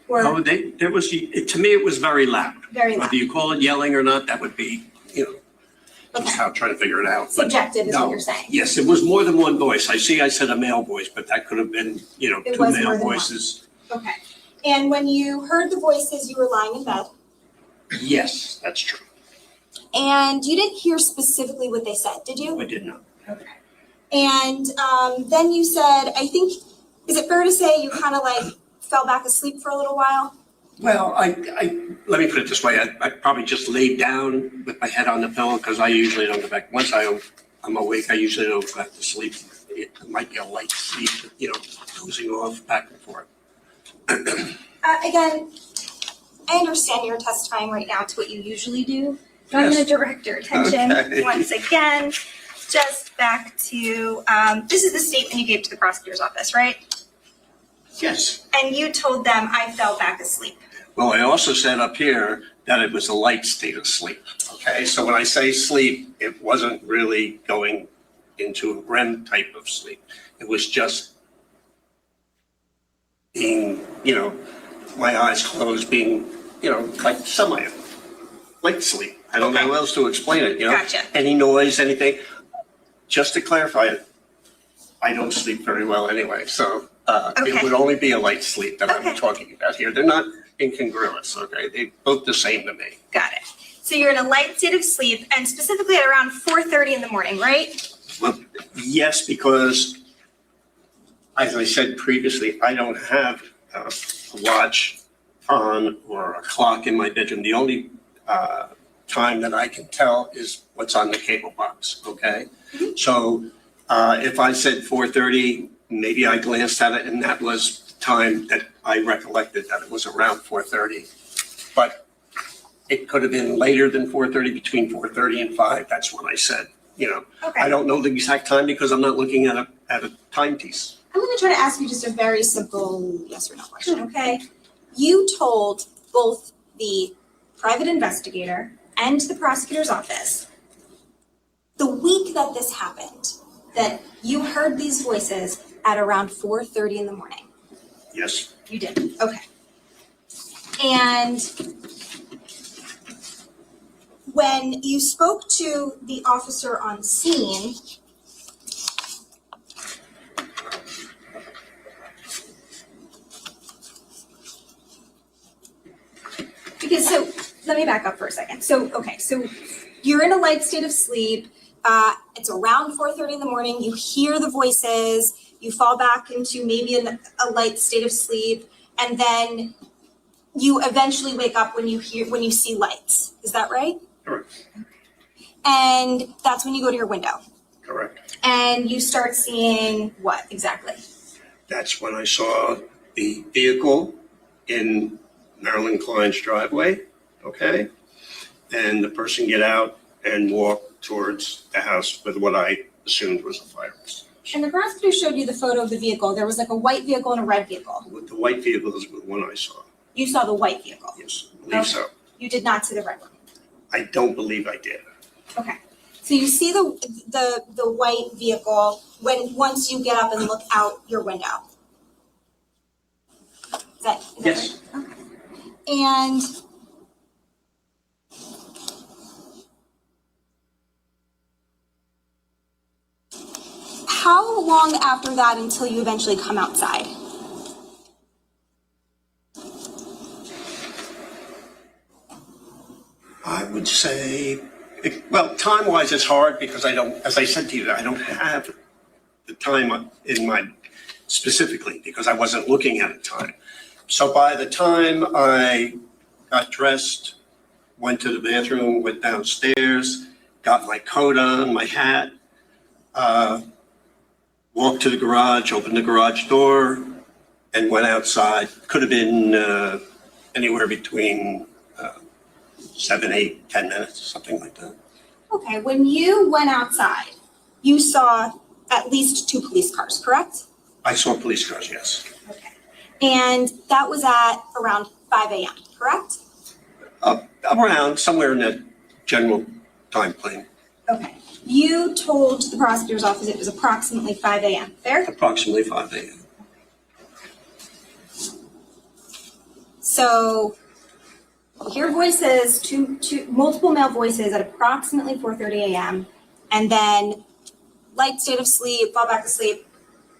Speaker 5: Or
Speaker 10: Oh, there was, to me, it was very loud.
Speaker 5: very loud.
Speaker 10: Whether you call it yelling or not, that would be, just how I'm trying to figure it out. But
Speaker 5: Subjective is
Speaker 10: no,
Speaker 5: what you're saying.
Speaker 10: Yes, it was more than one voice. I said a male voice, but that could have been,
Speaker 5: It
Speaker 10: two
Speaker 5: was
Speaker 10: male
Speaker 5: more than one.
Speaker 10: voices.
Speaker 5: Okay. And when you heard the voices, you were lying in bed.
Speaker 10: Yes, that's true.
Speaker 5: And you didn't hear specifically what they said, did you?
Speaker 10: I did not.
Speaker 5: Okay. And then you said, I think, is it fair to say you kind of like fell back asleep for a little while?
Speaker 10: Well, let me put it this way. I probably just laid down with my head on the pillow because I usually don't go back. Once I'm awake, I usually don't go back to sleep. It might be a light sleep, dozing off back and forth.
Speaker 5: Again, I understand you're testifying right now to what you usually do. But I'm going to direct your attention once again, just back to, this is the statement you gave to the prosecutor's office, right?
Speaker 10: Yes.
Speaker 5: And you told them I fell back asleep.
Speaker 10: Well, I also said up here that it was a light state of sleep. Okay, so when I say sleep, it wasn't really going into a REM type of sleep. It was just being, my eyes closed, being, like semi-light sleep. I don't know how else to explain it,
Speaker 5: Gotcha.
Speaker 10: Any noise, anything. Just to clarify it, I don't sleep very well anyway, so it would only be a light sleep that I'm talking about here. They're not incongruous, okay? They're both the same to me.
Speaker 5: Got it. So you're in a light state of sleep, and specifically at around 4:30 in the morning, right?
Speaker 10: Well, yes, because as I said previously, I don't have a watch on or a clock in my bedroom. The only time that I can tell is what's on the cable box, okay?
Speaker 5: Mm-hmm.
Speaker 10: So if I said 4:30, maybe I glanced at it and that was the time that I recollected that it was around 4:30. But it could have been later than 4:30, between 4:30 and 5. That's what I said,
Speaker 5: Okay.
Speaker 10: I don't know the exact time because I'm not looking at a timepiece.
Speaker 5: I'm going to try to ask you just a very simple yes or no question, okay? You told both the private investigator and the prosecutor's office the week that this happened that you heard these voices at around 4:30 in the morning.
Speaker 10: Yes.
Speaker 5: You did, okay. And when you spoke to the officer on scene, because so let me back up for a second. So you're in a light state of sleep. It's around 4:30 in the morning. You hear the voices. You fall back into maybe a light state of sleep, and then you eventually wake up when you see lights. Is that right?
Speaker 10: Correct.
Speaker 5: And that's when you go to your window.
Speaker 10: Correct.
Speaker 5: And you start seeing what exactly?
Speaker 10: That's when I saw the vehicle in Marilyn Klein's driveway, okay? And the person get out and walk towards the house with what I assumed was a fire extinguisher.
Speaker 5: And the prosecutor showed you the photo of the vehicle. There was like a white vehicle and a red vehicle.
Speaker 10: The white vehicle is the one I saw.
Speaker 5: You saw the white vehicle.
Speaker 10: Yes, I believe so.
Speaker 5: You did not see the red one.
Speaker 10: I don't believe I did.
Speaker 5: Okay. So you see the white vehicle once you get up and look out your window. Is that
Speaker 10: Yes.
Speaker 5: right? Okay. And how long after that until you eventually come outside?
Speaker 10: I would say, well, time-wise it's hard because I don't, as I said to you, I don't have the time in mind specifically because I wasn't looking at a time. So by the time I got dressed, went to the bathroom, went downstairs, got my coat on, my hat, walked to the garage, opened the garage door, and went outside. Could have been anywhere between 7, 8, 10 minutes, something like that.
Speaker 5: Okay, when you went outside, you saw at least 2 police cars, correct?
Speaker 10: I saw police cars, yes.
Speaker 5: Okay. And that was at around 5 a.m., correct?
Speaker 10: Around somewhere in that general time frame,
Speaker 5: Okay. You told the prosecutor's office it was approximately 5 a.m., fair?
Speaker 10: approximately 5 a.m.
Speaker 5: So you hear voices, multiple male voices at approximately 4:30 a.m., and then light state of sleep, fall back to sleep.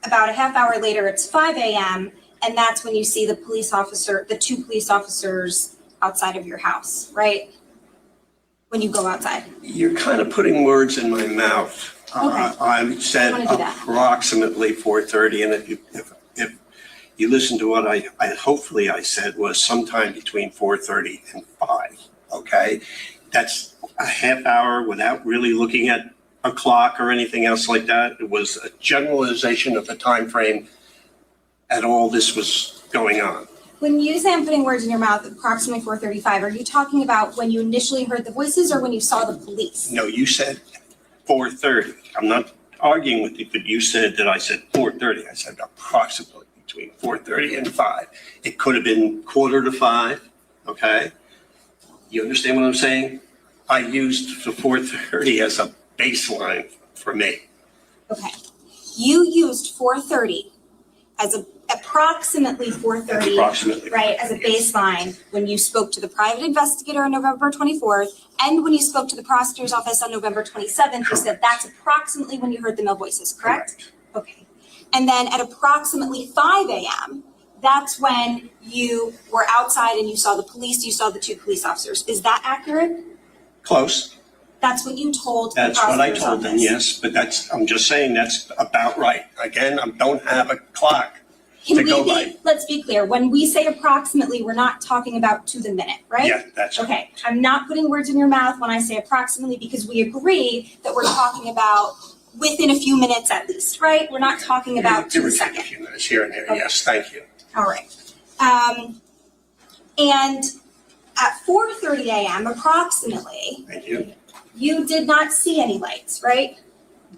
Speaker 5: About a half hour later, it's 5 a.m., and that's when you see the 2 police officers outside of your house, right? when you go outside?
Speaker 10: You're kind of putting words in my mouth.
Speaker 5: Okay.
Speaker 10: I said
Speaker 5: wanna do that.
Speaker 10: approximately 4:30, and if you listen to what I hopefully I said was sometime between 4:30 and 5, okay? That's a half hour without really looking at a clock or anything else like that. It was a generalization of the time frame and all this was going on.
Speaker 5: When you say I'm putting words in your mouth, approximately 4:35, are you talking about when you initially heard the voices or when you saw the police?
Speaker 10: No, you said 4:30. I'm not arguing with you, but you said that I said 4:30. I said approximately between 4:30 and 5. It could have been 4:45, okay? You understand what I'm saying? I used the 4:30 as a baseline for me.
Speaker 5: Okay. You used 4:30 as approximately 4:30.
Speaker 10: Approximately.
Speaker 5: Right, as a baseline when you spoke to the private investigator on November 24th and when you spoke to the prosecutor's office on November 27th, you said that's approximately when you heard the male voices, correct? Okay. And then at approximately 5 a.m., that's when you were outside and you saw the police, you saw the 2 police officers. Is that accurate?
Speaker 10: Close.
Speaker 5: That's what you told the
Speaker 10: That's what I
Speaker 5: prosecutor's
Speaker 10: told them,
Speaker 5: office.
Speaker 10: yes, but I'm just saying that's about right. Again, I don't have a clock
Speaker 5: Can
Speaker 10: to
Speaker 5: we
Speaker 10: go
Speaker 5: be,
Speaker 10: by.
Speaker 5: let's be clear, when we say approximately, we're not talking about to the minute, right?
Speaker 10: Yeah, that's right.
Speaker 5: Okay, I'm not putting words in your mouth when I say approximately because we agree that we're talking about within a few minutes at least, right? We're not talking about to
Speaker 10: Give or
Speaker 5: the
Speaker 10: take a
Speaker 5: second.
Speaker 10: few minutes here and there,
Speaker 5: Okay.
Speaker 10: yes, thank you.
Speaker 5: All right. And at 4:30 a.m. approximately,
Speaker 10: Thank you.
Speaker 5: you did not see any lights, right?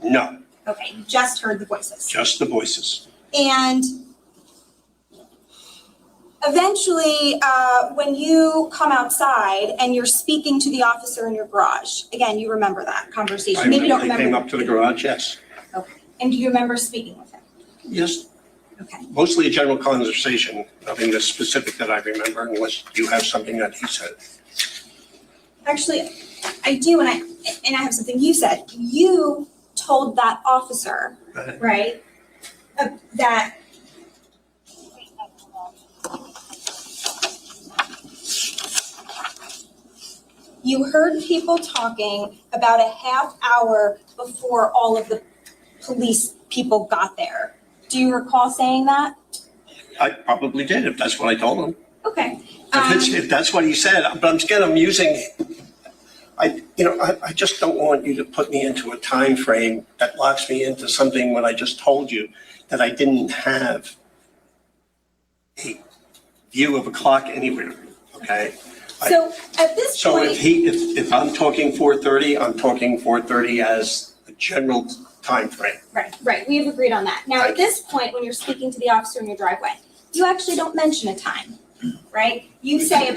Speaker 10: No,
Speaker 5: Okay, you just heard the voices.
Speaker 10: just the voices.
Speaker 5: And eventually, when you come outside and you're speaking to the officer in your garage, again, you remember that conversation.
Speaker 10: I
Speaker 5: Maybe you don't
Speaker 10: remember they
Speaker 5: remember.
Speaker 10: came up to the garage, yes.
Speaker 5: Okay. And do you remember speaking with him?
Speaker 10: Yes,
Speaker 5: Okay.
Speaker 10: mostly a general conversation, nothing that's specific that I remember unless you have something that he said.
Speaker 5: Actually, I do, and I have something you said. You told that officer, right, that you heard people talking about a half hour before all of the police people got there. Do you recall saying that?
Speaker 10: I probably did, if that's what I told him.
Speaker 5: Okay.
Speaker 10: If that's what he said, but again, I'm using, I just don't want you to put me into a time frame that locks me into something when I just told you that I didn't have a view of a clock anywhere, okay?
Speaker 5: So at this
Speaker 10: So
Speaker 5: point.
Speaker 10: if I'm talking 4:30, I'm talking 4:30 as a general time frame.
Speaker 5: Right, we've agreed on that. Now, at
Speaker 10: Thank you.
Speaker 5: this point, when you're speaking to the officer in your driveway, you actually don't mention a time, right? You say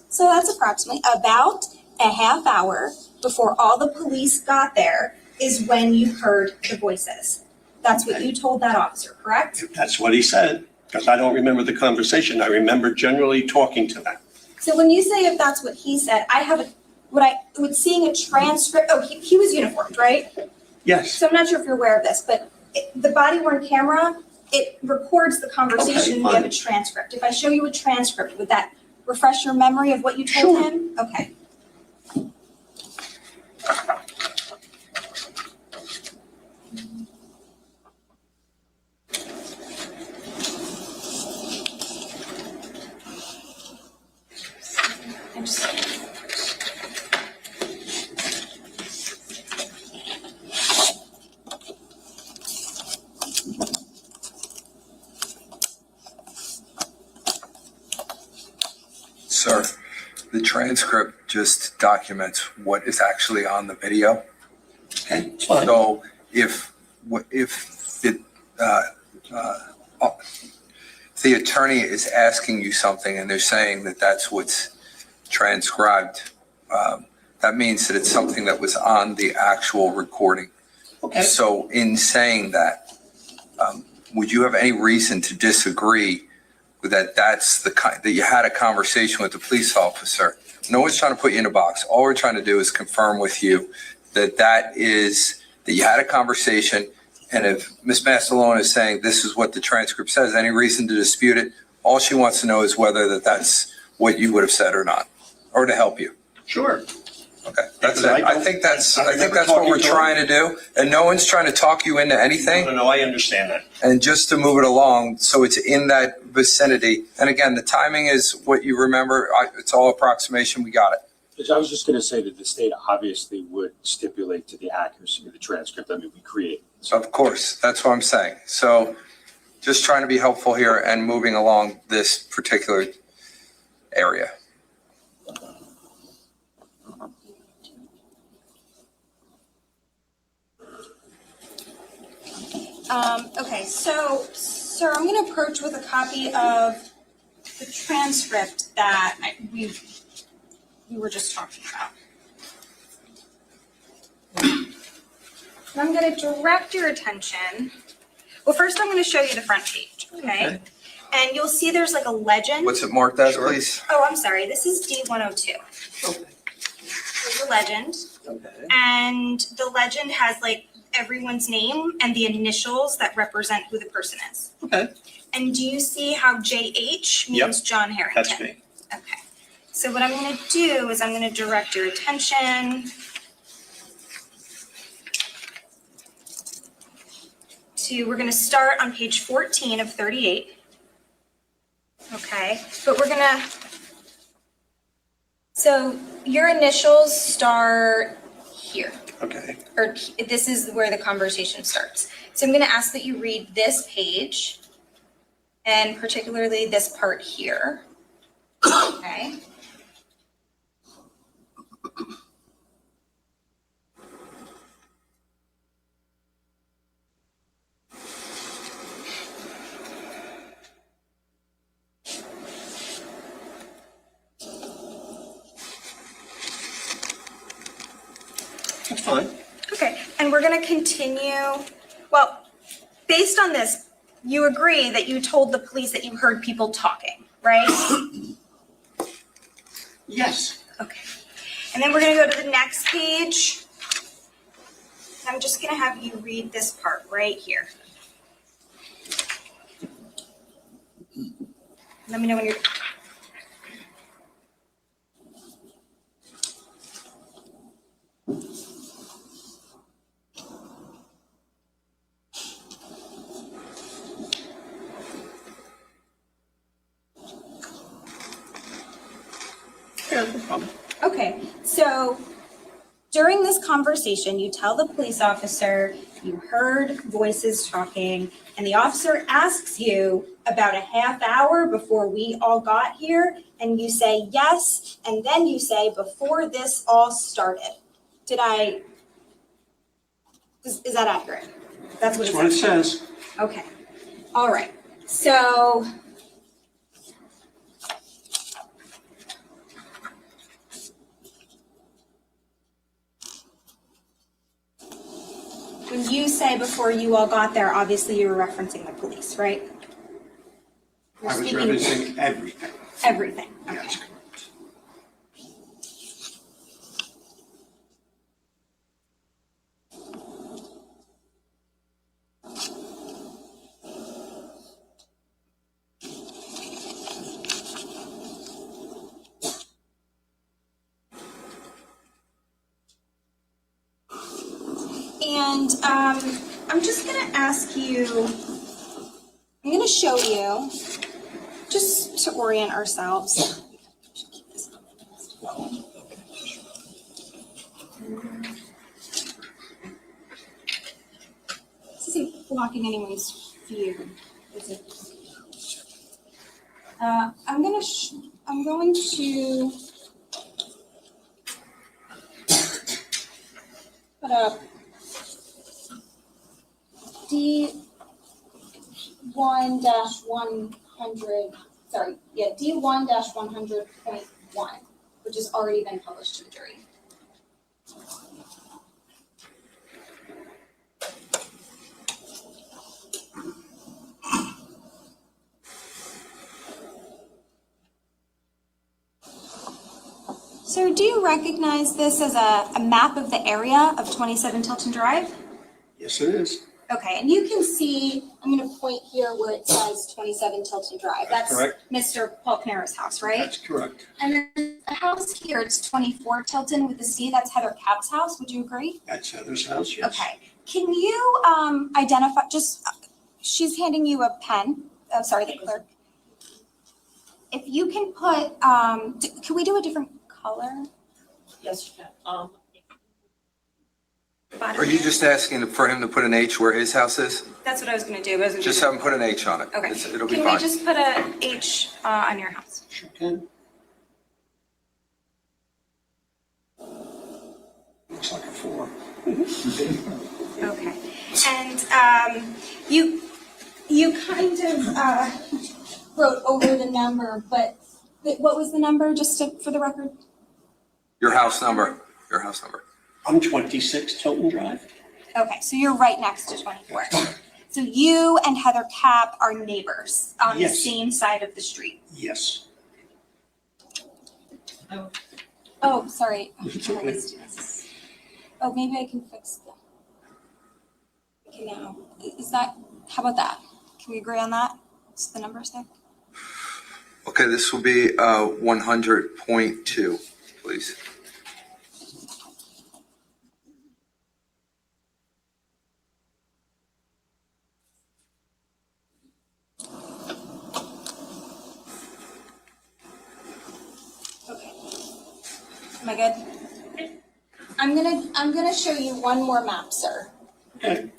Speaker 5: so that's approximately, about a half hour before all the police got there is when you heard the voices. That's what you told that officer, correct?
Speaker 10: If that's what he said, because I don't remember the conversation. I remember generally talking to them.
Speaker 5: So when you say if that's what he said, seeing a transcript, he was uniformed, right?
Speaker 10: Yes.
Speaker 5: So I'm not sure if you're aware of this, but the body worn camera, it records the conversation.
Speaker 10: Okay,
Speaker 5: We have
Speaker 10: fine.
Speaker 5: a transcript. If I show you a transcript, would that refresh your memory of what you told
Speaker 10: Sure.
Speaker 5: him? Okay.
Speaker 2: Sir, the transcript just documents what is actually on the video.
Speaker 10: Okay, it's fine.
Speaker 2: So if the attorney is asking you something and they're saying that that's what's transcribed, that means that it's something that was on the actual recording.
Speaker 10: Okay.
Speaker 2: So in saying that, would you have any reason to disagree with that you had a conversation with the police officer? No one's trying to put you in a box. All we're trying to do is confirm with you that you had a conversation, and if Ms. Mastellone is saying this is what the transcript says, any reason to dispute it? All she wants to know is whether that's what you would have said or not, or to help you.
Speaker 10: Sure.
Speaker 2: Okay, that's it. I think that's what we're trying to do, and no one's trying to talk you into anything.
Speaker 10: No, I understand that.
Speaker 2: And just to move it along, so it's in that vicinity. And again, the timing is what you remember. It's all approximation. We got it.
Speaker 9: Judge, I was just going to say that the state obviously would stipulate to the accuracy of the transcript. I mean, we create.
Speaker 2: Of course, that's what I'm saying. So just trying to be helpful here and moving along this particular area.
Speaker 5: Okay, so, sir, I'm going to approach with a copy of the transcript that we were just talking about. And I'm going to direct your attention. Well, first I'm going to show you the front page, okay? And you'll see there's like a legend.
Speaker 2: What's it marked as, please?
Speaker 5: Oh, I'm sorry. This is D102.
Speaker 4: Okay.
Speaker 5: There's a legend.
Speaker 4: Okay.
Speaker 5: And the legend has like everyone's name and the initials that represent who the person is.
Speaker 10: Okay.
Speaker 5: And do you see how JH means John Harrington?
Speaker 10: That's me.
Speaker 5: Okay. So what I'm going to do is I'm going to direct your attention to, we're going to start on page 14 of 38. Okay. But we're going to, so your initials start here.
Speaker 10: Okay.
Speaker 5: Or this is where the conversation starts. So I'm going to ask that you read this page and particularly this part here. Okay.
Speaker 10: That's fine.
Speaker 5: Okay, and we're going to continue. Well, based on this, you agree that you told the police that you heard people talking, right?
Speaker 10: Yes.
Speaker 5: Okay. And then we're going to go to the next page. I'm just going to have you read this part right here. Let me know when you're.
Speaker 10: Yeah, no problem.
Speaker 5: Okay, so during this conversation, you tell the police officer you heard voices talking, and the officer asks you about a half hour before we all got here, and you say yes, and then you say before this all started. Is that accurate? That's what
Speaker 10: That's what it says.
Speaker 5: Okay, all right, so. When you say before you all got there, obviously you were referencing the police, right? You're
Speaker 10: I was
Speaker 5: speaking-
Speaker 10: referencing everything.
Speaker 5: Everything, okay.
Speaker 10: Yes, correct.
Speaker 5: And I'm just gonna ask you, I'm gonna show you, just to orient ourselves. This isn't blocking anyone's view, is it? I'm going to put up D1-100.1, which has already been published to the jury. So do you recognize this as a map of the area of 27 Tilton Drive?
Speaker 10: Yes, it is.
Speaker 5: Okay, and you can see, I'm going to point here where it says 27 Tilton Drive.
Speaker 10: That's correct.
Speaker 5: Mr. Paul Caneiro's house, right?
Speaker 10: That's correct.
Speaker 5: And then a house here, it's 24 Tilton with the C, that's Heather Capp's house, would you agree?
Speaker 10: That's Heather's house, yes.
Speaker 5: Okay, can you identify, she's handing you a pen, sorry, the clerk. If you can put, can we do a different color?
Speaker 11: Yes, you can.
Speaker 2: Are you just asking for him to put an H where his house is?
Speaker 5: That's what I was gonna do, I was gonna
Speaker 2: Just
Speaker 5: do.
Speaker 2: have him put an H on it.
Speaker 5: Okay.
Speaker 2: It'll be
Speaker 5: Can we
Speaker 2: fine.
Speaker 5: just put a H on your house?
Speaker 10: Sure can. Looks like a 4.
Speaker 5: Okay, and you kind of wrote over the number, but what was the number, just for the record?
Speaker 2: Your house number. Your house number.
Speaker 10: I'm 26 Tilton Drive.
Speaker 5: Okay, so you're right next to 24. So you and Heather Capp are neighbors on the
Speaker 10: Yes.
Speaker 5: same side of the street?
Speaker 10: Yes.
Speaker 5: Oh, sorry.
Speaker 10: It's okay.
Speaker 5: Oh, maybe I can fix that. Okay, now, is that, how about that? Can we agree on that? What's the numbers there?
Speaker 2: Okay, this will be 100.2, please.
Speaker 5: Okay. Am I good? I'm gonna show you one more map, sir.
Speaker 10: Okay.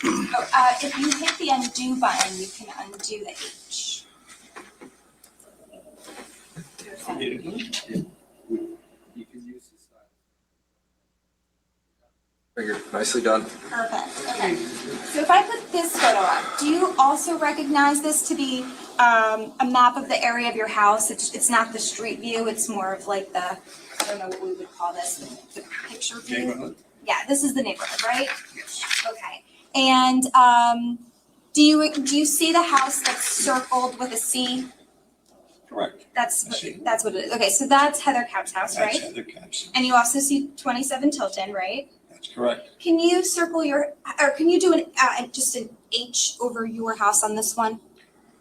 Speaker 5: Oh, if you hit the undo button, you can undo the H.
Speaker 2: Figure. Nicely done.
Speaker 5: Perfect, okay. So if I put this photo up, do you also recognize this to be a map of the area of your house? It's not the street view, it's more of like the, I don't know what we would call this, the picture view?
Speaker 10: Neighborhood?
Speaker 5: Yeah, this is the neighborhood, right?
Speaker 10: Yes.
Speaker 5: Okay. And do you see the house that's circled with a C?
Speaker 10: Correct.
Speaker 5: That's
Speaker 10: I see.
Speaker 5: what it is. Okay, so that's Heather Capp's house,
Speaker 10: That's
Speaker 5: right?
Speaker 10: Heather Capp's.
Speaker 5: And you also see 27 Tilton, right?
Speaker 10: That's correct.
Speaker 5: Can you circle can you do just an H over your house on this one?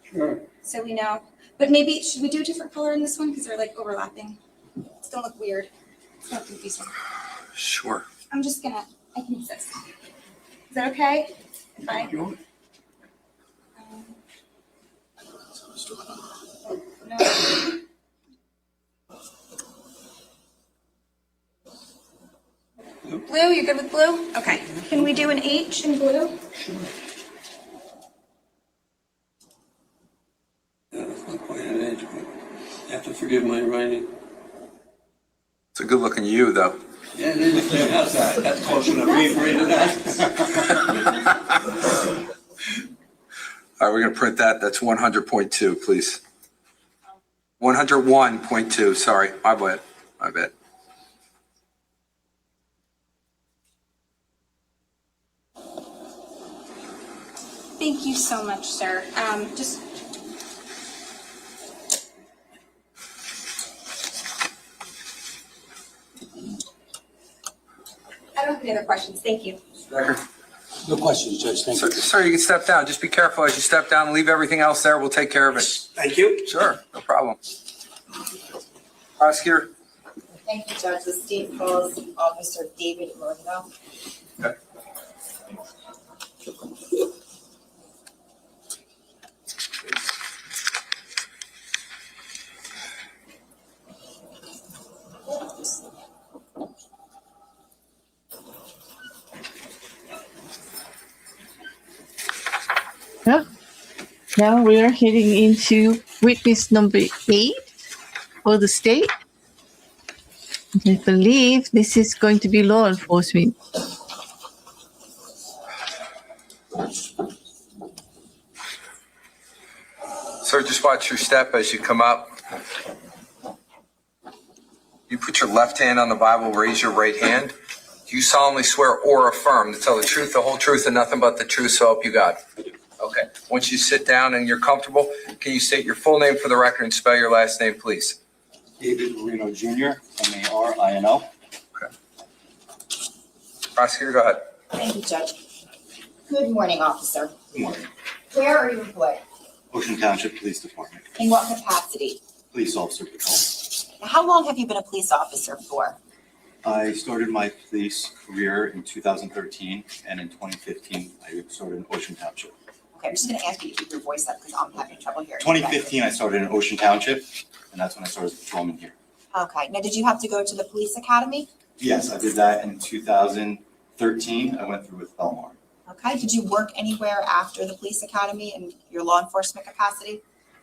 Speaker 10: Sure.
Speaker 5: So we know. But maybe, should we do a different color in this one? Because they're like overlapping. It's gonna look weird. It's not confusing.
Speaker 2: Sure.
Speaker 5: I can assist. Is that okay? Fine.
Speaker 10: Sure.
Speaker 5: No. Blue, you're good with blue? Okay. Can we do an H in blue?
Speaker 10: Yeah, that's not quite an age, but you have to forgive my writing.
Speaker 2: It's a good looking U, though.
Speaker 10: Yeah, it is. How's that? That's close enough. We agree to that.
Speaker 2: All right, we're going to print that. That's 100.2, please. 101.2, sorry. My bad. My bad.
Speaker 5: Thank you so much, sir. Just. I don't have any other questions. Thank you.
Speaker 2: Record.
Speaker 9: No questions, Judge, thank you.
Speaker 2: Sir, you can step down. Just be careful as you step down. Leave everything else there. We'll take care of it.
Speaker 10: Thank you.
Speaker 2: Sure, no problem. Prosecutor.
Speaker 3: Thank you, Judge. The state calls Officer David Marino.
Speaker 2: Okay.
Speaker 1: Yeah. Now we are heading into witness number 8 for the state. I believe this is going to be law enforcement.
Speaker 2: Sir, just watch your step as you come up. You put your left hand on the Bible, raise your right hand. Do you solemnly swear or affirm to tell the truth, the whole truth, and nothing but the truth, so help you God? Okay. Once you sit down and you're comfortable, can you state your full name for the record and spell your last name, please?
Speaker 12: David Marino Jr., M-A-R-I-N-O.
Speaker 2: Okay. Prosecutor, go ahead.
Speaker 3: Thank you, Judge. Good morning, Officer.
Speaker 12: Good morning.
Speaker 3: Where are you employed?
Speaker 12: Ocean Township Police Department.
Speaker 3: In what capacity?
Speaker 12: Police Officer Patrol.
Speaker 3: How long have you been a police officer for?
Speaker 12: I started my police career in 2013, and in 2015, I started in Ocean Township.
Speaker 3: Okay, I'm just gonna ask you to keep your voice up because I'm having trouble hearing.
Speaker 12: 2015, I started in Ocean Township, and that's when I started as a patrolman here.
Speaker 3: Okay, now did you have to go to the police academy?
Speaker 12: Yes, I did that in 2013. I went through with Belmar.
Speaker 3: Okay, did you work anywhere after the police academy in your law enforcement capacity?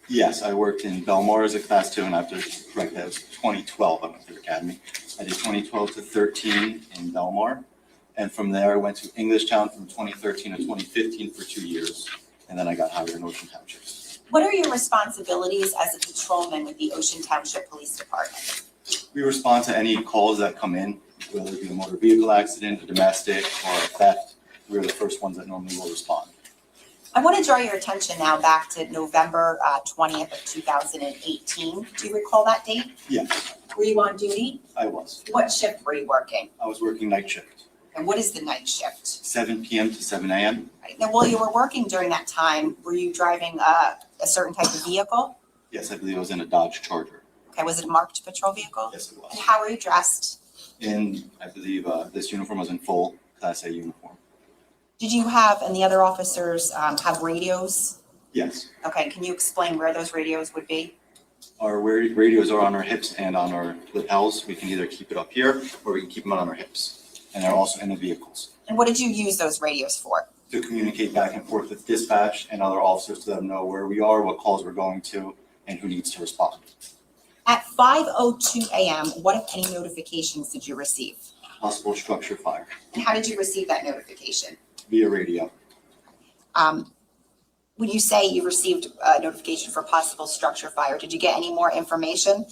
Speaker 12: Yes, I worked in Belmar as a class 2, and I have to correct that, it was 2012 I went to the academy. I did 2012 to 13 in Belmar, and from there I went to Englishtown from 2013 to 2015 for 2 years, and then I got hired in Ocean Township.
Speaker 3: What are your responsibilities as a patrolman with the Ocean Township Police Department?
Speaker 12: We respond to any calls that come in, whether it be a motor vehicle accident, a domestic, or a theft. We're the first ones that normally will respond.
Speaker 3: I want to draw your attention now back to November 20th of 2018. Do you recall that date?
Speaker 12: Yes,
Speaker 3: Were you on duty?
Speaker 12: I was.
Speaker 3: What shift were you working?
Speaker 12: I was working night shift,
Speaker 3: And what is the night shift?
Speaker 12: 7 p.m. to 7 a.m.
Speaker 3: Right. Now, while you were working during that time, were you driving a certain type of vehicle?
Speaker 12: Yes, I believe I was in a Dodge Charger.
Speaker 3: Okay, was it a marked patrol vehicle?
Speaker 12: Yes, it was.
Speaker 3: And how were you dressed?
Speaker 12: And I believe this uniform was in full Class A uniform.
Speaker 3: Did you have, and the other officers have radios?
Speaker 12: Yes,
Speaker 3: Okay, can you explain where those radios would be?
Speaker 12: our radios are on our hips and on our lapels. We can either keep it up here or we can keep them on our hips. And they're also in the vehicles
Speaker 3: And what did you use those radios for?
Speaker 12: to communicate back and forth with dispatch and other officers to let them know where we are, what calls we're going to, and who needs to respond.
Speaker 3: At 5:02 a.m., what if any notifications did you receive?
Speaker 12: Possible structure fire
Speaker 3: And how did you receive that notification?
Speaker 12: via radio.
Speaker 3: When you say you received a notification for possible structure fire, did you get any more information?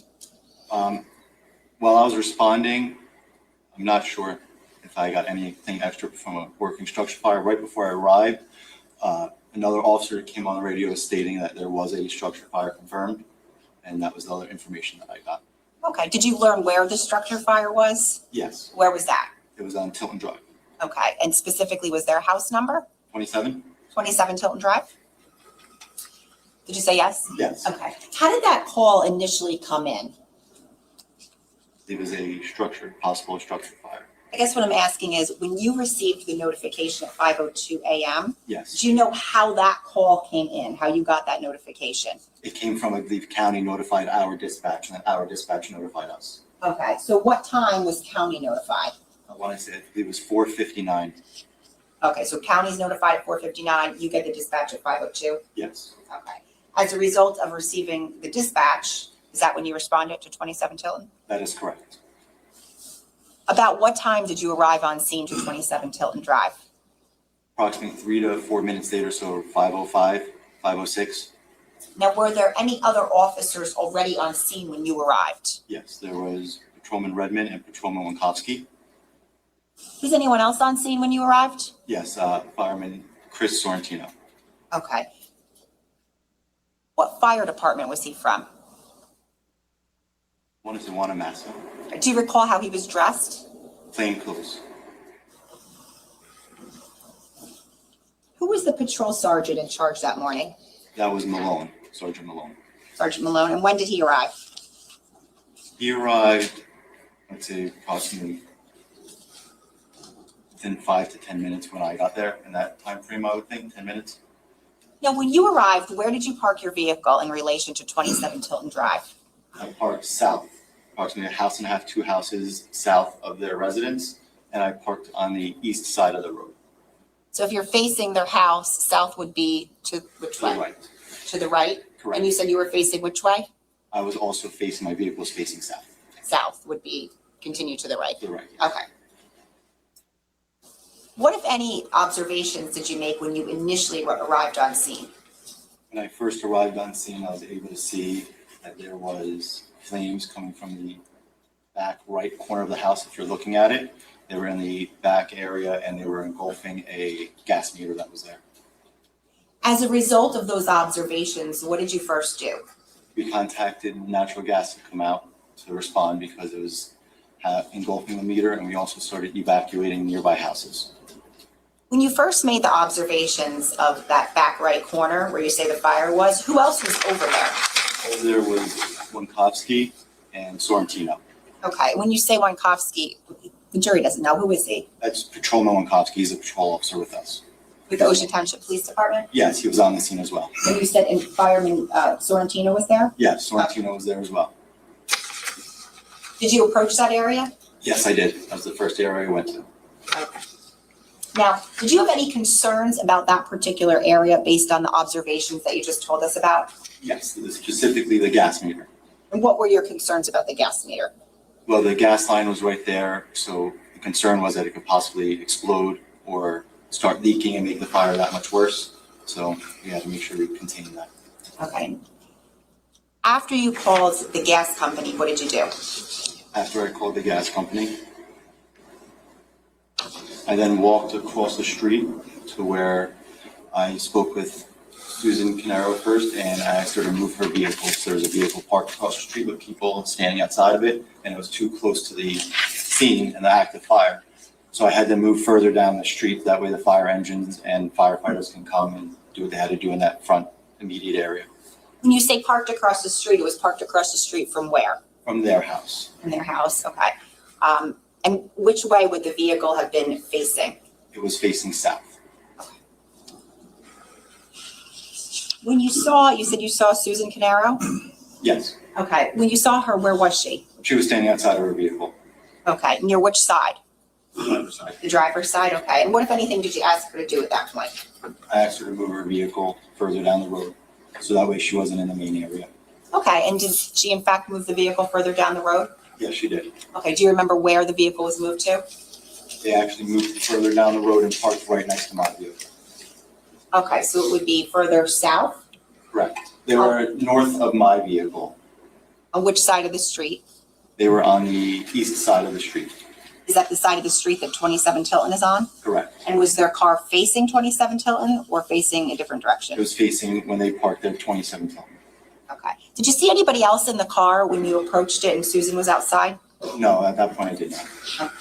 Speaker 12: While I was responding, I'm not sure if I got anything extra from a working structure fire. Right before I arrived, another officer came on the radio stating that there was a structure fire confirmed, and that was the other information that I got.
Speaker 3: Okay, did you learn where the structure fire was?
Speaker 12: Yes,
Speaker 3: Where was that?
Speaker 12: it was on Tilton Drive.
Speaker 3: Okay, and specifically, was there a house number?
Speaker 12: 27?
Speaker 3: 27 Tilton Drive? Did you say yes?
Speaker 12: Yes.
Speaker 3: Okay. How did that call initially come in?
Speaker 12: It was a possible structure fire.
Speaker 3: I guess what I'm asking is, when you received the notification at 5:02 a.m.,
Speaker 12: Yes.
Speaker 3: do you know how that call came in, how you got that notification?
Speaker 12: It came from, I believe, county notified our dispatch, and then our dispatch notified us.
Speaker 3: Okay, so what time was county notified?
Speaker 12: I want to say, I believe it was 4:59.
Speaker 3: Okay, so county's notified at 4:59, you get the dispatch at 5:02?
Speaker 12: Yes.
Speaker 3: Okay. As a result of receiving the dispatch, is that when you responded to 27 Tilton?
Speaker 12: That is correct.
Speaker 3: About what time did you arrive on scene to 27 Tilton Drive?
Speaker 12: Approximately 3 to 4 minutes later, so 5:05, 5:06.
Speaker 3: Now, were there any other officers already on scene when you arrived?
Speaker 12: Yes, there was Patrolman Redmond and Patrolman Winkowski.
Speaker 3: Was anyone else on scene when you arrived?
Speaker 12: Yes, Fireman Chris Sorrentino.
Speaker 3: Okay. What fire department was he from?
Speaker 12: One is in Wanamasso.
Speaker 3: Do you recall how he was dressed?
Speaker 12: Plain clothes.
Speaker 3: Who was the patrol sergeant in charge that morning?
Speaker 12: That was Malone, Sergeant Malone.
Speaker 3: Sergeant Mastellone. And when did he arrive?
Speaker 12: He arrived, I'd say approximately within 5 to 10 minutes when I got there. In that time frame, I would think, 10 minutes.
Speaker 3: Now, when you arrived, where did you park your vehicle in relation to 27 Tilton Drive?
Speaker 12: I parked south, approximately a house and a half, 2 houses south of their residence, and I parked on the east side of the road.
Speaker 3: So if you're facing their house, south would be to which
Speaker 12: To the
Speaker 3: way?
Speaker 12: right.
Speaker 3: To the right?
Speaker 12: Correct.
Speaker 3: And you said you were facing which way?
Speaker 12: I was also facing, my vehicle was facing south.
Speaker 3: South would be continue to the right.
Speaker 12: To the right.
Speaker 3: Okay. What, if any, observations did you make when you initially arrived on scene?
Speaker 12: When I first arrived on scene, I was able to see that there was flames coming from the back right corner of the house. If you're looking at it, they were in the back area and they were engulfing a gas meter that was there.
Speaker 3: As a result of those observations, what did you first do?
Speaker 12: We contacted natural gas to come out to respond because it was engulfing the meter, and we also started evacuating nearby houses.
Speaker 3: When you first made the observations of that back right corner where you say the fire was, who else was over there?
Speaker 12: Over there was Winkowski and Sorrentino.
Speaker 3: Okay, when you say Wankowski, the jury doesn't know. Who is he?
Speaker 12: That's Patrolman Wankowski. He's a patrol officer with us.
Speaker 3: With the Ocean Township Police Department?
Speaker 12: Yes, he was on the scene as well.
Speaker 3: And you said Fireman Sorrentino was there?
Speaker 12: Yes, Sorrentino was there as well.
Speaker 3: Did you approach that area?
Speaker 12: Yes, I did. That was the first area I went to.
Speaker 3: Okay. Now, did you have any concerns about that particular area based on the observations that you just told us about?
Speaker 12: Yes, specifically the gas meter.
Speaker 3: And what were your concerns about the gas meter?
Speaker 12: Well, the gas line was right there, so the concern was that it could possibly explode or start leaking and make the fire that much worse. So we had to make sure we contained that.
Speaker 3: Okay. After you called the gas company, what did you do?
Speaker 12: After I called the gas company, I then walked across the street to where I spoke with Susan Caneiro first, and I asked her to move her vehicle. So there was a vehicle parked across the street with people standing outside of it, and it was too close to the scene and the active fire. So I had to move further down the street. That way the fire engines and firefighters can come and do what they had to do in that front immediate area.
Speaker 3: When you say parked across the street, it was parked across the street from where?
Speaker 12: From their house.
Speaker 3: From their house, okay. And which way would the vehicle have been facing?
Speaker 12: It was facing south.
Speaker 3: When you said you saw Susan Caneiro?
Speaker 12: Yes.
Speaker 3: Okay, when you saw her, where was she?
Speaker 12: She was standing outside of her vehicle.
Speaker 3: Okay, near which side?
Speaker 12: The driver's side.
Speaker 3: The driver's side, okay. And what, if anything, did you ask her to do at that point?
Speaker 12: I asked her to move her vehicle further down the road, so that way she wasn't in the main area.
Speaker 3: Okay, and did she in fact move the vehicle further down the road?
Speaker 12: Yes, she did.
Speaker 3: Okay, do you remember where the vehicle was moved to?
Speaker 12: They actually moved further down the road and parked right next to my vehicle.
Speaker 3: Okay, so it would be further south?
Speaker 12: Correct. They were north of my vehicle.
Speaker 3: On which side of the street?
Speaker 12: They were on the east side of the street.
Speaker 3: Is that the side of the street that 27 Tilton is on?
Speaker 12: Correct.
Speaker 3: And was their car facing 27 Tilton or facing a different direction?
Speaker 12: It was facing when they parked there, 27 Tilton.
Speaker 3: Okay. Did you see anybody else in the car when you approached it and Susan was outside?
Speaker 12: No, at that point I did not.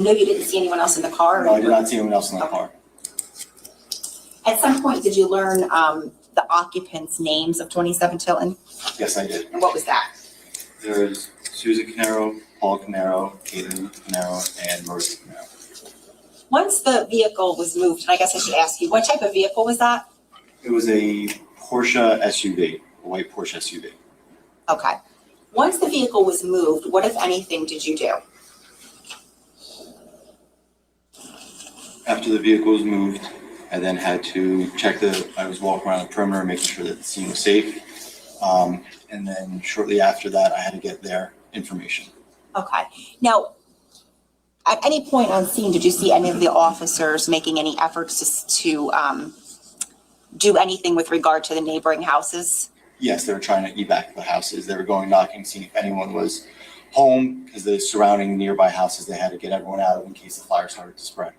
Speaker 3: No, you didn't see anyone else in the car?
Speaker 12: No, I did not see anyone else in the car.
Speaker 3: At some point, did you learn the occupants' names of 27 Tilton?
Speaker 12: Yes, I did.
Speaker 3: And what was that?
Speaker 12: There's Susan Caneiro, Paul Caneiro, Caitlin Caneiro, and Marissa Caneiro.
Speaker 3: Once the vehicle was moved, and I guess I should ask you, what type of vehicle was that?
Speaker 12: It was a Porsche SUV, a white Porsche SUV.
Speaker 3: Okay. Once the vehicle was moved, what, if anything, did you do?
Speaker 12: After the vehicle was moved, I then had to I was walking around the perimeter, making sure that the scene was safe. And then shortly after that, I had to get their information.
Speaker 3: Okay. Now, at any point on scene, did you see any of the officers making any efforts to do anything with regard to the neighboring houses?
Speaker 12: Yes, they were trying to evac the houses. They were going knocking, seeing if anyone was home, because the surrounding nearby houses, they had to get everyone out in case the fire started to spread.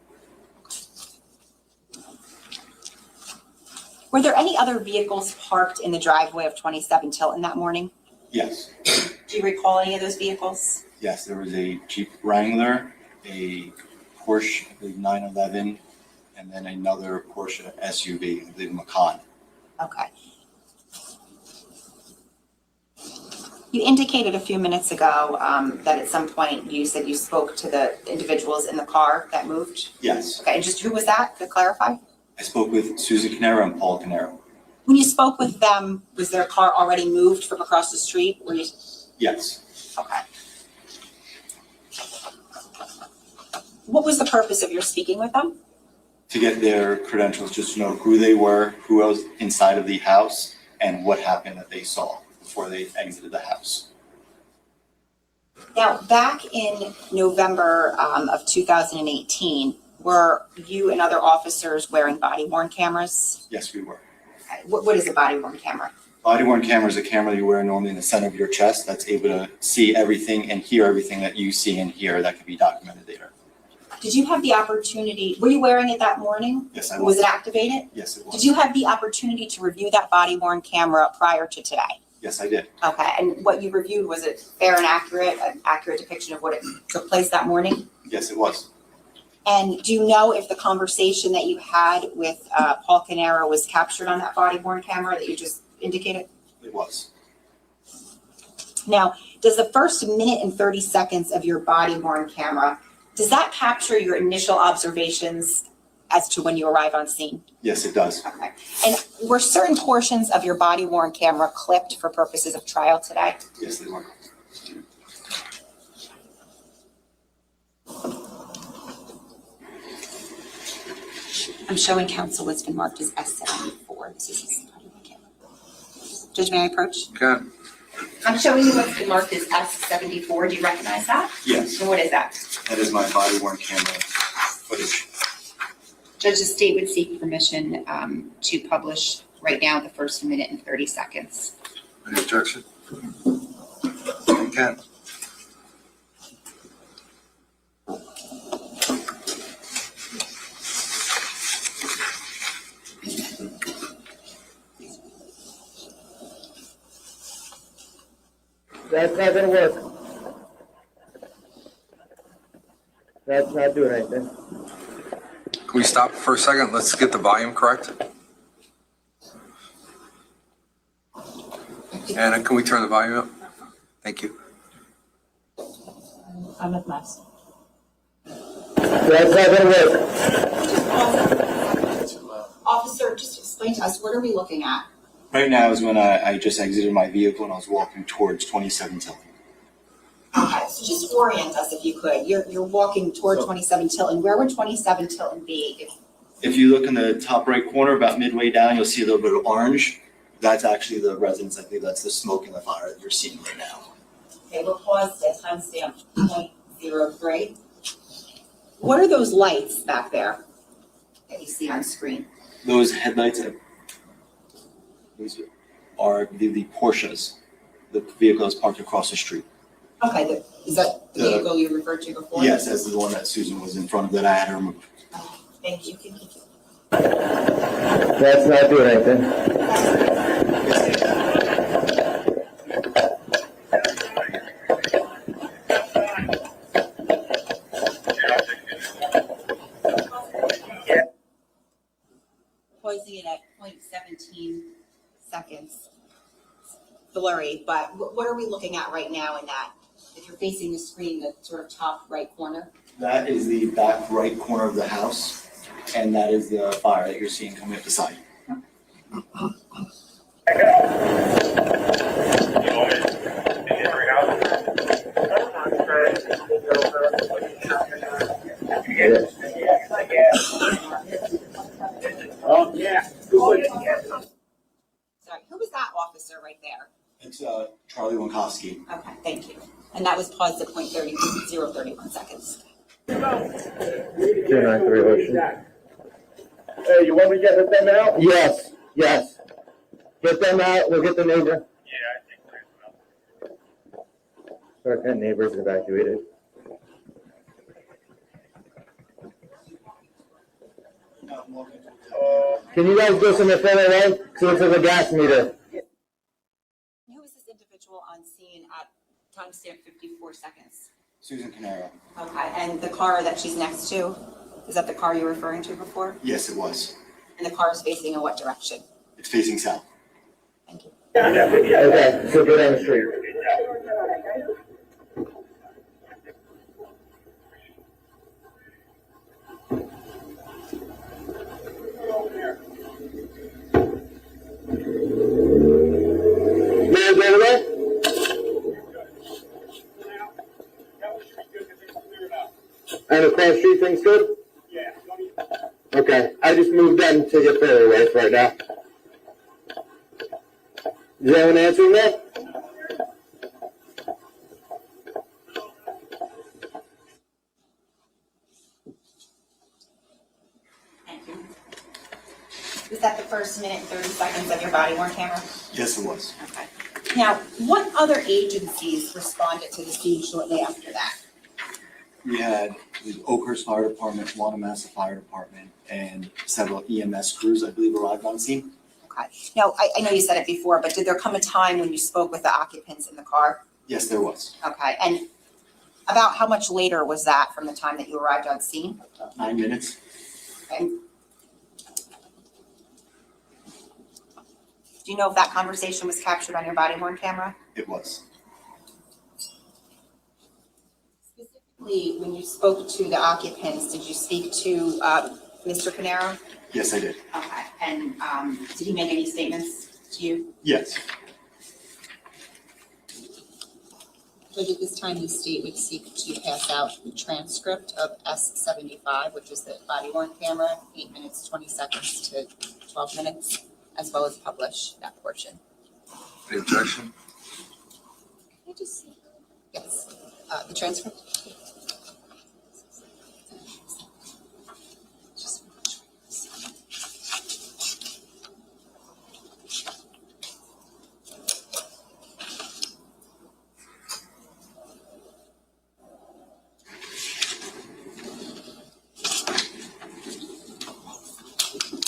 Speaker 3: Were there any other vehicles parked in the driveway of 27 Tilton that morning?
Speaker 12: Yes.
Speaker 3: Do you recall any of those vehicles?
Speaker 12: Yes, there was a Jeep Wrangler, a Porsche, I believe 911, and then another Porsche SUV, I believe Macan.
Speaker 3: Okay. You indicated a few minutes ago that at some point you said you spoke to the individuals in the car that moved?
Speaker 12: Yes.
Speaker 3: Okay, and just who was that, to clarify?
Speaker 12: I spoke with Susan Caneiro and Paul Caneiro.
Speaker 3: When you spoke with them, was their car already moved from across the street? Were you?
Speaker 12: Yes.
Speaker 3: Okay. What was the purpose of your speaking with them?
Speaker 12: To get their credentials, just to know who they were, who was inside of the house, and what happened that they saw before they exited the house.
Speaker 3: Now, back in November of 2018, were you and other officers wearing body-worn cameras?
Speaker 12: Yes, we were.
Speaker 3: Okay. What is a body-worn camera?
Speaker 12: Body-worn camera is a camera you wear normally in the center of your chest that's able to see everything and hear everything that you see and hear that can be documented later.
Speaker 3: Did you have the opportunity, were you wearing it that morning?
Speaker 12: Yes, I
Speaker 3: Was
Speaker 12: was.
Speaker 3: it activated?
Speaker 12: Yes, it was.
Speaker 3: Did you have the opportunity to review that body-worn camera prior to today?
Speaker 12: Yes, I did.
Speaker 3: Okay, and what you reviewed, was it fair and accurate, an accurate depiction of what it took place that morning?
Speaker 12: Yes, it was.
Speaker 3: And do you know if the conversation that you had with Paul Caneiro was captured on that body-worn camera that you just indicated?
Speaker 12: It was.
Speaker 3: Now, does the first minute and 30 seconds of your body worn camera, does that capture your initial observations as to when you arrive on scene?
Speaker 12: Yes, it does.
Speaker 3: Okay. And were certain portions of your body worn camera clipped for purposes of trial today?
Speaker 12: Yes, they were.
Speaker 3: I'm showing counsel what's been marked as S74. This is his body worn camera. Judge, may I approach?
Speaker 2: Okay.
Speaker 3: I'm showing you what's been marked as S74. Do you recognize that?
Speaker 12: Yes,
Speaker 3: And what is that?
Speaker 12: that is my body worn camera footage.
Speaker 3: Judge, the state would seek permission to publish right now the first minute and 30 seconds.
Speaker 2: Any objection? You can.
Speaker 13: That's not gonna work. That's not doing anything.
Speaker 2: Can we stop for a second? Let's get the volume correct. Anna, can we turn the volume up? Thank you.
Speaker 3: I'm with Max.
Speaker 13: That's not gonna work.
Speaker 3: Officer, just explain to us, what are we looking at?
Speaker 12: Right now is when I just exited my vehicle and I was walking towards 27 Tilton.
Speaker 3: Okay, so just orient us if you could. You're walking toward 27 Tilton. Where would 27 Tilton be?
Speaker 12: If you look in the top right corner, about midway down, you'll see a little bit of orange. That's actually the residence. I think that's the smoke and the fire that you're seeing right now.
Speaker 3: Okay, we'll pause at timestamp 0.03. What are those lights back there that you see on screen?
Speaker 12: Those headlights are the Porsches, the vehicle that's parked across the street.
Speaker 3: Okay, is that the vehicle you referred to before?
Speaker 12: Yes, that's the one that Susan was in front of that I had her removed.
Speaker 3: Thank you.
Speaker 13: That's not doing anything.
Speaker 3: Pausing it at 0.17 seconds. Blurry, but what are we looking at right now in that? If you're facing the screen, the sort of top right corner?
Speaker 12: That is the back right corner of the house, and that is the fire that you're seeing coming up the side.
Speaker 13: Oh, yeah.
Speaker 3: Sorry, who was that officer right there?
Speaker 12: It's Charlie Winkowski.
Speaker 3: Okay, thank you. And that was paused at 0.31 seconds.
Speaker 13: Hey, you want me to get them out? Yes, yes. Get them out, we'll get the neighbor. Yeah, I think there's enough. Our neighbors evacuated. Can you guys go somewhere further away? So it's a gas meter.
Speaker 3: Who is this individual on scene at timestamp 54 seconds?
Speaker 12: Susan Caneiro.
Speaker 3: Okay, and the car that she's next to, is that the car you were referring to before?
Speaker 12: Yes, it was.
Speaker 3: And the car is facing in what direction?
Speaker 12: It's facing south.
Speaker 3: Thank you.
Speaker 13: Okay, so go down the street. Man, go away. And the cross street thing's good? Yeah. Okay, I just moved them to get further away right now. Is anyone answering that?
Speaker 3: Thank you. Was that the first minute and 30 seconds of your body worn camera?
Speaker 12: Yes, it was.
Speaker 3: Okay. Now, what other agencies responded to the scene shortly after that?
Speaker 12: We had the Oakhurst Fire Department, Wanamassa Fire Department, and several EMS crews, I believe, arrived on scene.
Speaker 3: Okay. Now, I know you said it before, but did there come a time when you spoke with the occupants in the car?
Speaker 12: Yes, there was.
Speaker 3: Okay. And about how much later was that from the time that you arrived on scene?
Speaker 12: About 9 minutes.
Speaker 3: Okay. Do you know if that conversation was captured on your body worn camera?
Speaker 12: It was.
Speaker 3: Secondly, when you spoke to the occupants, did you speak to Mr. Caneiro?
Speaker 12: Yes, I did.
Speaker 3: Okay, and did he make any statements to you?
Speaker 12: Yes.
Speaker 3: Judge, at this time, the state would seek to pass out the transcript of S-75, which is the body worn camera, 8 minutes, 20 seconds to 12 minutes, as well as publish that portion.
Speaker 2: Any objection?
Speaker 3: Can I just see? Yes, the transcript.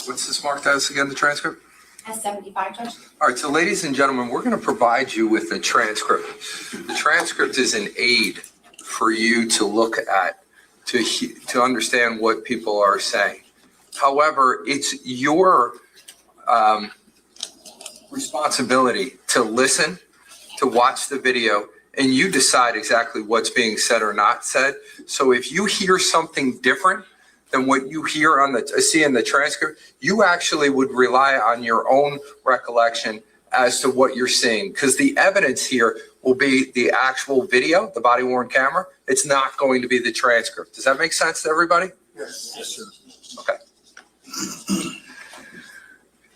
Speaker 2: What's this marked as again, the transcript?
Speaker 3: S-75, Judge?
Speaker 2: All right, so ladies and gentlemen, we're going to provide you with a transcript. The transcript is an aid for you to look at, to understand what people are saying. However, it's your responsibility to listen, to watch the video, and you decide exactly what's being said or not said. So if you hear something different than what you hear on the see in the transcript, you actually would rely on your own recollection as to what you're seeing, because the evidence here will be the actual video, the body worn camera. It's not going to be the transcript. Does that make sense to everybody?
Speaker 9: Yes. Yes, sir.
Speaker 2: Okay.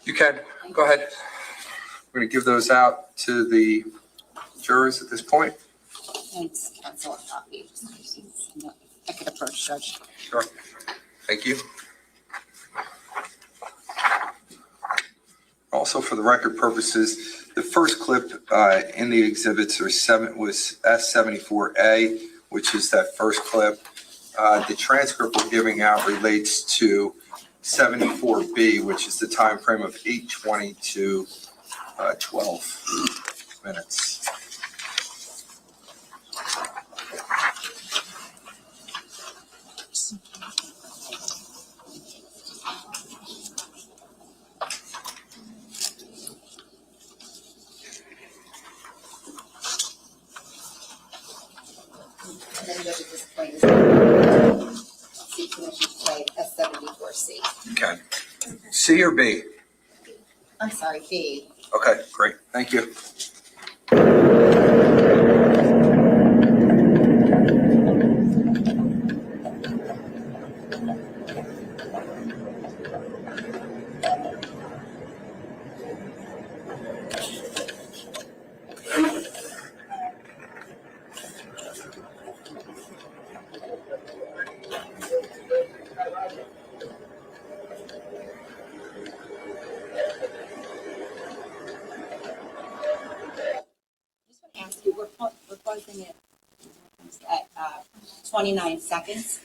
Speaker 2: You can go ahead. We're going to give those out to the jurors at this point.
Speaker 3: Thanks, counsel, a copy. I could approach, Judge.
Speaker 2: Sure. Thank you. Also, for the record purposes, the first clip in the exhibits was S74A, which is that first clip. The transcript we're giving out relates to 74B, which is the time frame of 8:20 to 12 minutes.
Speaker 3: And then Judge, at this point, seek permission to play S-74C.
Speaker 2: Okay. C or B?
Speaker 3: I'm sorry, B.
Speaker 2: Okay, great. Thank you.
Speaker 3: Ask you, we're pausing it at 29 seconds.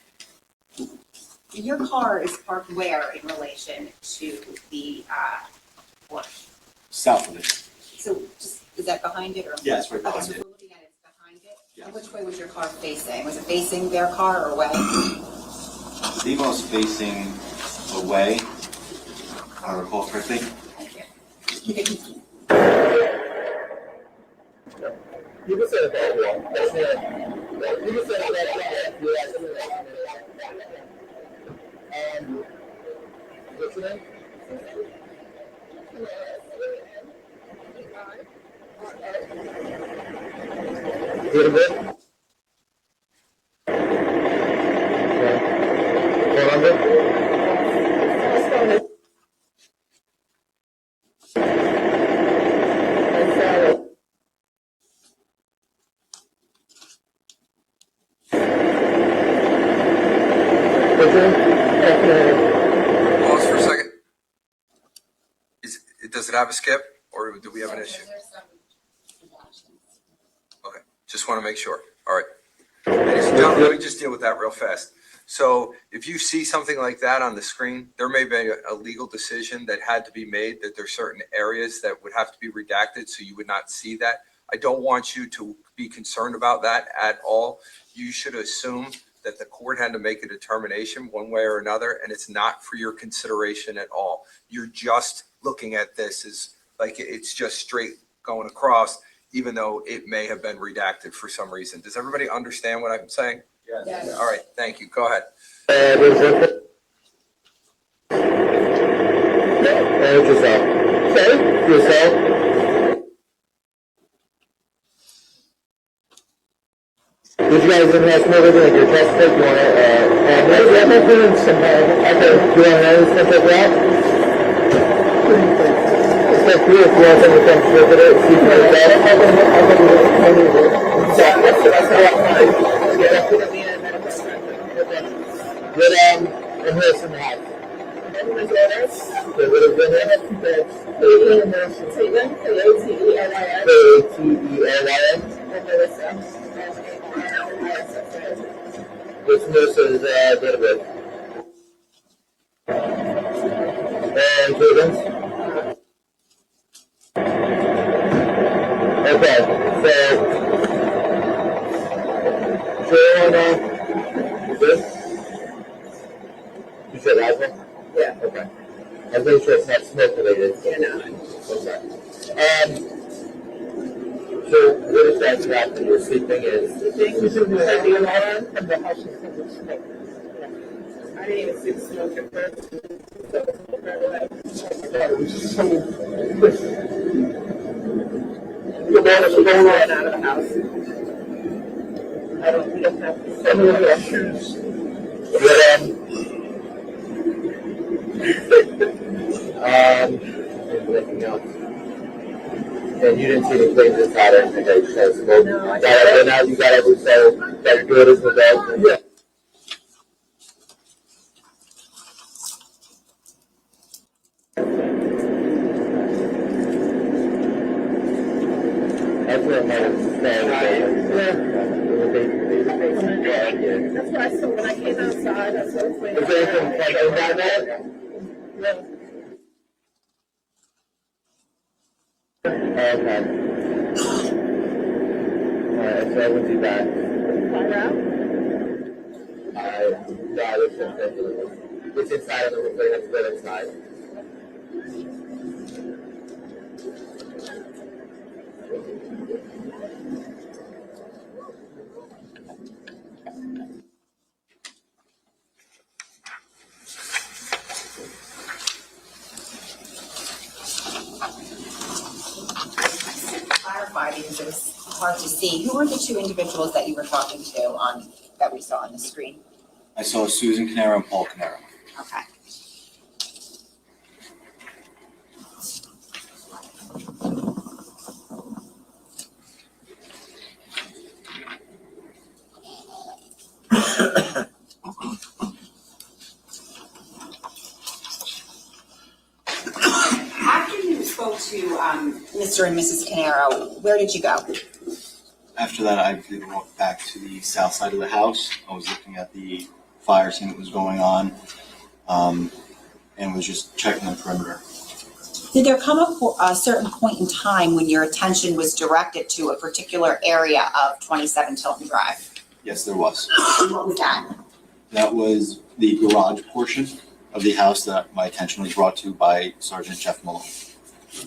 Speaker 3: Your car is parked where in relation to the Porsche?
Speaker 12: South of it.
Speaker 3: So just, is that behind it or?
Speaker 12: Yes, right
Speaker 3: Okay,
Speaker 12: behind
Speaker 3: so
Speaker 12: it.
Speaker 3: we're looking at it behind it?
Speaker 12: Yes.
Speaker 3: And which way was your car facing? Was it facing their car or away?
Speaker 12: The vehicle was facing away, if I recall correctly.
Speaker 3: Thank you.
Speaker 13: You can say that, yeah. That's it. You can say that, yeah. What's your name? Date of birth? Okay. Phone number?
Speaker 2: Pause for a second. Does it have a skip, or do we have an issue? Okay, just want to make sure. All right. Ladies and gentlemen, let me just deal with that real fast. So if you see something like that on the screen, there may be a legal decision that had to be made, that there's certain areas that would have to be redacted so you would not see that. I don't want you to be concerned about that at all. You should assume that the court had to make a determination one way or another, and it's not for your consideration at all. You're just looking at this as like it's just straight going across, even though it may have been redacted for some reason. Does everybody understand what I'm saying? Yes. All right, thank you. Go ahead.
Speaker 13: Yourself. Sorry? Yourself? Did you guys invest more than your test take? You want to, I'm doing some, okay, do you want to know something like that? It's like 3 or 4 of them come look at it, see if it's better. But, and here's some help. There would have been K-A-T-E-L-I-N. Which Melissa is good with. And Caitlin. Okay, so Joanna, this? You said asthma? Yeah. Okay. I'm pretty sure it's not smoke related. Yeah, no. Okay. So what is that trap that you're sleeping in? Sleeping is in the alarm from the house is full of smoke. I didn't even see the smoke at first. So right away. It was just so quick. Your water's going on out of the house. We don't have some of your shoes. Anything else? And you didn't see any claims this pattern? Okay, so smoke. No, I got now you got every so that's good as the best. Yeah. That's what I'm saying. That's why I saw when I came outside, that's what I was waiting for. Is there anything like that? Yeah. Okay. Alright, so I wouldn't do that. No, it's inside of the roof, that's good inside.
Speaker 3: Clarify because it was hard to see. Who were the 2 individuals that you were talking to that we saw on the screen?
Speaker 12: I saw Susan Caneiro and Paul Caneiro.
Speaker 3: Okay. After you spoke to Mr. and Mrs. Caneiro, where did you go?
Speaker 12: After that, I did walk back to the south side of the house. I was looking at the fire scene that was going on, and was just checking the perimeter.
Speaker 3: Did there come a certain point in time when your attention was directed to a particular area of 27 Tilton Drive?
Speaker 12: Yes, there was.
Speaker 3: And what was that?
Speaker 12: That was the garage portion of the house that my attention was brought to by Sergeant Jeff Malone.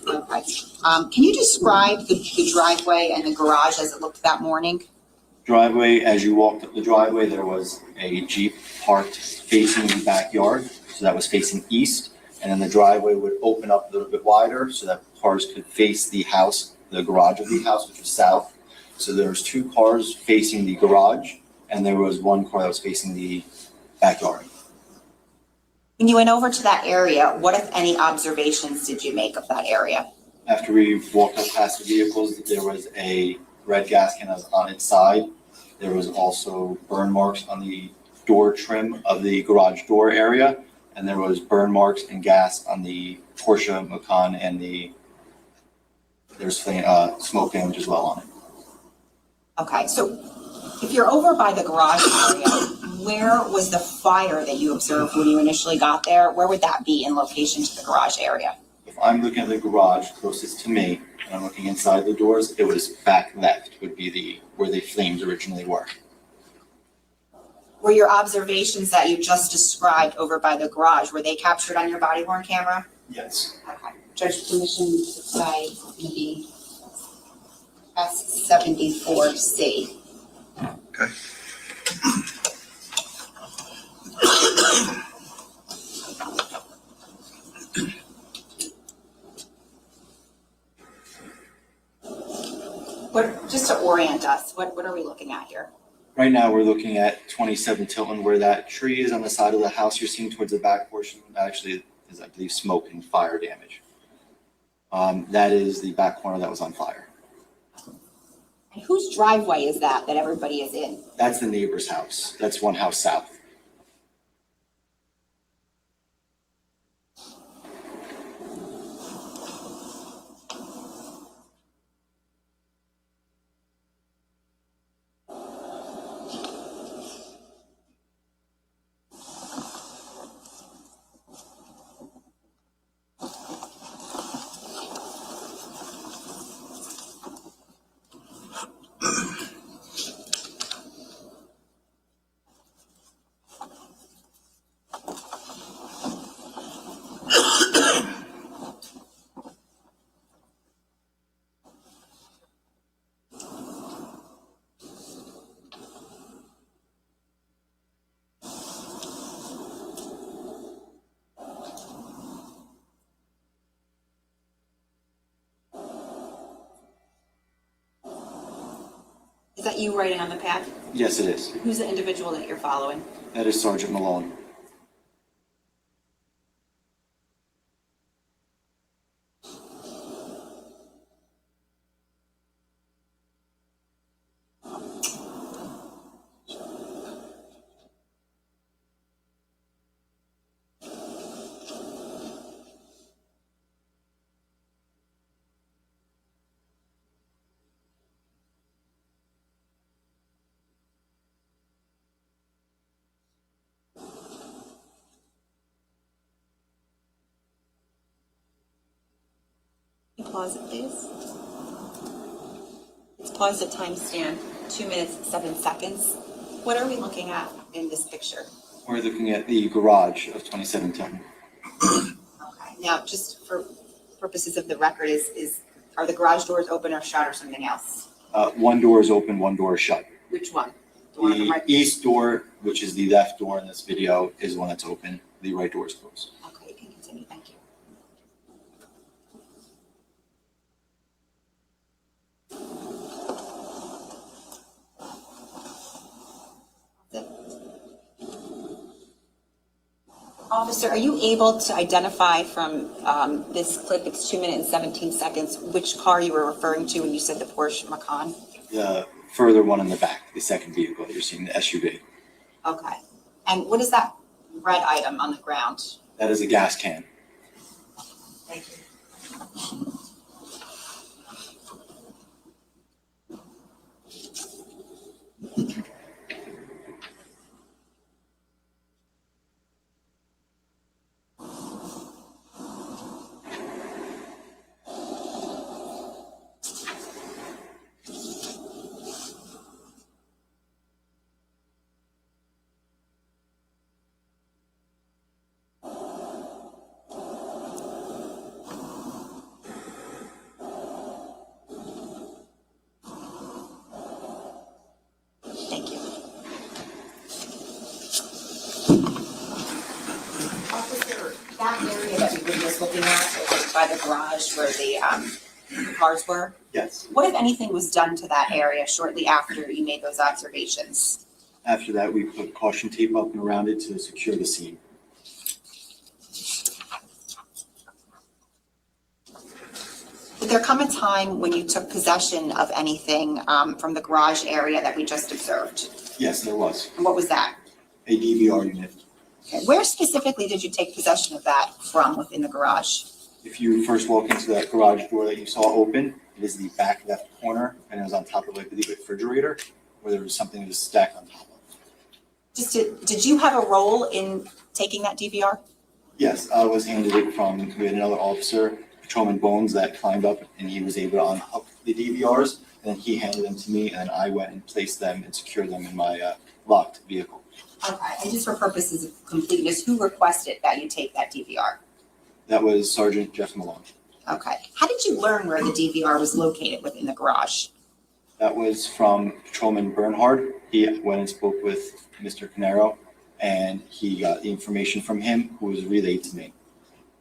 Speaker 3: Okay. Can you describe the driveway and the garage as it looked that morning?
Speaker 12: Driveway, as you walked up the driveway, there was a Jeep parked facing the backyard, so that was facing east, and then the driveway would open up a little bit wider so that cars could face the house, the garage of the house, which was south. So there was 2 cars facing the garage, and there was 1 car that was facing the backyard.
Speaker 3: When you went over to that area, what, if any, observations did you make of that area?
Speaker 12: After we walked up past the vehicles, there was a red gas can on its side. There was also burn marks on the door trim of the garage door area, and there was burn marks and gas on the Porsche Macan, and there's smoke damage as well on it.
Speaker 3: Okay, so if you're over by the garage area, where was the fire that you observed when you initially got there? Where would that be in location to the garage area?
Speaker 12: If I'm looking at the garage closest to me, and I'm looking inside the doors, it was back left would be where the flames originally were.
Speaker 3: Were your observations that you just described over by the garage, were they captured on your body worn camera?
Speaker 12: Yes.
Speaker 3: Okay. Judge, permission by the S74C.
Speaker 2: Okay.
Speaker 3: behind us? What are we looking at here?
Speaker 12: Right now, we're looking at 27 Tilton, where that tree is on the side of the house you're seeing towards the back portion. That actually is, I believe, smoke and fire damage. That is the back corner that was on fire.
Speaker 3: And whose driveway is that everybody is in?
Speaker 12: That's the neighbor's house. That's one house south.
Speaker 3: Is that you writing on the pad?
Speaker 12: Yes, it is.
Speaker 3: Who's the individual that you're following?
Speaker 12: That is Sergeant Malone.
Speaker 3: Pause it, please. It's paused at timestamp 2 minutes, 7 seconds. What are we looking at in this picture?
Speaker 12: We're looking at the garage of 27 Tilton.
Speaker 3: Okay. Now, just for purposes of the record, are the garage doors open or shut or something else?
Speaker 12: One door is open, one door is shut.
Speaker 3: Which one? The one on the
Speaker 12: The
Speaker 3: right?
Speaker 12: east door, which is the left door in this video, is the one that's open. The right door is closed.
Speaker 3: Okay, you can continue. Thank you. Officer, are you able to identify from this clip, it's 2 minutes and 17 seconds, which car you were referring to when you said the Porsche Macan?
Speaker 12: The further one in the back, the second vehicle that you're seeing, the SUV.
Speaker 3: Okay. And what is that red item on the ground?
Speaker 12: That is a gas can.
Speaker 3: Thank you. Thank you. Officer, that area that we were just looking at over by the garage where the cars were,
Speaker 12: Yes.
Speaker 3: what if anything was done to that area shortly after you made those observations?
Speaker 12: After that, we put caution tape up and around it to secure the scene.
Speaker 3: Did there come a time when you took possession of anything from the garage area that we just observed?
Speaker 12: Yes, there was.
Speaker 3: And what was that?
Speaker 12: A DVR unit.
Speaker 3: Okay. Where specifically did you take possession of that from within the garage?
Speaker 12: If you first walk into that garage door that you saw open, it is the back left corner, and it was on top of, I believe, a refrigerator, where there was something that was stacked on top of.
Speaker 3: Did you have a role in taking that DVR?
Speaker 12: Yes, I was handed it from, we had another officer, Patrolman Bones, that climbed up, and he was able to unhook the DVRs, and then he handed them to me, and I went and placed them and secured them in my locked vehicle.
Speaker 3: Okay, and just for purposes of completeness, who requested that you take that DVR?
Speaker 12: That was Sergeant Jeff Malone.
Speaker 3: Okay. How did you learn where the DVR was located within the garage?
Speaker 12: That was from Patrolman Bernhard. He went and spoke with Mr. Caneiro, and he got the information from him, who was relayed to me.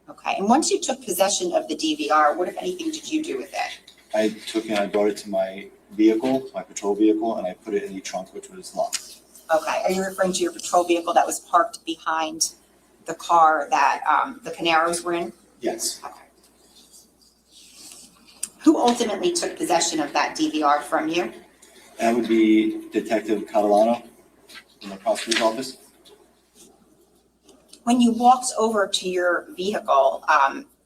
Speaker 3: Okay, and once you took possession of the DVR, what, if anything, did you do with it?
Speaker 12: I took it and I brought it to my vehicle, my patrol vehicle, and I put it in the trunk, which was locked.
Speaker 3: Okay, are you referring to your patrol vehicle that was parked behind the car that the Caneiros were in?
Speaker 12: Yes.
Speaker 3: Okay. Who ultimately took possession of that DVR from you?
Speaker 12: That would be Detective Catalano in the prosecutor's office.
Speaker 3: When you walked over to your vehicle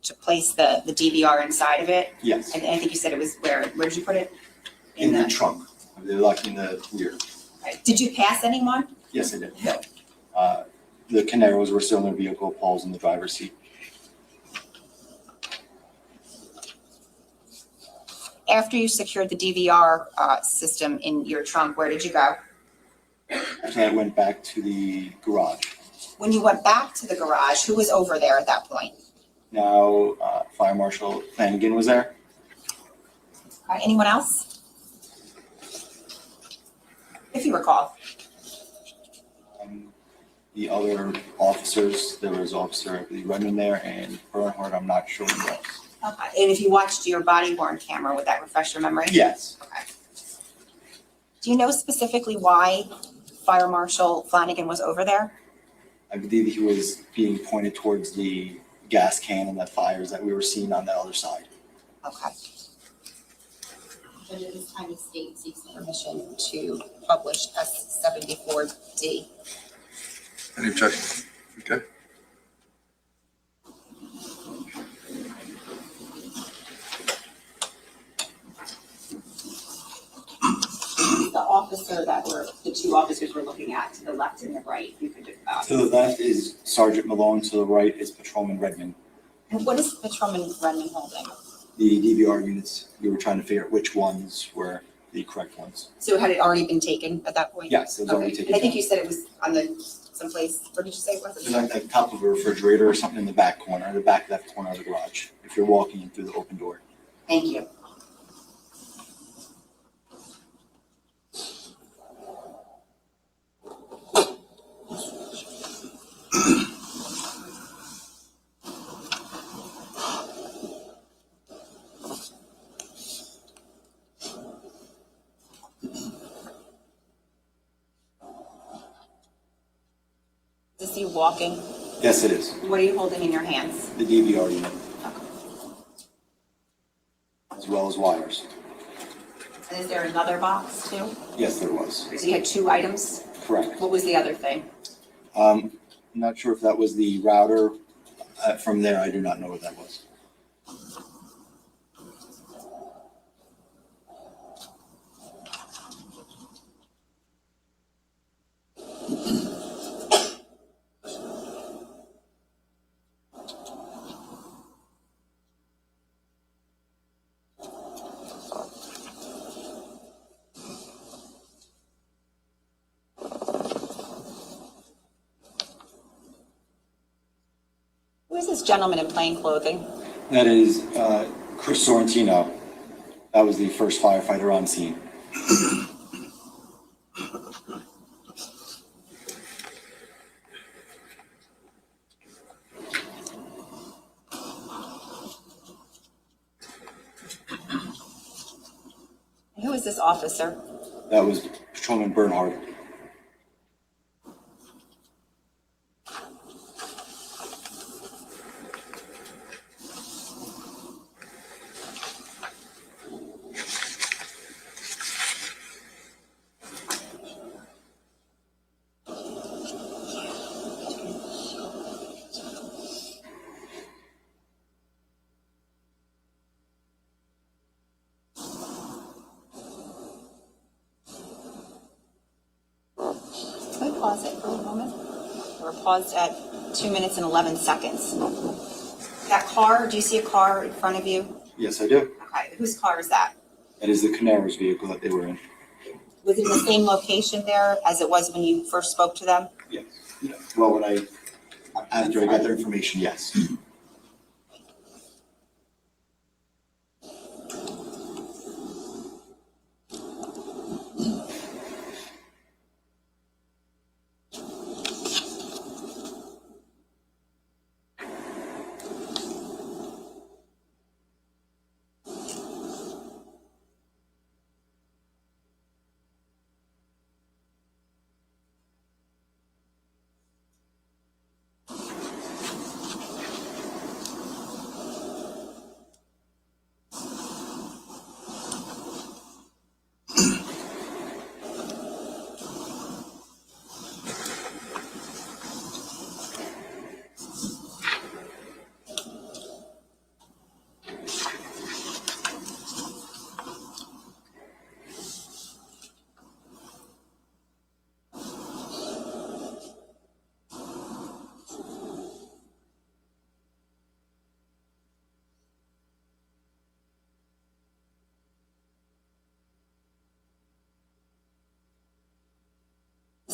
Speaker 3: to place the DVR inside of it,
Speaker 12: Yes.
Speaker 3: and I think you said it was where did you put it?
Speaker 12: In the trunk. They're locked in the rear.
Speaker 3: Right. Did you pass anyone?
Speaker 12: Yes, I did. The Caneiros were still in their vehicle. Paul's in the driver's seat.
Speaker 3: After you secured the DVR system in your trunk, where did you go?
Speaker 12: After I went back to the garage.
Speaker 3: When you went back to the garage, who was over there at that point?
Speaker 12: Now, Fire Marshal Flanagan was there.
Speaker 3: Anyone else? If you recall.
Speaker 12: The other officers, there was Officer Redmond there and Bernhardt, I'm not sure who else.
Speaker 3: Okay. And if you watched your body worn camera, would that refresh your memory?
Speaker 12: Yes.
Speaker 3: Okay. Do you know specifically why Fire Marshal Flanagan was over there?
Speaker 12: I believe he was being pointed towards the gas can and the fires that we were seeing on the other side.
Speaker 3: Okay. And at this time, the state seeks permission to publish S-74D.
Speaker 2: Any objection? Okay.
Speaker 3: The two officers we're looking at to the left and the right, you could
Speaker 12: To the left is Sergeant Malone, to the right is Patrolman Redmond.
Speaker 3: And what is Patrolman Redmond holding?
Speaker 12: The DVR units, we were trying to figure out which ones were the correct ones.
Speaker 3: So had it already been taken at that point?
Speaker 12: Yes, it was already
Speaker 3: Okay.
Speaker 12: taken
Speaker 3: And I think
Speaker 12: down.
Speaker 3: you said it was on the someplace, where did you say it was?
Speaker 12: It was like at the top of a refrigerator or something in the back corner, the back left corner of the garage, if you're walking in through the open door.
Speaker 3: Thank you. Is he walking?
Speaker 12: Yes, it is.
Speaker 3: What are you holding in your hands?
Speaker 12: The DVR unit. As well as wires.
Speaker 3: And is there another box too?
Speaker 12: Yes, there was.
Speaker 3: So you had two items?
Speaker 12: Correct.
Speaker 3: What was the other thing?
Speaker 12: I'm not sure if that was the router. From there, I do not know what that was.
Speaker 3: Who is this gentleman in plain clothing?
Speaker 12: That is Chris Sorrentino. That was the first firefighter on scene.
Speaker 3: Who is this officer?
Speaker 12: That was Patrolman Bernhardt.
Speaker 3: Can we pause it for a moment? We're paused at 2 minutes and 11 seconds. That car, do you see a car in front of you?
Speaker 12: Yes, I do.
Speaker 3: Okay, whose car is that?
Speaker 12: That is the Caneiro's vehicle that they were in.
Speaker 3: Was it in the same location there as it was when you first spoke to them?
Speaker 12: Yes. Well, after I got their information, yes.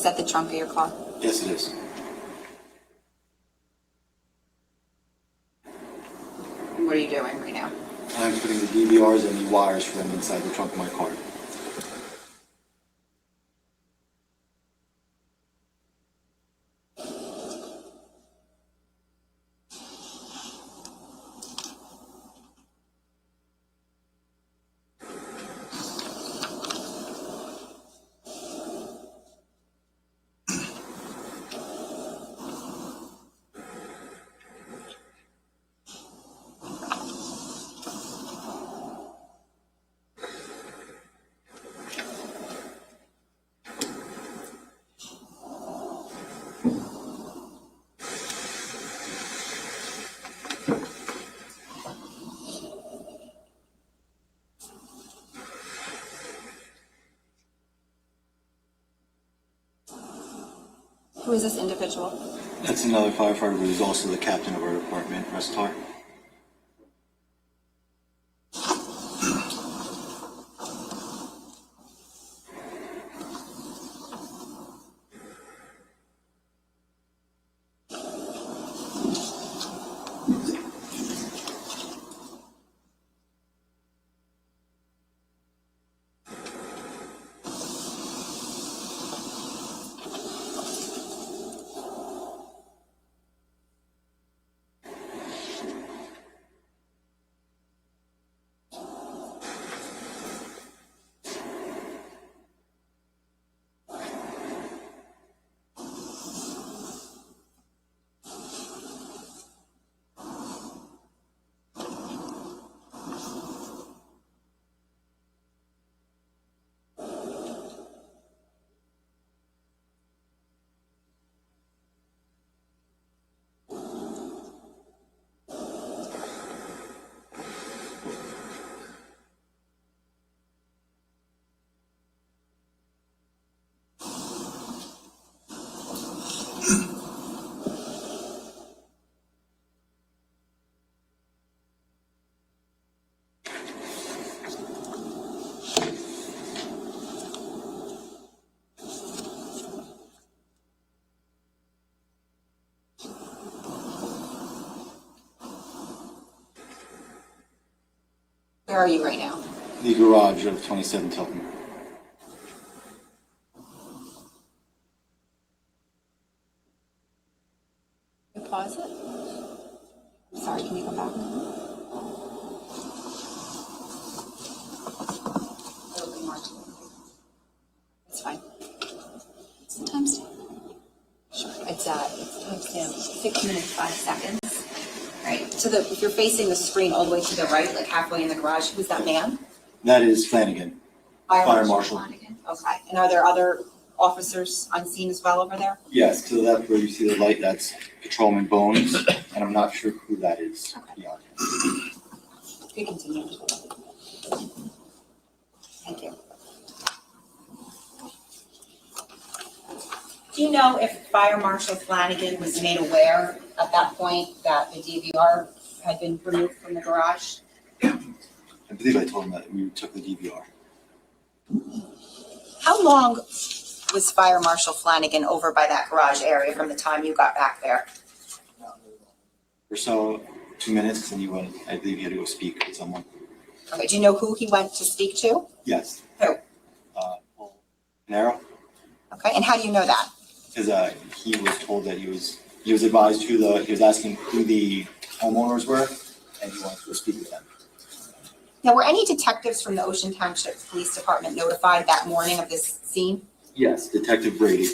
Speaker 3: Is that the trunk of your car?
Speaker 12: Yes, it is.
Speaker 3: What are you doing right now?
Speaker 12: I'm putting the DVRs and the wires for them inside the trunk of my car.
Speaker 3: Who is this individual?
Speaker 12: That's another firefighter who is also the captain of our department, Restar.
Speaker 3: Where are you right now?
Speaker 12: The garage of 27 Tilton.
Speaker 3: Can you pause it? Sorry, can you come back? It's fine. Sometimes. Sure. It's timestamp 6 minutes 5 seconds. Right. So if you're facing the screen all the way to the right, like halfway in the garage, who's that man?
Speaker 12: That is Flanagan. Fire Marshal.
Speaker 3: Flanagan. Okay. And are there other officers on scene as well over there?
Speaker 12: Yes, to the left where you see the light, that's Patrolman Bones, and I'm not sure who that is.
Speaker 3: Okay.
Speaker 12: Beyond.
Speaker 3: You continue. Thank you. Do you know if Fire Marshal Flanagan was made aware at that point that the DVR had been removed from the garage?
Speaker 12: I believe I told him that we took the DVR.
Speaker 3: How long was Fire Marshal Flanagan over by that garage area from the time you got back there?
Speaker 12: Or so, 2 minutes, and he went, I believe he had to go speak with someone.
Speaker 3: Okay, do you know who he went to speak to?
Speaker 12: Yes.
Speaker 3: Who?
Speaker 12: Paul Caneiro,
Speaker 3: Okay, and how do you know that?
Speaker 12: because he was told that he was advised he was asking who the homeowners were, and he wanted to go speak with them.
Speaker 3: Now, were any detectives from the Ocean Township Police Department notified that morning of this scene?
Speaker 12: Yes, Detective Brady,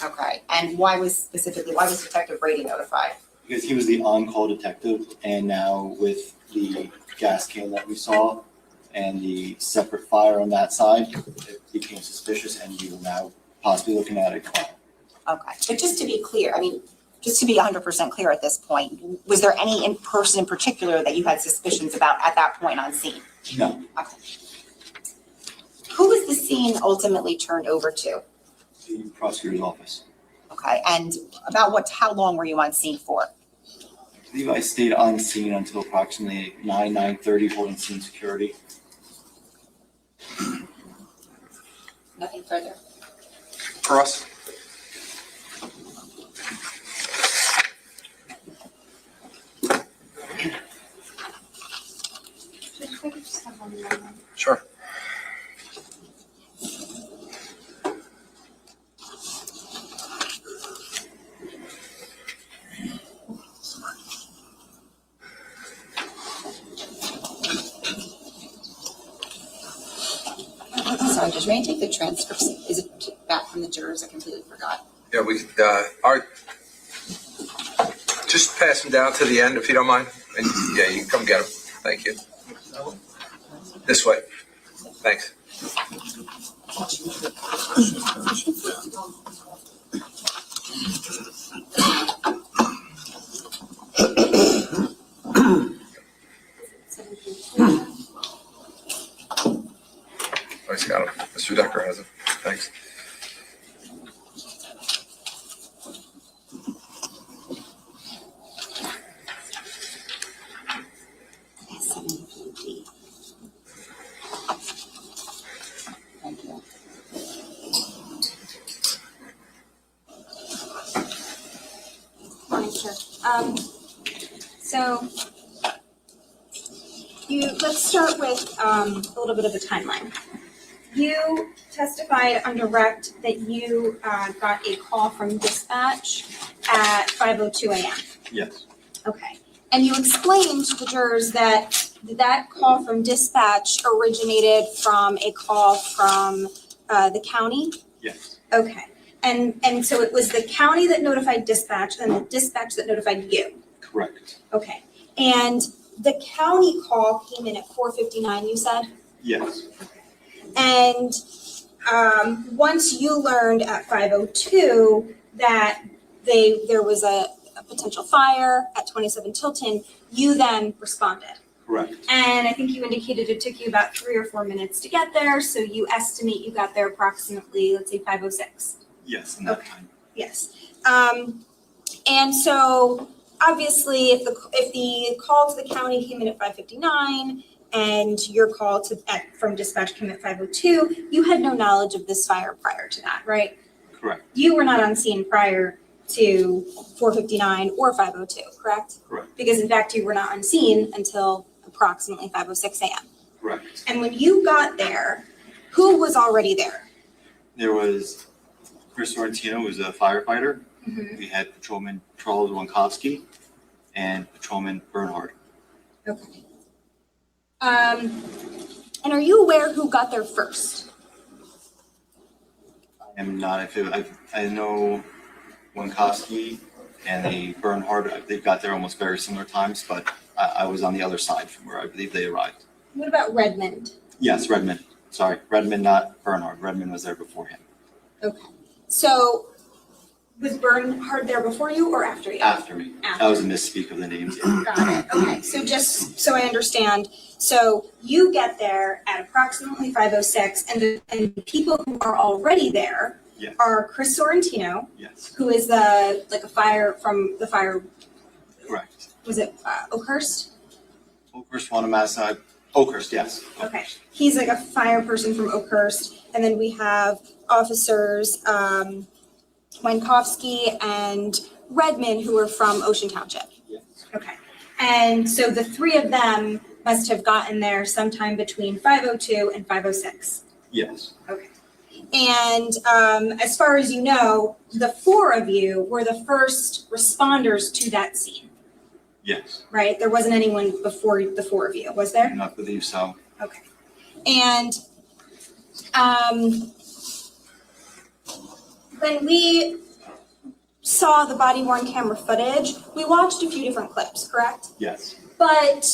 Speaker 3: Okay, and why was Detective Brady notified?
Speaker 12: because he was the on-call detective, and now with the gas can that we saw and the separate fire on that side, it became suspicious, and we were now possibly looking at a crime.
Speaker 3: Okay, but just to be clear, I mean, just to be 100% clear at this point, was there any person in particular that you had suspicions about at that point on scene?
Speaker 12: No,
Speaker 3: Okay. Who was the scene ultimately turned over to?
Speaker 12: the prosecutor's office.
Speaker 3: Okay, and how long were you on scene for?
Speaker 12: I believe I stayed on scene until approximately 9:30, holding scene security.
Speaker 3: Nothing further.
Speaker 2: For us?
Speaker 3: Judge, may I take the transcripts? Is it back from the jurors? I completely forgot.
Speaker 2: Yeah, just pass them down to the end if you don't mind. And yeah, you can come get them. Thank you. This way. Thanks. I got him. Mr. Decker has it. Thanks.
Speaker 3: Thank you.
Speaker 5: Morning, Chair. So let's start with a little bit of a timeline. You testified on direct that you got a call from dispatch at 5:02 a.m.
Speaker 12: Yes,
Speaker 5: Okay. And you explained to the jurors that that call from dispatch originated from a call from the county?
Speaker 12: yes,
Speaker 5: Okay. And so it was the county that notified dispatch and the dispatch that notified you?
Speaker 12: correct.
Speaker 5: Okay. And the county call came in at 4:59, you said?
Speaker 12: Yes,
Speaker 5: And once you learned at 5:02 that there was a potential fire at 27 Tilton, you then responded.
Speaker 12: correct.
Speaker 5: And I think you indicated it took you about 3 or 4 minutes to get there, so you estimate you got there approximately, let's say 5:06.
Speaker 12: Yes, in that
Speaker 5: Okay.
Speaker 12: time.
Speaker 5: Yes. And so obviously if the call to the county came in at 5:59 and your call from dispatch came at 5:02, you had no knowledge of this fire prior to that, right?
Speaker 12: Correct,
Speaker 5: You were not on scene prior to 4:59 or 5:02, correct?
Speaker 12: correct,
Speaker 5: Because in fact, you were not on scene until approximately 5:06 a.m.
Speaker 12: correct.
Speaker 5: And when you got there, who was already there?
Speaker 12: There was Chris Sorrentino, who was a firefighter.
Speaker 5: Mhm.
Speaker 12: We had Patrolman Charles Wankowski and Patrolman Bernhard.
Speaker 5: Okay. And are you aware who got there first?
Speaker 12: I am not, I know Wankowski and the Bernhard, they got there almost very similar times, but I was on the other side from where I believe they arrived.
Speaker 5: What about Redmond?
Speaker 12: Yes, Redmond. Sorry, Redmond, not Bernhard. Redmond was there before him.
Speaker 5: Okay. So was Bernhard there before you or after you?
Speaker 12: After me. That was a misspeak of the names. Yeah.
Speaker 5: Got it. Okay. So just so I understand, so you get there at approximately 5:06, and the people who are already there
Speaker 12: Yes.
Speaker 5: are Chris Sorrentino,
Speaker 12: Yes.
Speaker 5: who is a fire from the fire.
Speaker 12: Correct.
Speaker 5: Was it Oakhurst?
Speaker 12: Oakhurst, Wanamassa. Oakhurst, yes.
Speaker 5: Okay. He's like a fire person from Oakhurst, and then we have officers Wankowski and Redmond, who are from Ocean Township.
Speaker 12: Yes.
Speaker 5: Okay. And so the three of them must have gotten there sometime between 5:02 and 5:06.
Speaker 12: Yes.
Speaker 5: Okay. And as far as you know, the four of you were the first responders to that scene,
Speaker 12: Yes.
Speaker 5: right? There wasn't anyone before the four of you, was there?
Speaker 12: I do not believe so.
Speaker 5: Okay. And when we saw the body worn camera footage, we watched a few different clips, correct?
Speaker 12: Yes.
Speaker 5: But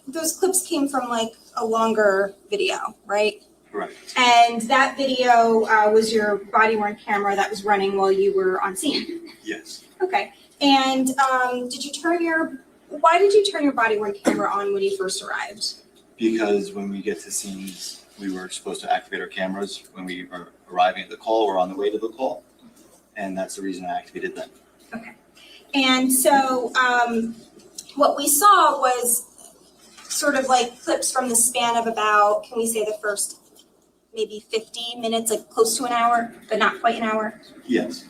Speaker 5: those clips came from like a longer video, right?
Speaker 12: Correct.
Speaker 5: And that video was your body worn camera that was running while you were on scene.
Speaker 12: Yes.
Speaker 5: Okay. And why did you turn your body worn camera on when you first arrived?
Speaker 12: Because when we get to scenes, we were supposed to activate our cameras when we were arriving at the call or on the way to the call. And that's the reason I activated them.
Speaker 5: Okay. And so what we saw was sort of like clips from the span of about, can we say the first maybe 50 minutes, like close to an hour, but not quite an hour?
Speaker 12: Yes.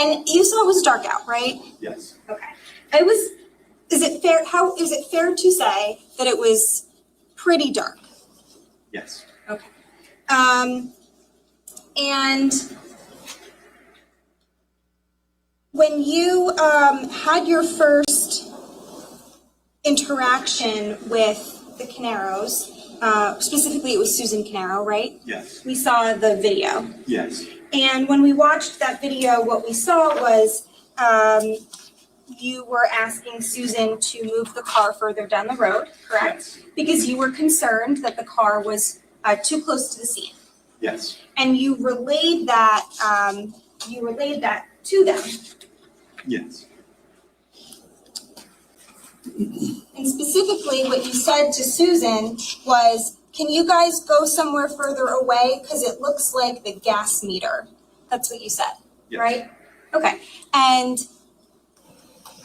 Speaker 5: And you saw it was dark out, right?
Speaker 12: Yes.
Speaker 5: Okay. Is it fair to say that it was pretty dark?
Speaker 12: Yes.
Speaker 5: Okay. And when you had your first interaction with the Caneiros, specifically it was Susan Caneiro, right?
Speaker 12: Yes,
Speaker 5: We saw the video.
Speaker 12: yes,
Speaker 5: And when we watched that video, what we saw was you were asking Susan to move the car further down the road, correct?
Speaker 12: yes,
Speaker 5: Because you were concerned that the car was too close to the scene.
Speaker 12: yes,
Speaker 5: And you relayed that to them.
Speaker 12: yes,
Speaker 5: And specifically, what you said to Susan was, can you guys go somewhere further away? Because it looks like the gas meter. That's what you said,
Speaker 12: yes.
Speaker 5: right? Okay. And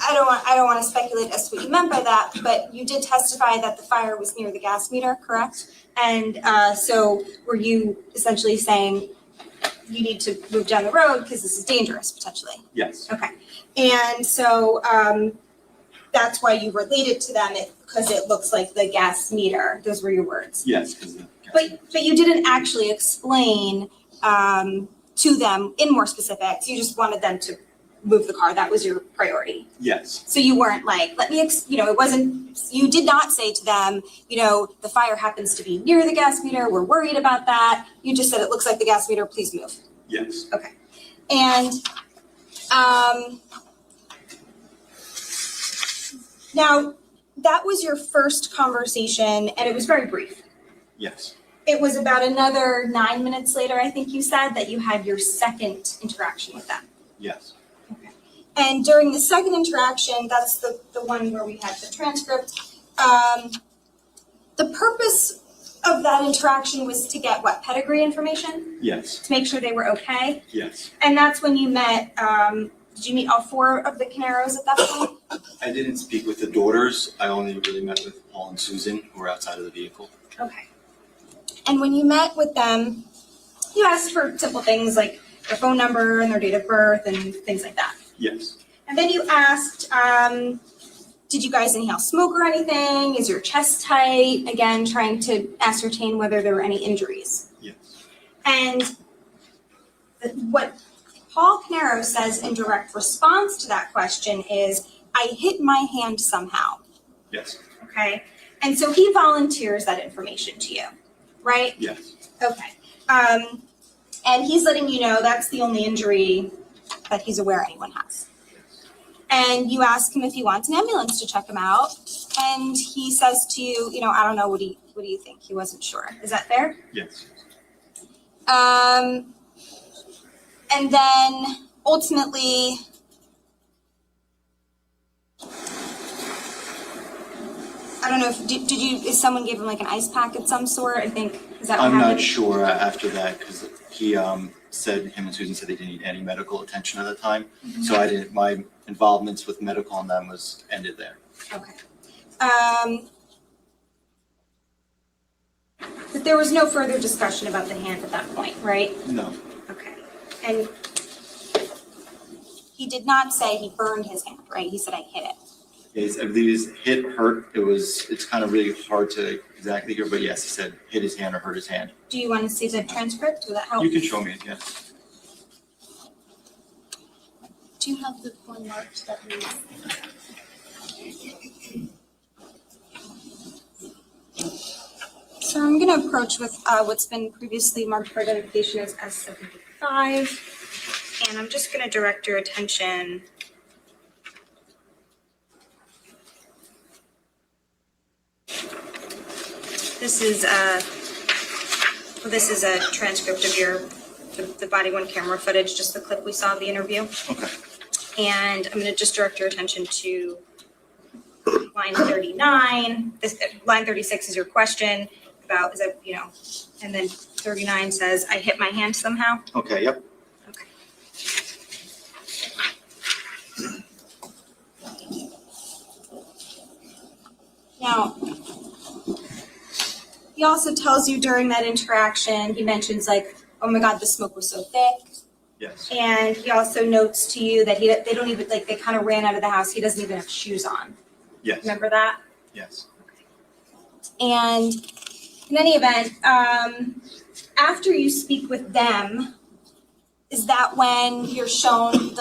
Speaker 5: I don't want to speculate as to what you meant by that, but you did testify that the fire was near the gas meter, correct? And so were you essentially saying you need to move down the road because this is dangerous potentially?
Speaker 12: Yes,
Speaker 5: Okay. And so that's why you related to them because it looks like the gas meter. Those were your words.
Speaker 12: yes, because the.
Speaker 5: But you didn't actually explain to them in more specifics. You just wanted them to move the car. That was your priority.
Speaker 12: Yes,
Speaker 5: So you weren't like, it wasn't, you did not say to them, the fire happens to be near the gas meter. We're worried about that. You just said, it looks like the gas meter, please move.
Speaker 12: yes,
Speaker 5: Okay. And now that was your first conversation and it was very brief.
Speaker 12: yes,
Speaker 5: It was about another 9 minutes later, I think you said, that you had your second interaction with them.
Speaker 12: yes,
Speaker 5: And during the second interaction, that's the one where we had the transcript, the purpose of that interaction was to get what, pedigree information?
Speaker 12: yes,
Speaker 5: To make sure they were okay?
Speaker 12: yes.
Speaker 5: And that's when you met, did you meet all four of the Caneiros at that point?
Speaker 12: I didn't speak with the daughters. I only really met with Paul and Susan, who were outside of the vehicle.
Speaker 5: Okay. And when you met with them, you asked for simple things like their phone number and their date of birth and things like that.
Speaker 12: Yes,
Speaker 5: And then you asked, did you guys inhale smoke or anything? Is your chest tight? Again, trying to ascertain whether there were any injuries.
Speaker 12: yes,
Speaker 5: And what Paul Caneiro says in direct response to that question is, I hit my hand somehow,
Speaker 12: yes,
Speaker 5: okay? And so he volunteers that information to you, right?
Speaker 12: yes,
Speaker 5: Okay. And he's letting you know that's the only injury that he's aware anyone has. And you ask him if he wants an ambulance to check him out. And he says to you, I don't know, what do you think? He wasn't sure. Is that fair?
Speaker 12: yes,
Speaker 5: And then ultimately, I don't know if, if someone gave him like an ice pack of some sort? I think, is that what
Speaker 12: I'm
Speaker 5: happened?
Speaker 12: not sure after that, because he said, him and Susan said they didn't need any medical attention at the time. So my involvements with medical on them was ended there.
Speaker 5: Okay. But there was no further discussion about the hand at that point, right?
Speaker 12: No,
Speaker 5: Okay. And he did not say he burned his hand, right? He said, I hit it.
Speaker 12: yes, I believe his hit hurt. It's kind of really hard to exactly hear, but yes, he said hit his hand or hurt his hand.
Speaker 5: Do you want to see the transcript? Will that help?
Speaker 12: You can show me it, yes.
Speaker 5: Do you have the one marked that we? So I'm going to approach with what's been previously marked for identification as S75. And I'm just going to direct your attention. This is a transcript of the body worn camera footage, just the clip we saw of the interview.
Speaker 12: Okay.
Speaker 5: And I'm going to just direct your attention to line 39. Line 36 is your question about, and then 39 says, I hit my hand somehow.
Speaker 12: Okay, yep.
Speaker 5: Okay. Now, he also tells you during that interaction, he mentions like, oh my God, the smoke was so thick.
Speaker 12: Yes,
Speaker 5: And he also notes to you that they don't even, they kind of ran out of the house. He doesn't even have shoes on.
Speaker 12: yes,
Speaker 5: Remember that?
Speaker 12: yes,
Speaker 5: And in any event, after you speak with them, is that when you're shown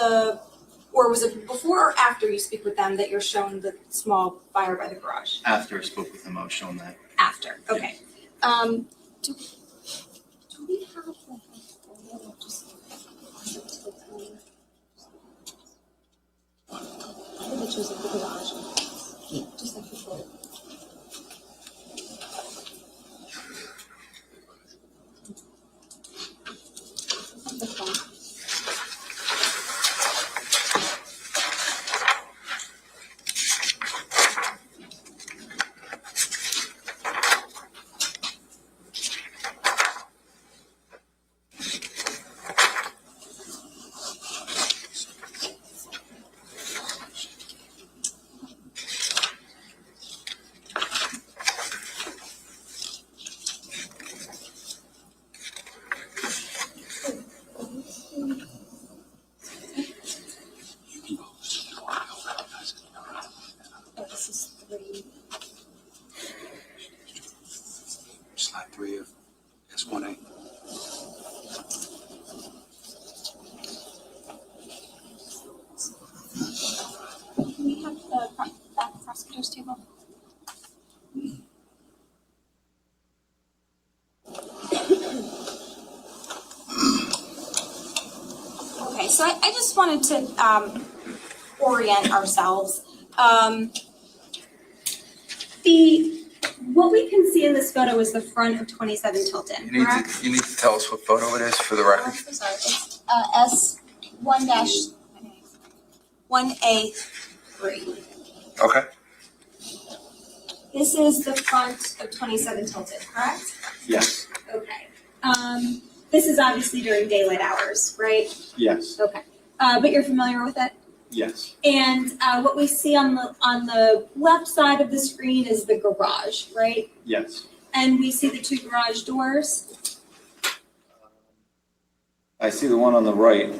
Speaker 5: or was it before or after you speak with them that you're shown the small fire by the garage?
Speaker 12: after I spoke with him, I was shown that.
Speaker 5: After, okay. Do we have like a photo of just pictures of the garage? Yeah. Just like the photo. The phone. Oh, this is 3.
Speaker 7: Slide 3 of S1A.
Speaker 5: Can we have the back prosecutor's table? Okay, so I just wanted to orient ourselves. What we can see in this photo is the front of 27 Tilton, correct?
Speaker 2: You need to tell us what photo it is for the record.
Speaker 5: I'm sorry, it's S1-1A3.
Speaker 2: Okay.
Speaker 5: This is the front of 27 Tilton, correct?
Speaker 12: Yes.
Speaker 5: Okay. This is obviously during daylight hours, right?
Speaker 12: Yes.
Speaker 5: Okay. But you're familiar with it?
Speaker 12: Yes.
Speaker 5: And what we see on the left side of the screen is the garage, right?
Speaker 12: Yes.
Speaker 5: And we see the 2 garage doors.
Speaker 12: I see the one on the right.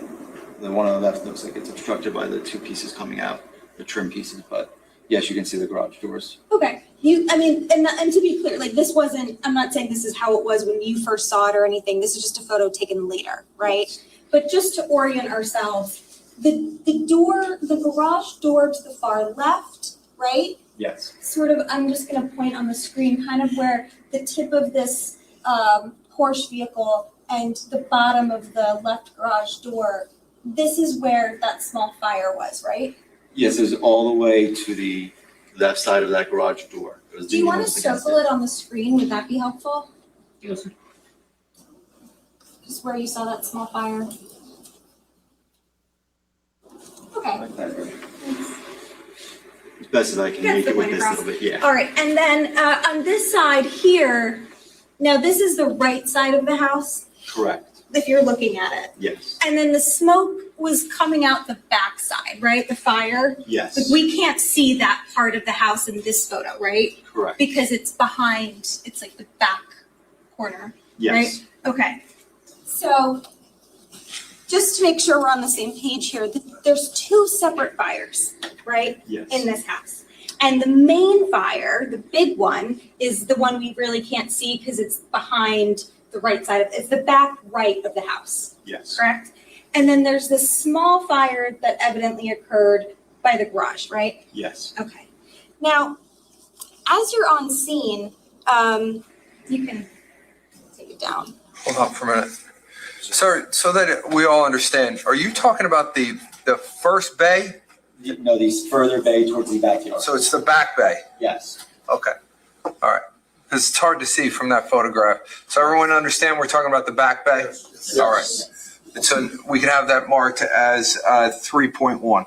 Speaker 12: The one on the left looks like it's obstructed by the 2 pieces coming out, the trim pieces, but yes, you can see the garage doors.
Speaker 5: Okay. And to be clear, like this wasn't, I'm not saying this is how it was when you first saw it or anything. This is just a photo taken later, right?
Speaker 12: Yes.
Speaker 5: But just to orient ourselves, the garage door to the far left, right?
Speaker 12: Yes.
Speaker 5: Sort of, I'm just going to point on the screen, kind of where the tip of this Porsche vehicle and the bottom of the left garage door, this is where that small fire was, right?
Speaker 12: Yes, it was all the way to the left side of that garage door.
Speaker 5: Do you want to circle it on the screen? Would that be helpful?
Speaker 11: Yes.
Speaker 5: Just where you saw that small fire? Okay.
Speaker 12: As best as I can
Speaker 5: That's
Speaker 12: make
Speaker 5: the
Speaker 12: it with
Speaker 5: point
Speaker 12: this
Speaker 5: across.
Speaker 12: little bit, yeah.
Speaker 5: All right, and then on this side here, now this is the right side of the house,
Speaker 12: Correct.
Speaker 5: if you're looking at it.
Speaker 12: Yes.
Speaker 5: And then the smoke was coming out the back side, right? The fire. Like
Speaker 12: Yes.
Speaker 5: we can't see that part of the house in this photo, right?
Speaker 12: Correct.
Speaker 5: Because it's behind, it's like the back corner.
Speaker 12: Yes.
Speaker 5: Okay. So just to make sure we're on the same page here, there's 2 separate fires, right?
Speaker 12: Yes.
Speaker 5: In this house. And the main fire, the big one, is the one we really can't see because it's behind the right side of it's the back right of the house,
Speaker 12: Yes.
Speaker 5: correct? And then there's this small fire that evidently occurred by the garage, right?
Speaker 12: Yes.
Speaker 5: Okay. Now, as you're on scene, you can take it down.
Speaker 2: Hold on for a minute. Sir, so that we all understand, are you talking about the first bay?
Speaker 12: No, these further bay towards the backyard.
Speaker 2: So it's the back bay?
Speaker 12: Yes.
Speaker 2: Okay. All right. Because it's hard to see from that photograph. So everyone understand we're talking about the back bay? All right. So we can have that marked as 3.1.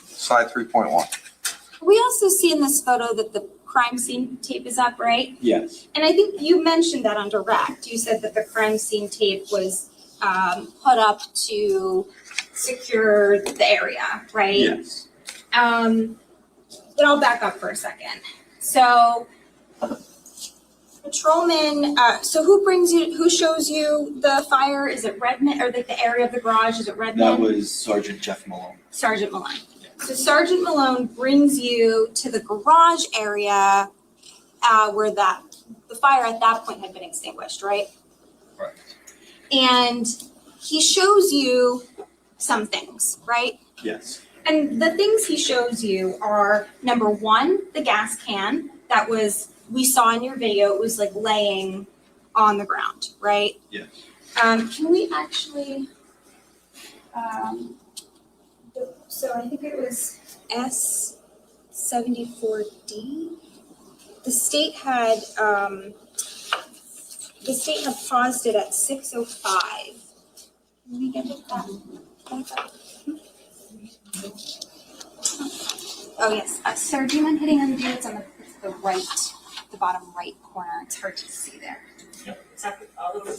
Speaker 2: Slide 3.1.
Speaker 5: We also see in this photo that the crime scene tape is up, right?
Speaker 12: Yes.
Speaker 5: And I think you mentioned that on direct. You said that the crime scene tape was put up to secure the area, right?
Speaker 12: Yes.
Speaker 5: But I'll back up for a second. So patrolman, so who shows you the fire? Is it Redmond, or like the area of the garage? Is it Redmond?
Speaker 12: That was Sergeant Jeff Malone.
Speaker 5: Sergeant Malone. So Sergeant Malone brings you to the garage area where the fire at that point had been extinguished, right?
Speaker 12: Right.
Speaker 5: And he shows you some things, right?
Speaker 12: Yes.
Speaker 5: And the things he shows you are, number 1, the gas can that was we saw in your video, it was like laying on the ground, right?
Speaker 12: Yes.
Speaker 5: Can we actually, so I think it was S74D. The state had paused it at 6:05. Can we get that back up? Oh, yes. Sir, do you mind hitting undo? It's on the right, the bottom right corner. It's hard to see there.
Speaker 11: Yep. Exactly. All over.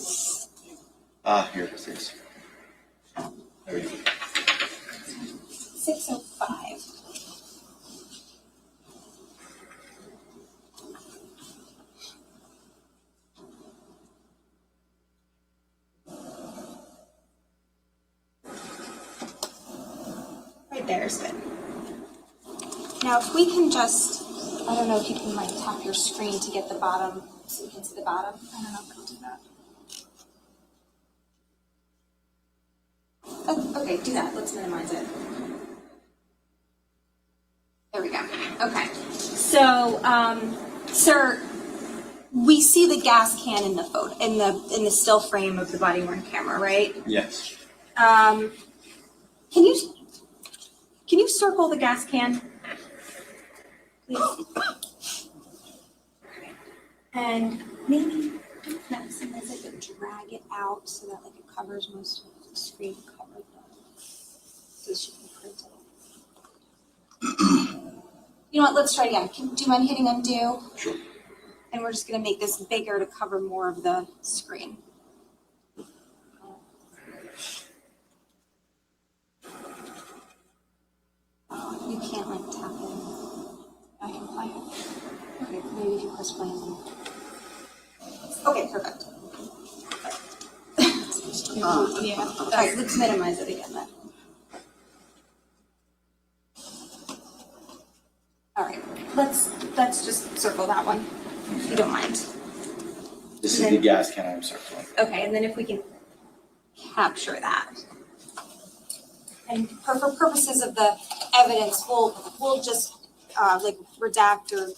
Speaker 12: Here it is. There we go.
Speaker 5: 6:05. Right there is good. Now, if we can just, I don't know if you can like tap your screen to get the bottom, so you can see the bottom. I don't know if I can do that. Oh, okay, do that. Let's minimize it. There we go. Okay. So, sir, we see the gas can in the photo, in the still frame of the body-worn camera, right?
Speaker 12: Yes.
Speaker 5: Can you circle the gas can, please? Okay. And maybe maximize it, but drag it out so that like it covers most of the screen cover, so she can print it. You know what? Let's try it again. Do you mind hitting undo?
Speaker 12: Sure.
Speaker 5: And we're just going to make this bigger to cover more of the screen. You can't like tap in. I can play it. Okay, maybe if you press play. Okay, perfect. Yeah. All right, let's minimize it again then. All right, let's just circle that one, if you don't mind.
Speaker 12: This is the gas can I'm circling.
Speaker 5: Okay, and then if we can capture that. And for purposes of the evidence, we'll just like redact or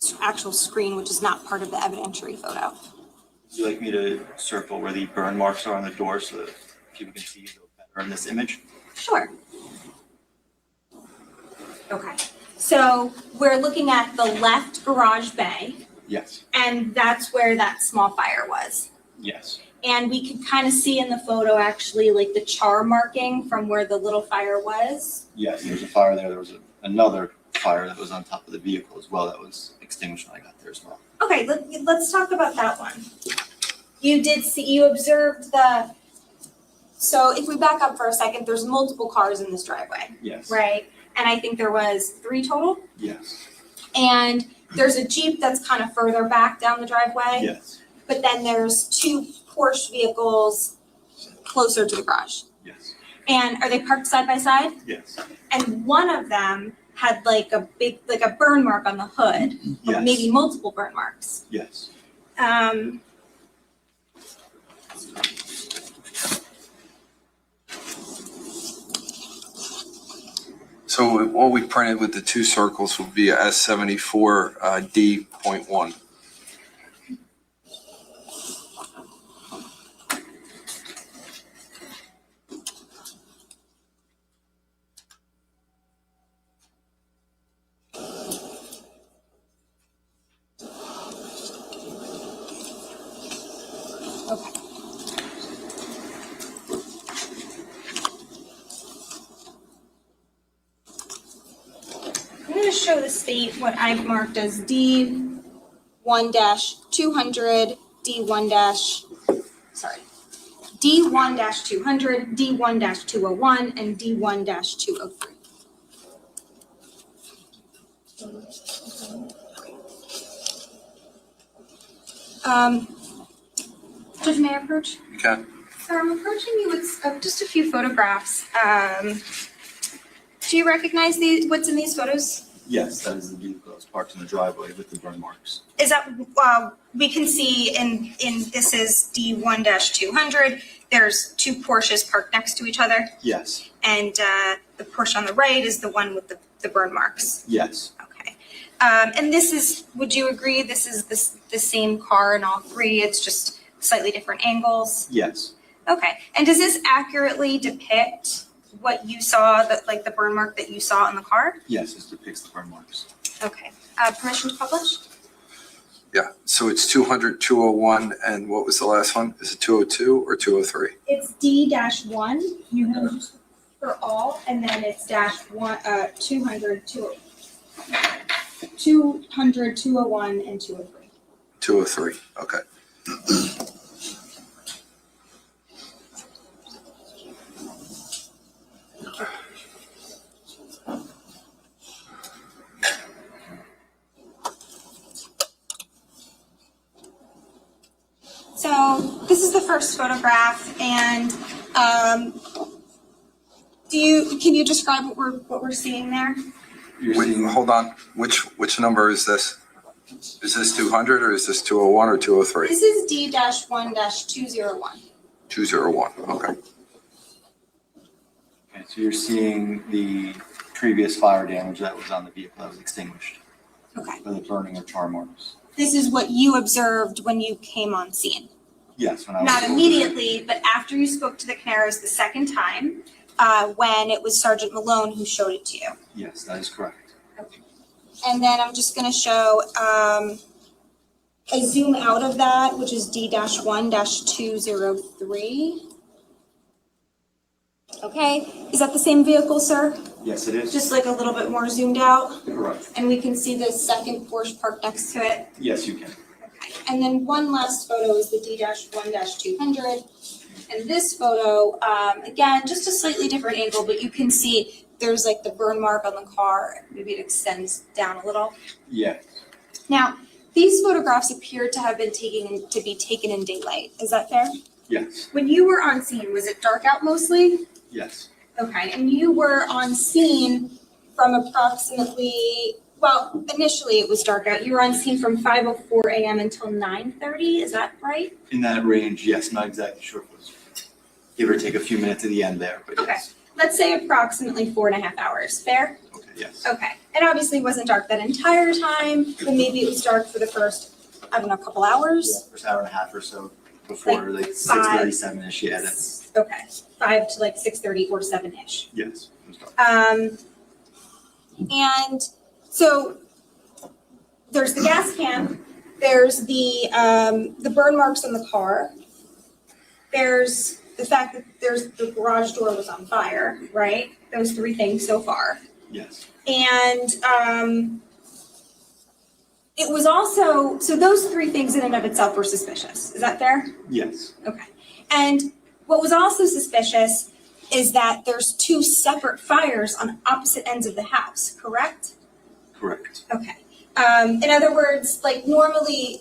Speaker 5: the actual screen, which is not part of the evidentiary photo.
Speaker 12: Would you like me to circle where the burn marks are on the door so that people can see you better in this image?
Speaker 5: Sure. Okay, so we're looking at the left garage bay,
Speaker 12: Yes.
Speaker 5: and that's where that small fire was.
Speaker 12: Yes.
Speaker 5: And we could kind of see in the photo actually like the char marking from where the little fire was.
Speaker 12: Yes, there was a fire there. There was another fire that was on top of the vehicle as well that was extinguished when I got there as well.
Speaker 5: Okay, let's talk about that one. You observed so if we back up for a second, there's multiple cars in this driveway.
Speaker 12: Yes.
Speaker 5: Right? And I think there was 3 total.
Speaker 12: Yes.
Speaker 5: And there's a Jeep that's kind of further back down the driveway.
Speaker 12: Yes.
Speaker 5: But then there's 2 Porsche vehicles closer to the garage.
Speaker 12: Yes.
Speaker 5: And are they parked side by side?
Speaker 12: Yes.
Speaker 5: And one of them had like a burn mark on the hood, or
Speaker 12: Yes.
Speaker 5: maybe multiple burn marks.
Speaker 12: Yes.
Speaker 2: So what we printed with the 2 circles will be a S74 D.1.
Speaker 5: Okay. I'm going to show the state what I've marked as D1-200, D1-200, D1-201, and D1-203. Judge, may I approach?
Speaker 2: Okay.
Speaker 5: So I'm approaching you with just a few photographs. Do you recognize what's in these photos?
Speaker 12: Yes, that is the vehicle that's parked in the driveway with the burn marks.
Speaker 5: Is that, we can see in this is D1-200, there's 2 Porsches parked next to each other,
Speaker 12: Yes.
Speaker 5: and the Porsche on the right is the one with the burn marks.
Speaker 12: Yes.
Speaker 5: Okay. And this is, would you agree, this is the same car in all three? It's just slightly different angles?
Speaker 12: Yes.
Speaker 5: Okay. And does this accurately depict what you saw, like the burn mark that you saw in the car?
Speaker 12: Yes, this depicts the burn marks.
Speaker 5: Okay. Permission to publish?
Speaker 2: Yeah, so it's 200, 201, and what was the last one? Is it 202 or 203?
Speaker 5: It's D-1 for all, and then it's -1, 200, 201, and 203.
Speaker 2: 203, okay.
Speaker 5: So this is the first photograph, and can you describe what we're seeing there?
Speaker 2: Wait, hold on, which number is this? Is this 200 or is this 201 or 203?
Speaker 5: This is D-1-201.
Speaker 2: 201, okay.
Speaker 12: Okay, so you're seeing the previous fire damage that was on the vehicle that was extinguished.
Speaker 5: Okay.
Speaker 12: By the burning of char marks.
Speaker 5: This is what you observed when you came on scene.
Speaker 12: Yes, when I was.
Speaker 5: Not immediately, but after you spoke to the Caneiros the second time, when it was Sergeant Malone who showed it to you.
Speaker 12: Yes, that is correct.
Speaker 5: And then I'm just going to show a zoom out of that, which is D-1-203. Okay, is that the same vehicle, sir?
Speaker 12: Yes, it is.
Speaker 5: Just like a little bit more zoomed out?
Speaker 12: Correct.
Speaker 5: And we can see the second Porsche parked next to it?
Speaker 12: Yes, you can.
Speaker 5: Okay, and then one last photo is the D-1-200. And this photo, again, just a slightly different angle, but you can see there's like the burn mark on the car. Maybe it extends down a little.
Speaker 12: Yes.
Speaker 5: Now, these photographs appear to have been taken in daylight. Is that fair?
Speaker 12: Yes.
Speaker 5: When you were on scene, was it dark out mostly?
Speaker 12: Yes.
Speaker 5: Okay, and you were on scene from approximately, well, initially it was dark out. You were on scene from 5:04 a.m. until 9:30. Is that right?
Speaker 12: In that range, yes. Not exactly sure if it was give or take a few minutes at the end there, but
Speaker 5: Okay.
Speaker 12: yes.
Speaker 5: Let's say approximately 4.5 hours. Fair?
Speaker 12: Okay, yes.
Speaker 5: Okay. It obviously wasn't dark that entire time, but maybe it was dark for the first, I don't know, couple hours?
Speaker 12: First hour and a half or so before like 6:37-ish, yeah. That's,
Speaker 5: Okay, 5 to like 6:30 or 7-ish.
Speaker 12: yes. It was dark.
Speaker 5: And so there's the gas can, there's the burn marks on the car, there's the fact that the garage door was on fire, right? Those three things so far.
Speaker 12: Yes.
Speaker 5: And it was also, so those three things in and of itself were suspicious. Is that fair?
Speaker 12: Yes.
Speaker 5: Okay. And what was also suspicious is that there's two separate fires on opposite ends of the house, correct?
Speaker 12: Correct.
Speaker 5: Okay. In other words, like normally,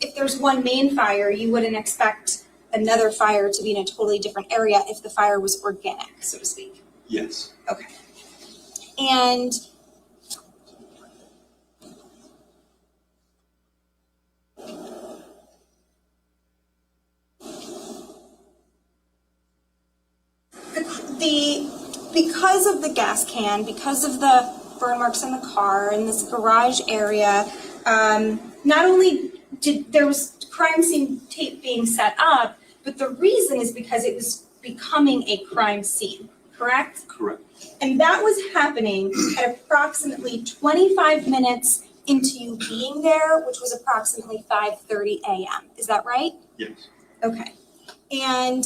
Speaker 5: if there's one main fire, you wouldn't expect another fire to be in a totally different area if the fire was organic, so to speak.
Speaker 12: Yes.
Speaker 5: Okay. And because of the gas can, because of the burn marks on the car and this garage area, not only did there was crime scene tape being set up, but the reason is because it was becoming a crime scene, correct?
Speaker 12: Correct.
Speaker 5: And that was happening at approximately 25 minutes into you being there, which was approximately 5:30 a.m. Is that right?
Speaker 12: Yes.
Speaker 5: Okay. And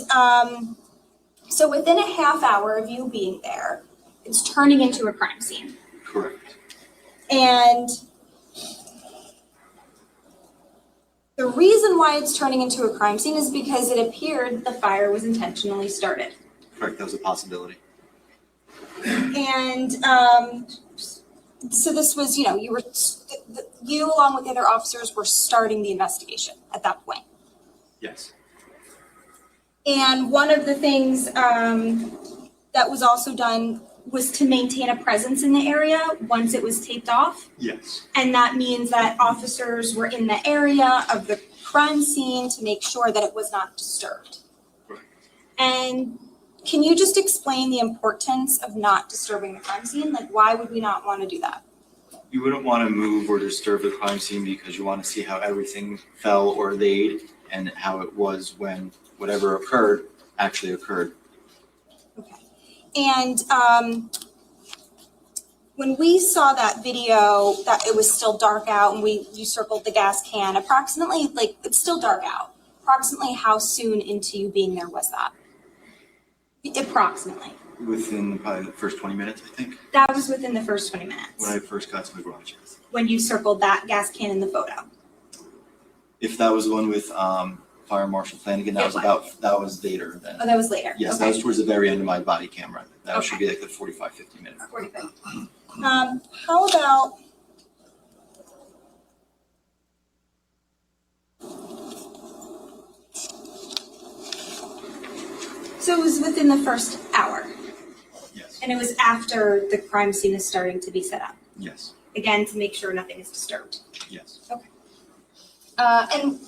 Speaker 5: so within a half hour of you being there, it's turning into a crime scene.
Speaker 12: Correct.
Speaker 5: And the reason why it's turning into a crime scene is because it appeared the fire was intentionally started.
Speaker 12: Correct. That was a possibility.
Speaker 5: And so this was, you along with the other officers were starting the investigation at that point.
Speaker 12: Yes.
Speaker 5: And one of the things that was also done was to maintain a presence in the area once it was taped off.
Speaker 12: Yes.
Speaker 5: And that means that officers were in the area of the crime scene to make sure that it was not disturbed.
Speaker 12: Right.
Speaker 5: And can you just explain the importance of not disturbing the crime scene? Like, why would we not want to do that?
Speaker 12: You wouldn't want to move or disturb the crime scene because you want to see how everything fell or laid and how it was when whatever occurred actually occurred.
Speaker 5: Okay. And when we saw that video, that it was still dark out and you circled the gas can, approximately, like, it's still dark out. Approximately how soon into you being there was that? Approximately.
Speaker 12: Within probably the first 20 minutes, I think.
Speaker 5: That was within the first 20 minutes.
Speaker 12: When I first got to the garage, yes.
Speaker 5: When you circled that gas can in the photo.
Speaker 12: If that was the one with Fire Marshal Flanagan, that was later then.
Speaker 5: Oh, that was later.
Speaker 12: Yes,
Speaker 5: Okay.
Speaker 12: that was towards the very end of my body camera. That
Speaker 5: Okay.
Speaker 12: should be like the 45, 50 minutes.
Speaker 5: 45. How about so it was within the first hour,
Speaker 12: Yes,
Speaker 5: and it was after the crime scene is starting to be set up.
Speaker 12: yes,
Speaker 5: Again, to make sure nothing is disturbed.
Speaker 12: yes.
Speaker 5: And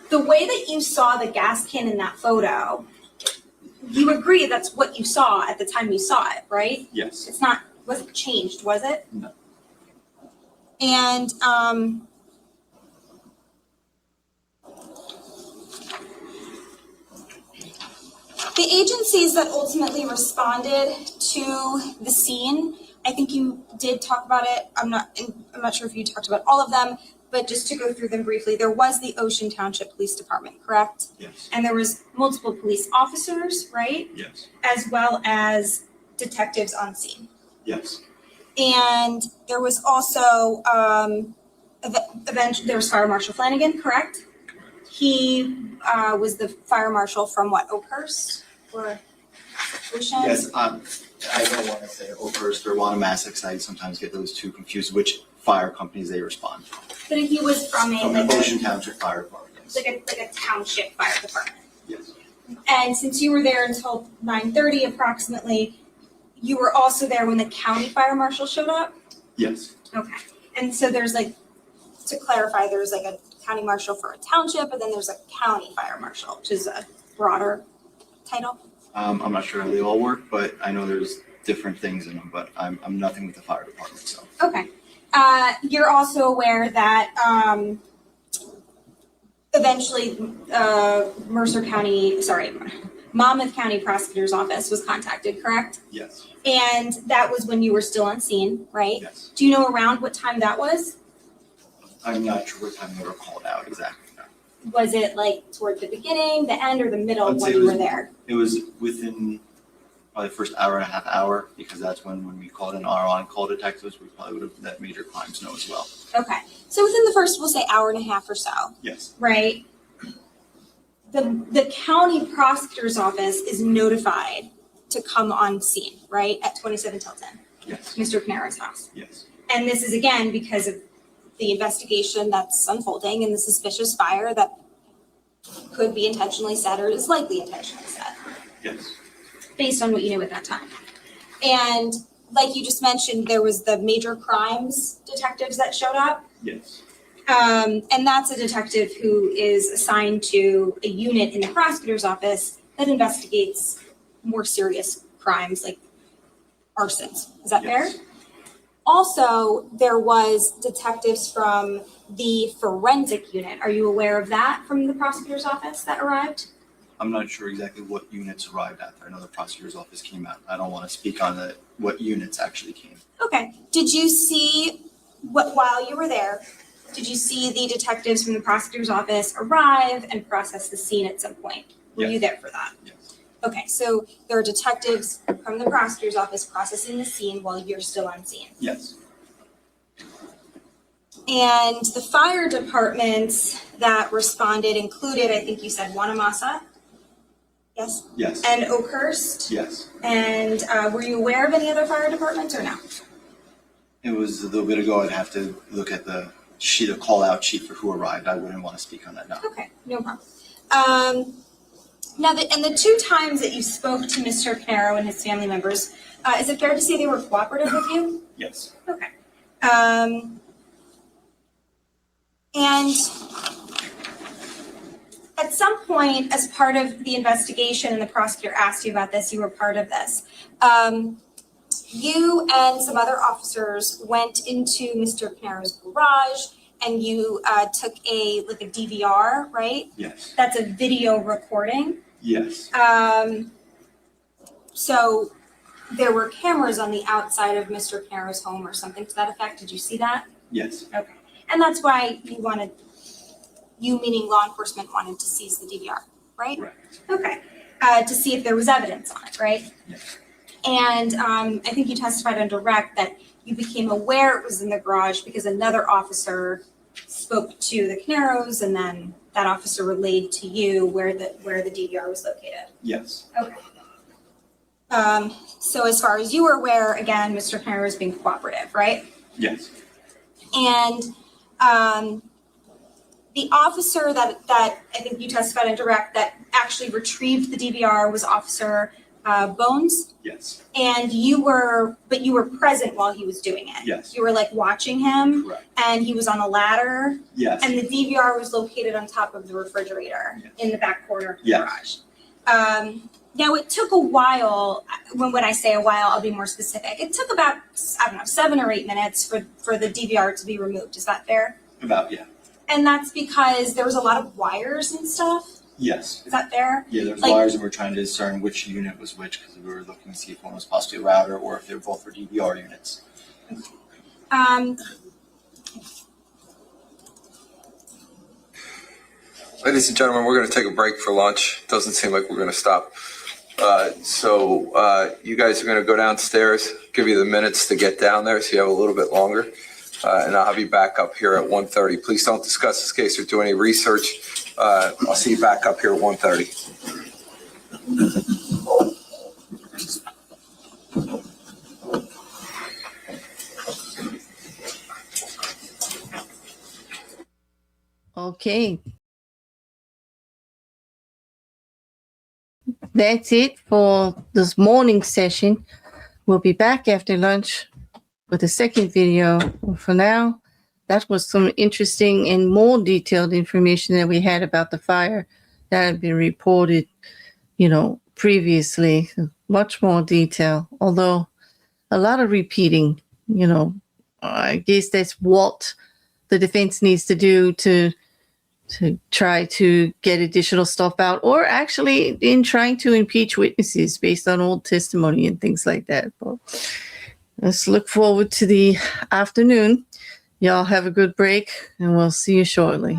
Speaker 5: the way that you saw the gas can in that photo, you agree that's what you saw at the time you saw it, right?
Speaker 12: Yes.
Speaker 5: Wasn't changed, was it?
Speaker 12: No.
Speaker 5: And the agencies that ultimately responded to the scene, I think you did talk about it. I'm not sure if you talked about all of them, but just to go through them briefly, there was the Ocean Township Police Department, correct?
Speaker 12: Yes.
Speaker 5: And there was multiple police officers, right?
Speaker 12: Yes.
Speaker 5: As well as detectives on scene.
Speaker 12: Yes.
Speaker 5: And there was also there was Fire Marshal Flanagan, correct? He was the fire marshal from what, Oakhurst or Ocean?
Speaker 12: Yes, I don't want to say Oakhurst or Wanamasac. I sometimes get those two confused, which fire companies they respond to.
Speaker 5: But he was from
Speaker 12: From the Ocean Township Fire Department, yes.
Speaker 5: like a township fire department.
Speaker 12: Yes.
Speaker 5: And since you were there until 9:30 approximately, you were also there when the county fire marshal showed up?
Speaker 12: Yes.
Speaker 5: Okay. And so there's to clarify, there's a county marshal for a township, and then there's a county fire marshal, which is a broader title.
Speaker 12: I'm not sure how they all work, but I know there's different things in them, but I'm nothing with the fire department, so.
Speaker 5: Okay. You're also aware that eventually Monmouth County Prosecutor's Office was contacted, correct?
Speaker 12: Yes.
Speaker 5: And that was when you were still on scene, right?
Speaker 12: Yes.
Speaker 5: Do you know around what time that was?
Speaker 12: I'm not sure what time they were called out exactly. No.
Speaker 5: Was it toward the beginning, the end, or the middle
Speaker 12: I'd
Speaker 5: of
Speaker 12: say
Speaker 5: when you were there?
Speaker 12: It was within probably the first hour and a half hour, because that's when we called in our on-call detectives, we probably would have let major crimes know as well.
Speaker 5: Okay. So within the first, we'll say hour and a half or so,
Speaker 12: Yes.
Speaker 5: right? The county prosecutor's office is notified to come on scene, right, at 27 till 10,
Speaker 12: Yes.
Speaker 5: Mr. Caneiro's house.
Speaker 12: Yes.
Speaker 5: And this is again because of the investigation that's unfolding and the suspicious fire that could be intentionally set or is likely intentionally set,
Speaker 12: Yes.
Speaker 5: based on what you knew at that time. And like you just mentioned, there was the major crimes detectives that showed up.
Speaker 12: Yes.
Speaker 5: And that's a detective who is assigned to a unit in the prosecutor's office that investigates more serious crimes like arsons. Is that fair?
Speaker 12: Yes.
Speaker 5: Also, there was detectives from the forensic unit. Are you aware of that from the prosecutor's office that arrived?
Speaker 12: I'm not sure exactly what units arrived at there. I know the prosecutor's office came out. I don't want to speak on what units actually came.
Speaker 5: Okay. Did you see while you were there? Did you see the detectives from the prosecutor's office arrive and process the scene at some point? Were you there for that?
Speaker 12: Yes.
Speaker 5: Okay, so there are detectives from the prosecutor's office processing the scene while you're still on scene.
Speaker 12: Yes.
Speaker 5: And the fire departments that responded included, I think you said Wanamasa? Yes?
Speaker 12: Yes.
Speaker 5: And Oakhurst?
Speaker 12: Yes.
Speaker 5: And were you aware of any other fire departments or no?
Speaker 12: It was a little bit ago. I'd have to look at the sheet, a call-out sheet for who arrived. I wouldn't want to speak on that now.
Speaker 5: Okay, no problem. Now, the two times that you spoke to Mr. Caneiro and his family members, is it fair to say they were cooperative with you?
Speaker 12: Yes.
Speaker 5: Okay. And at some point, as part of the investigation, and the prosecutor asked you about this, you were part of this. you and some other officers went into Mr. Caneiro's garage and you took a DVR, right?
Speaker 12: Yes,
Speaker 5: That's a video recording.
Speaker 12: yes,
Speaker 5: So there were cameras on the outside of Mr. Caneiro's home or something to that effect. Did you see that?
Speaker 12: yes,
Speaker 5: Okay. And that's why you meaning law enforcement wanted to seize the DVR, right?
Speaker 12: right,
Speaker 5: Okay. To see if there was evidence on it, right?
Speaker 12: yes,
Speaker 5: And I think you testified on direct that you became aware it was in the garage because another officer spoke to the Caneiros, and then that officer relayed to you where the DVR was located.
Speaker 12: yes,
Speaker 5: Okay. So as far as you were aware, again, Mr. Caneiro is being cooperative, right?
Speaker 12: yes,
Speaker 5: And the officer that I think you testified in direct that actually retrieved the DVR was Officer Bones.
Speaker 12: yes,
Speaker 5: And you were present while he was doing it.
Speaker 12: yes,
Speaker 5: You were watching him,
Speaker 12: correct,
Speaker 5: and he was on a ladder,
Speaker 12: yes,
Speaker 5: and the DVR was located on top of the refrigerator
Speaker 12: Yes.
Speaker 5: in the back corner of the
Speaker 12: Yes.
Speaker 5: garage. Now it took a while. When I say a while, I'll be more specific. It took about 7 or 8 minutes for the DVR to be removed. Is that fair?
Speaker 12: about, yeah,
Speaker 5: And that's because there was a lot of wires and stuff.
Speaker 12: yes.
Speaker 5: Is that fair?
Speaker 12: Yeah, there's
Speaker 5: Like-
Speaker 12: wires and we're trying to discern which unit was which because we were looking to see if one was possibly a router or if they were both for DVR units.
Speaker 2: Ladies and gentlemen, we're going to take a break for lunch. Doesn't seem like we're going to stop. So you guys are going to go downstairs, give you the minutes to get down there so you have a little bit longer. And I'll have you back up here at 1:30. Please don't discuss this case or do any research. I'll see you back up here at 1:30.
Speaker 1: Okay. That's it for this morning session. We'll be back after lunch with the second video. For now, that was some interesting and more detailed information that we had about the fire that had been reported, previously. Much more detail, although a lot of repeating, I guess that's what the defense needs to do to try to get additional stuff out, or actually in trying to impeach witnesses based on old testimony and things like that. But let's look forward to the afternoon. Y'all have a good break, and we'll see you shortly.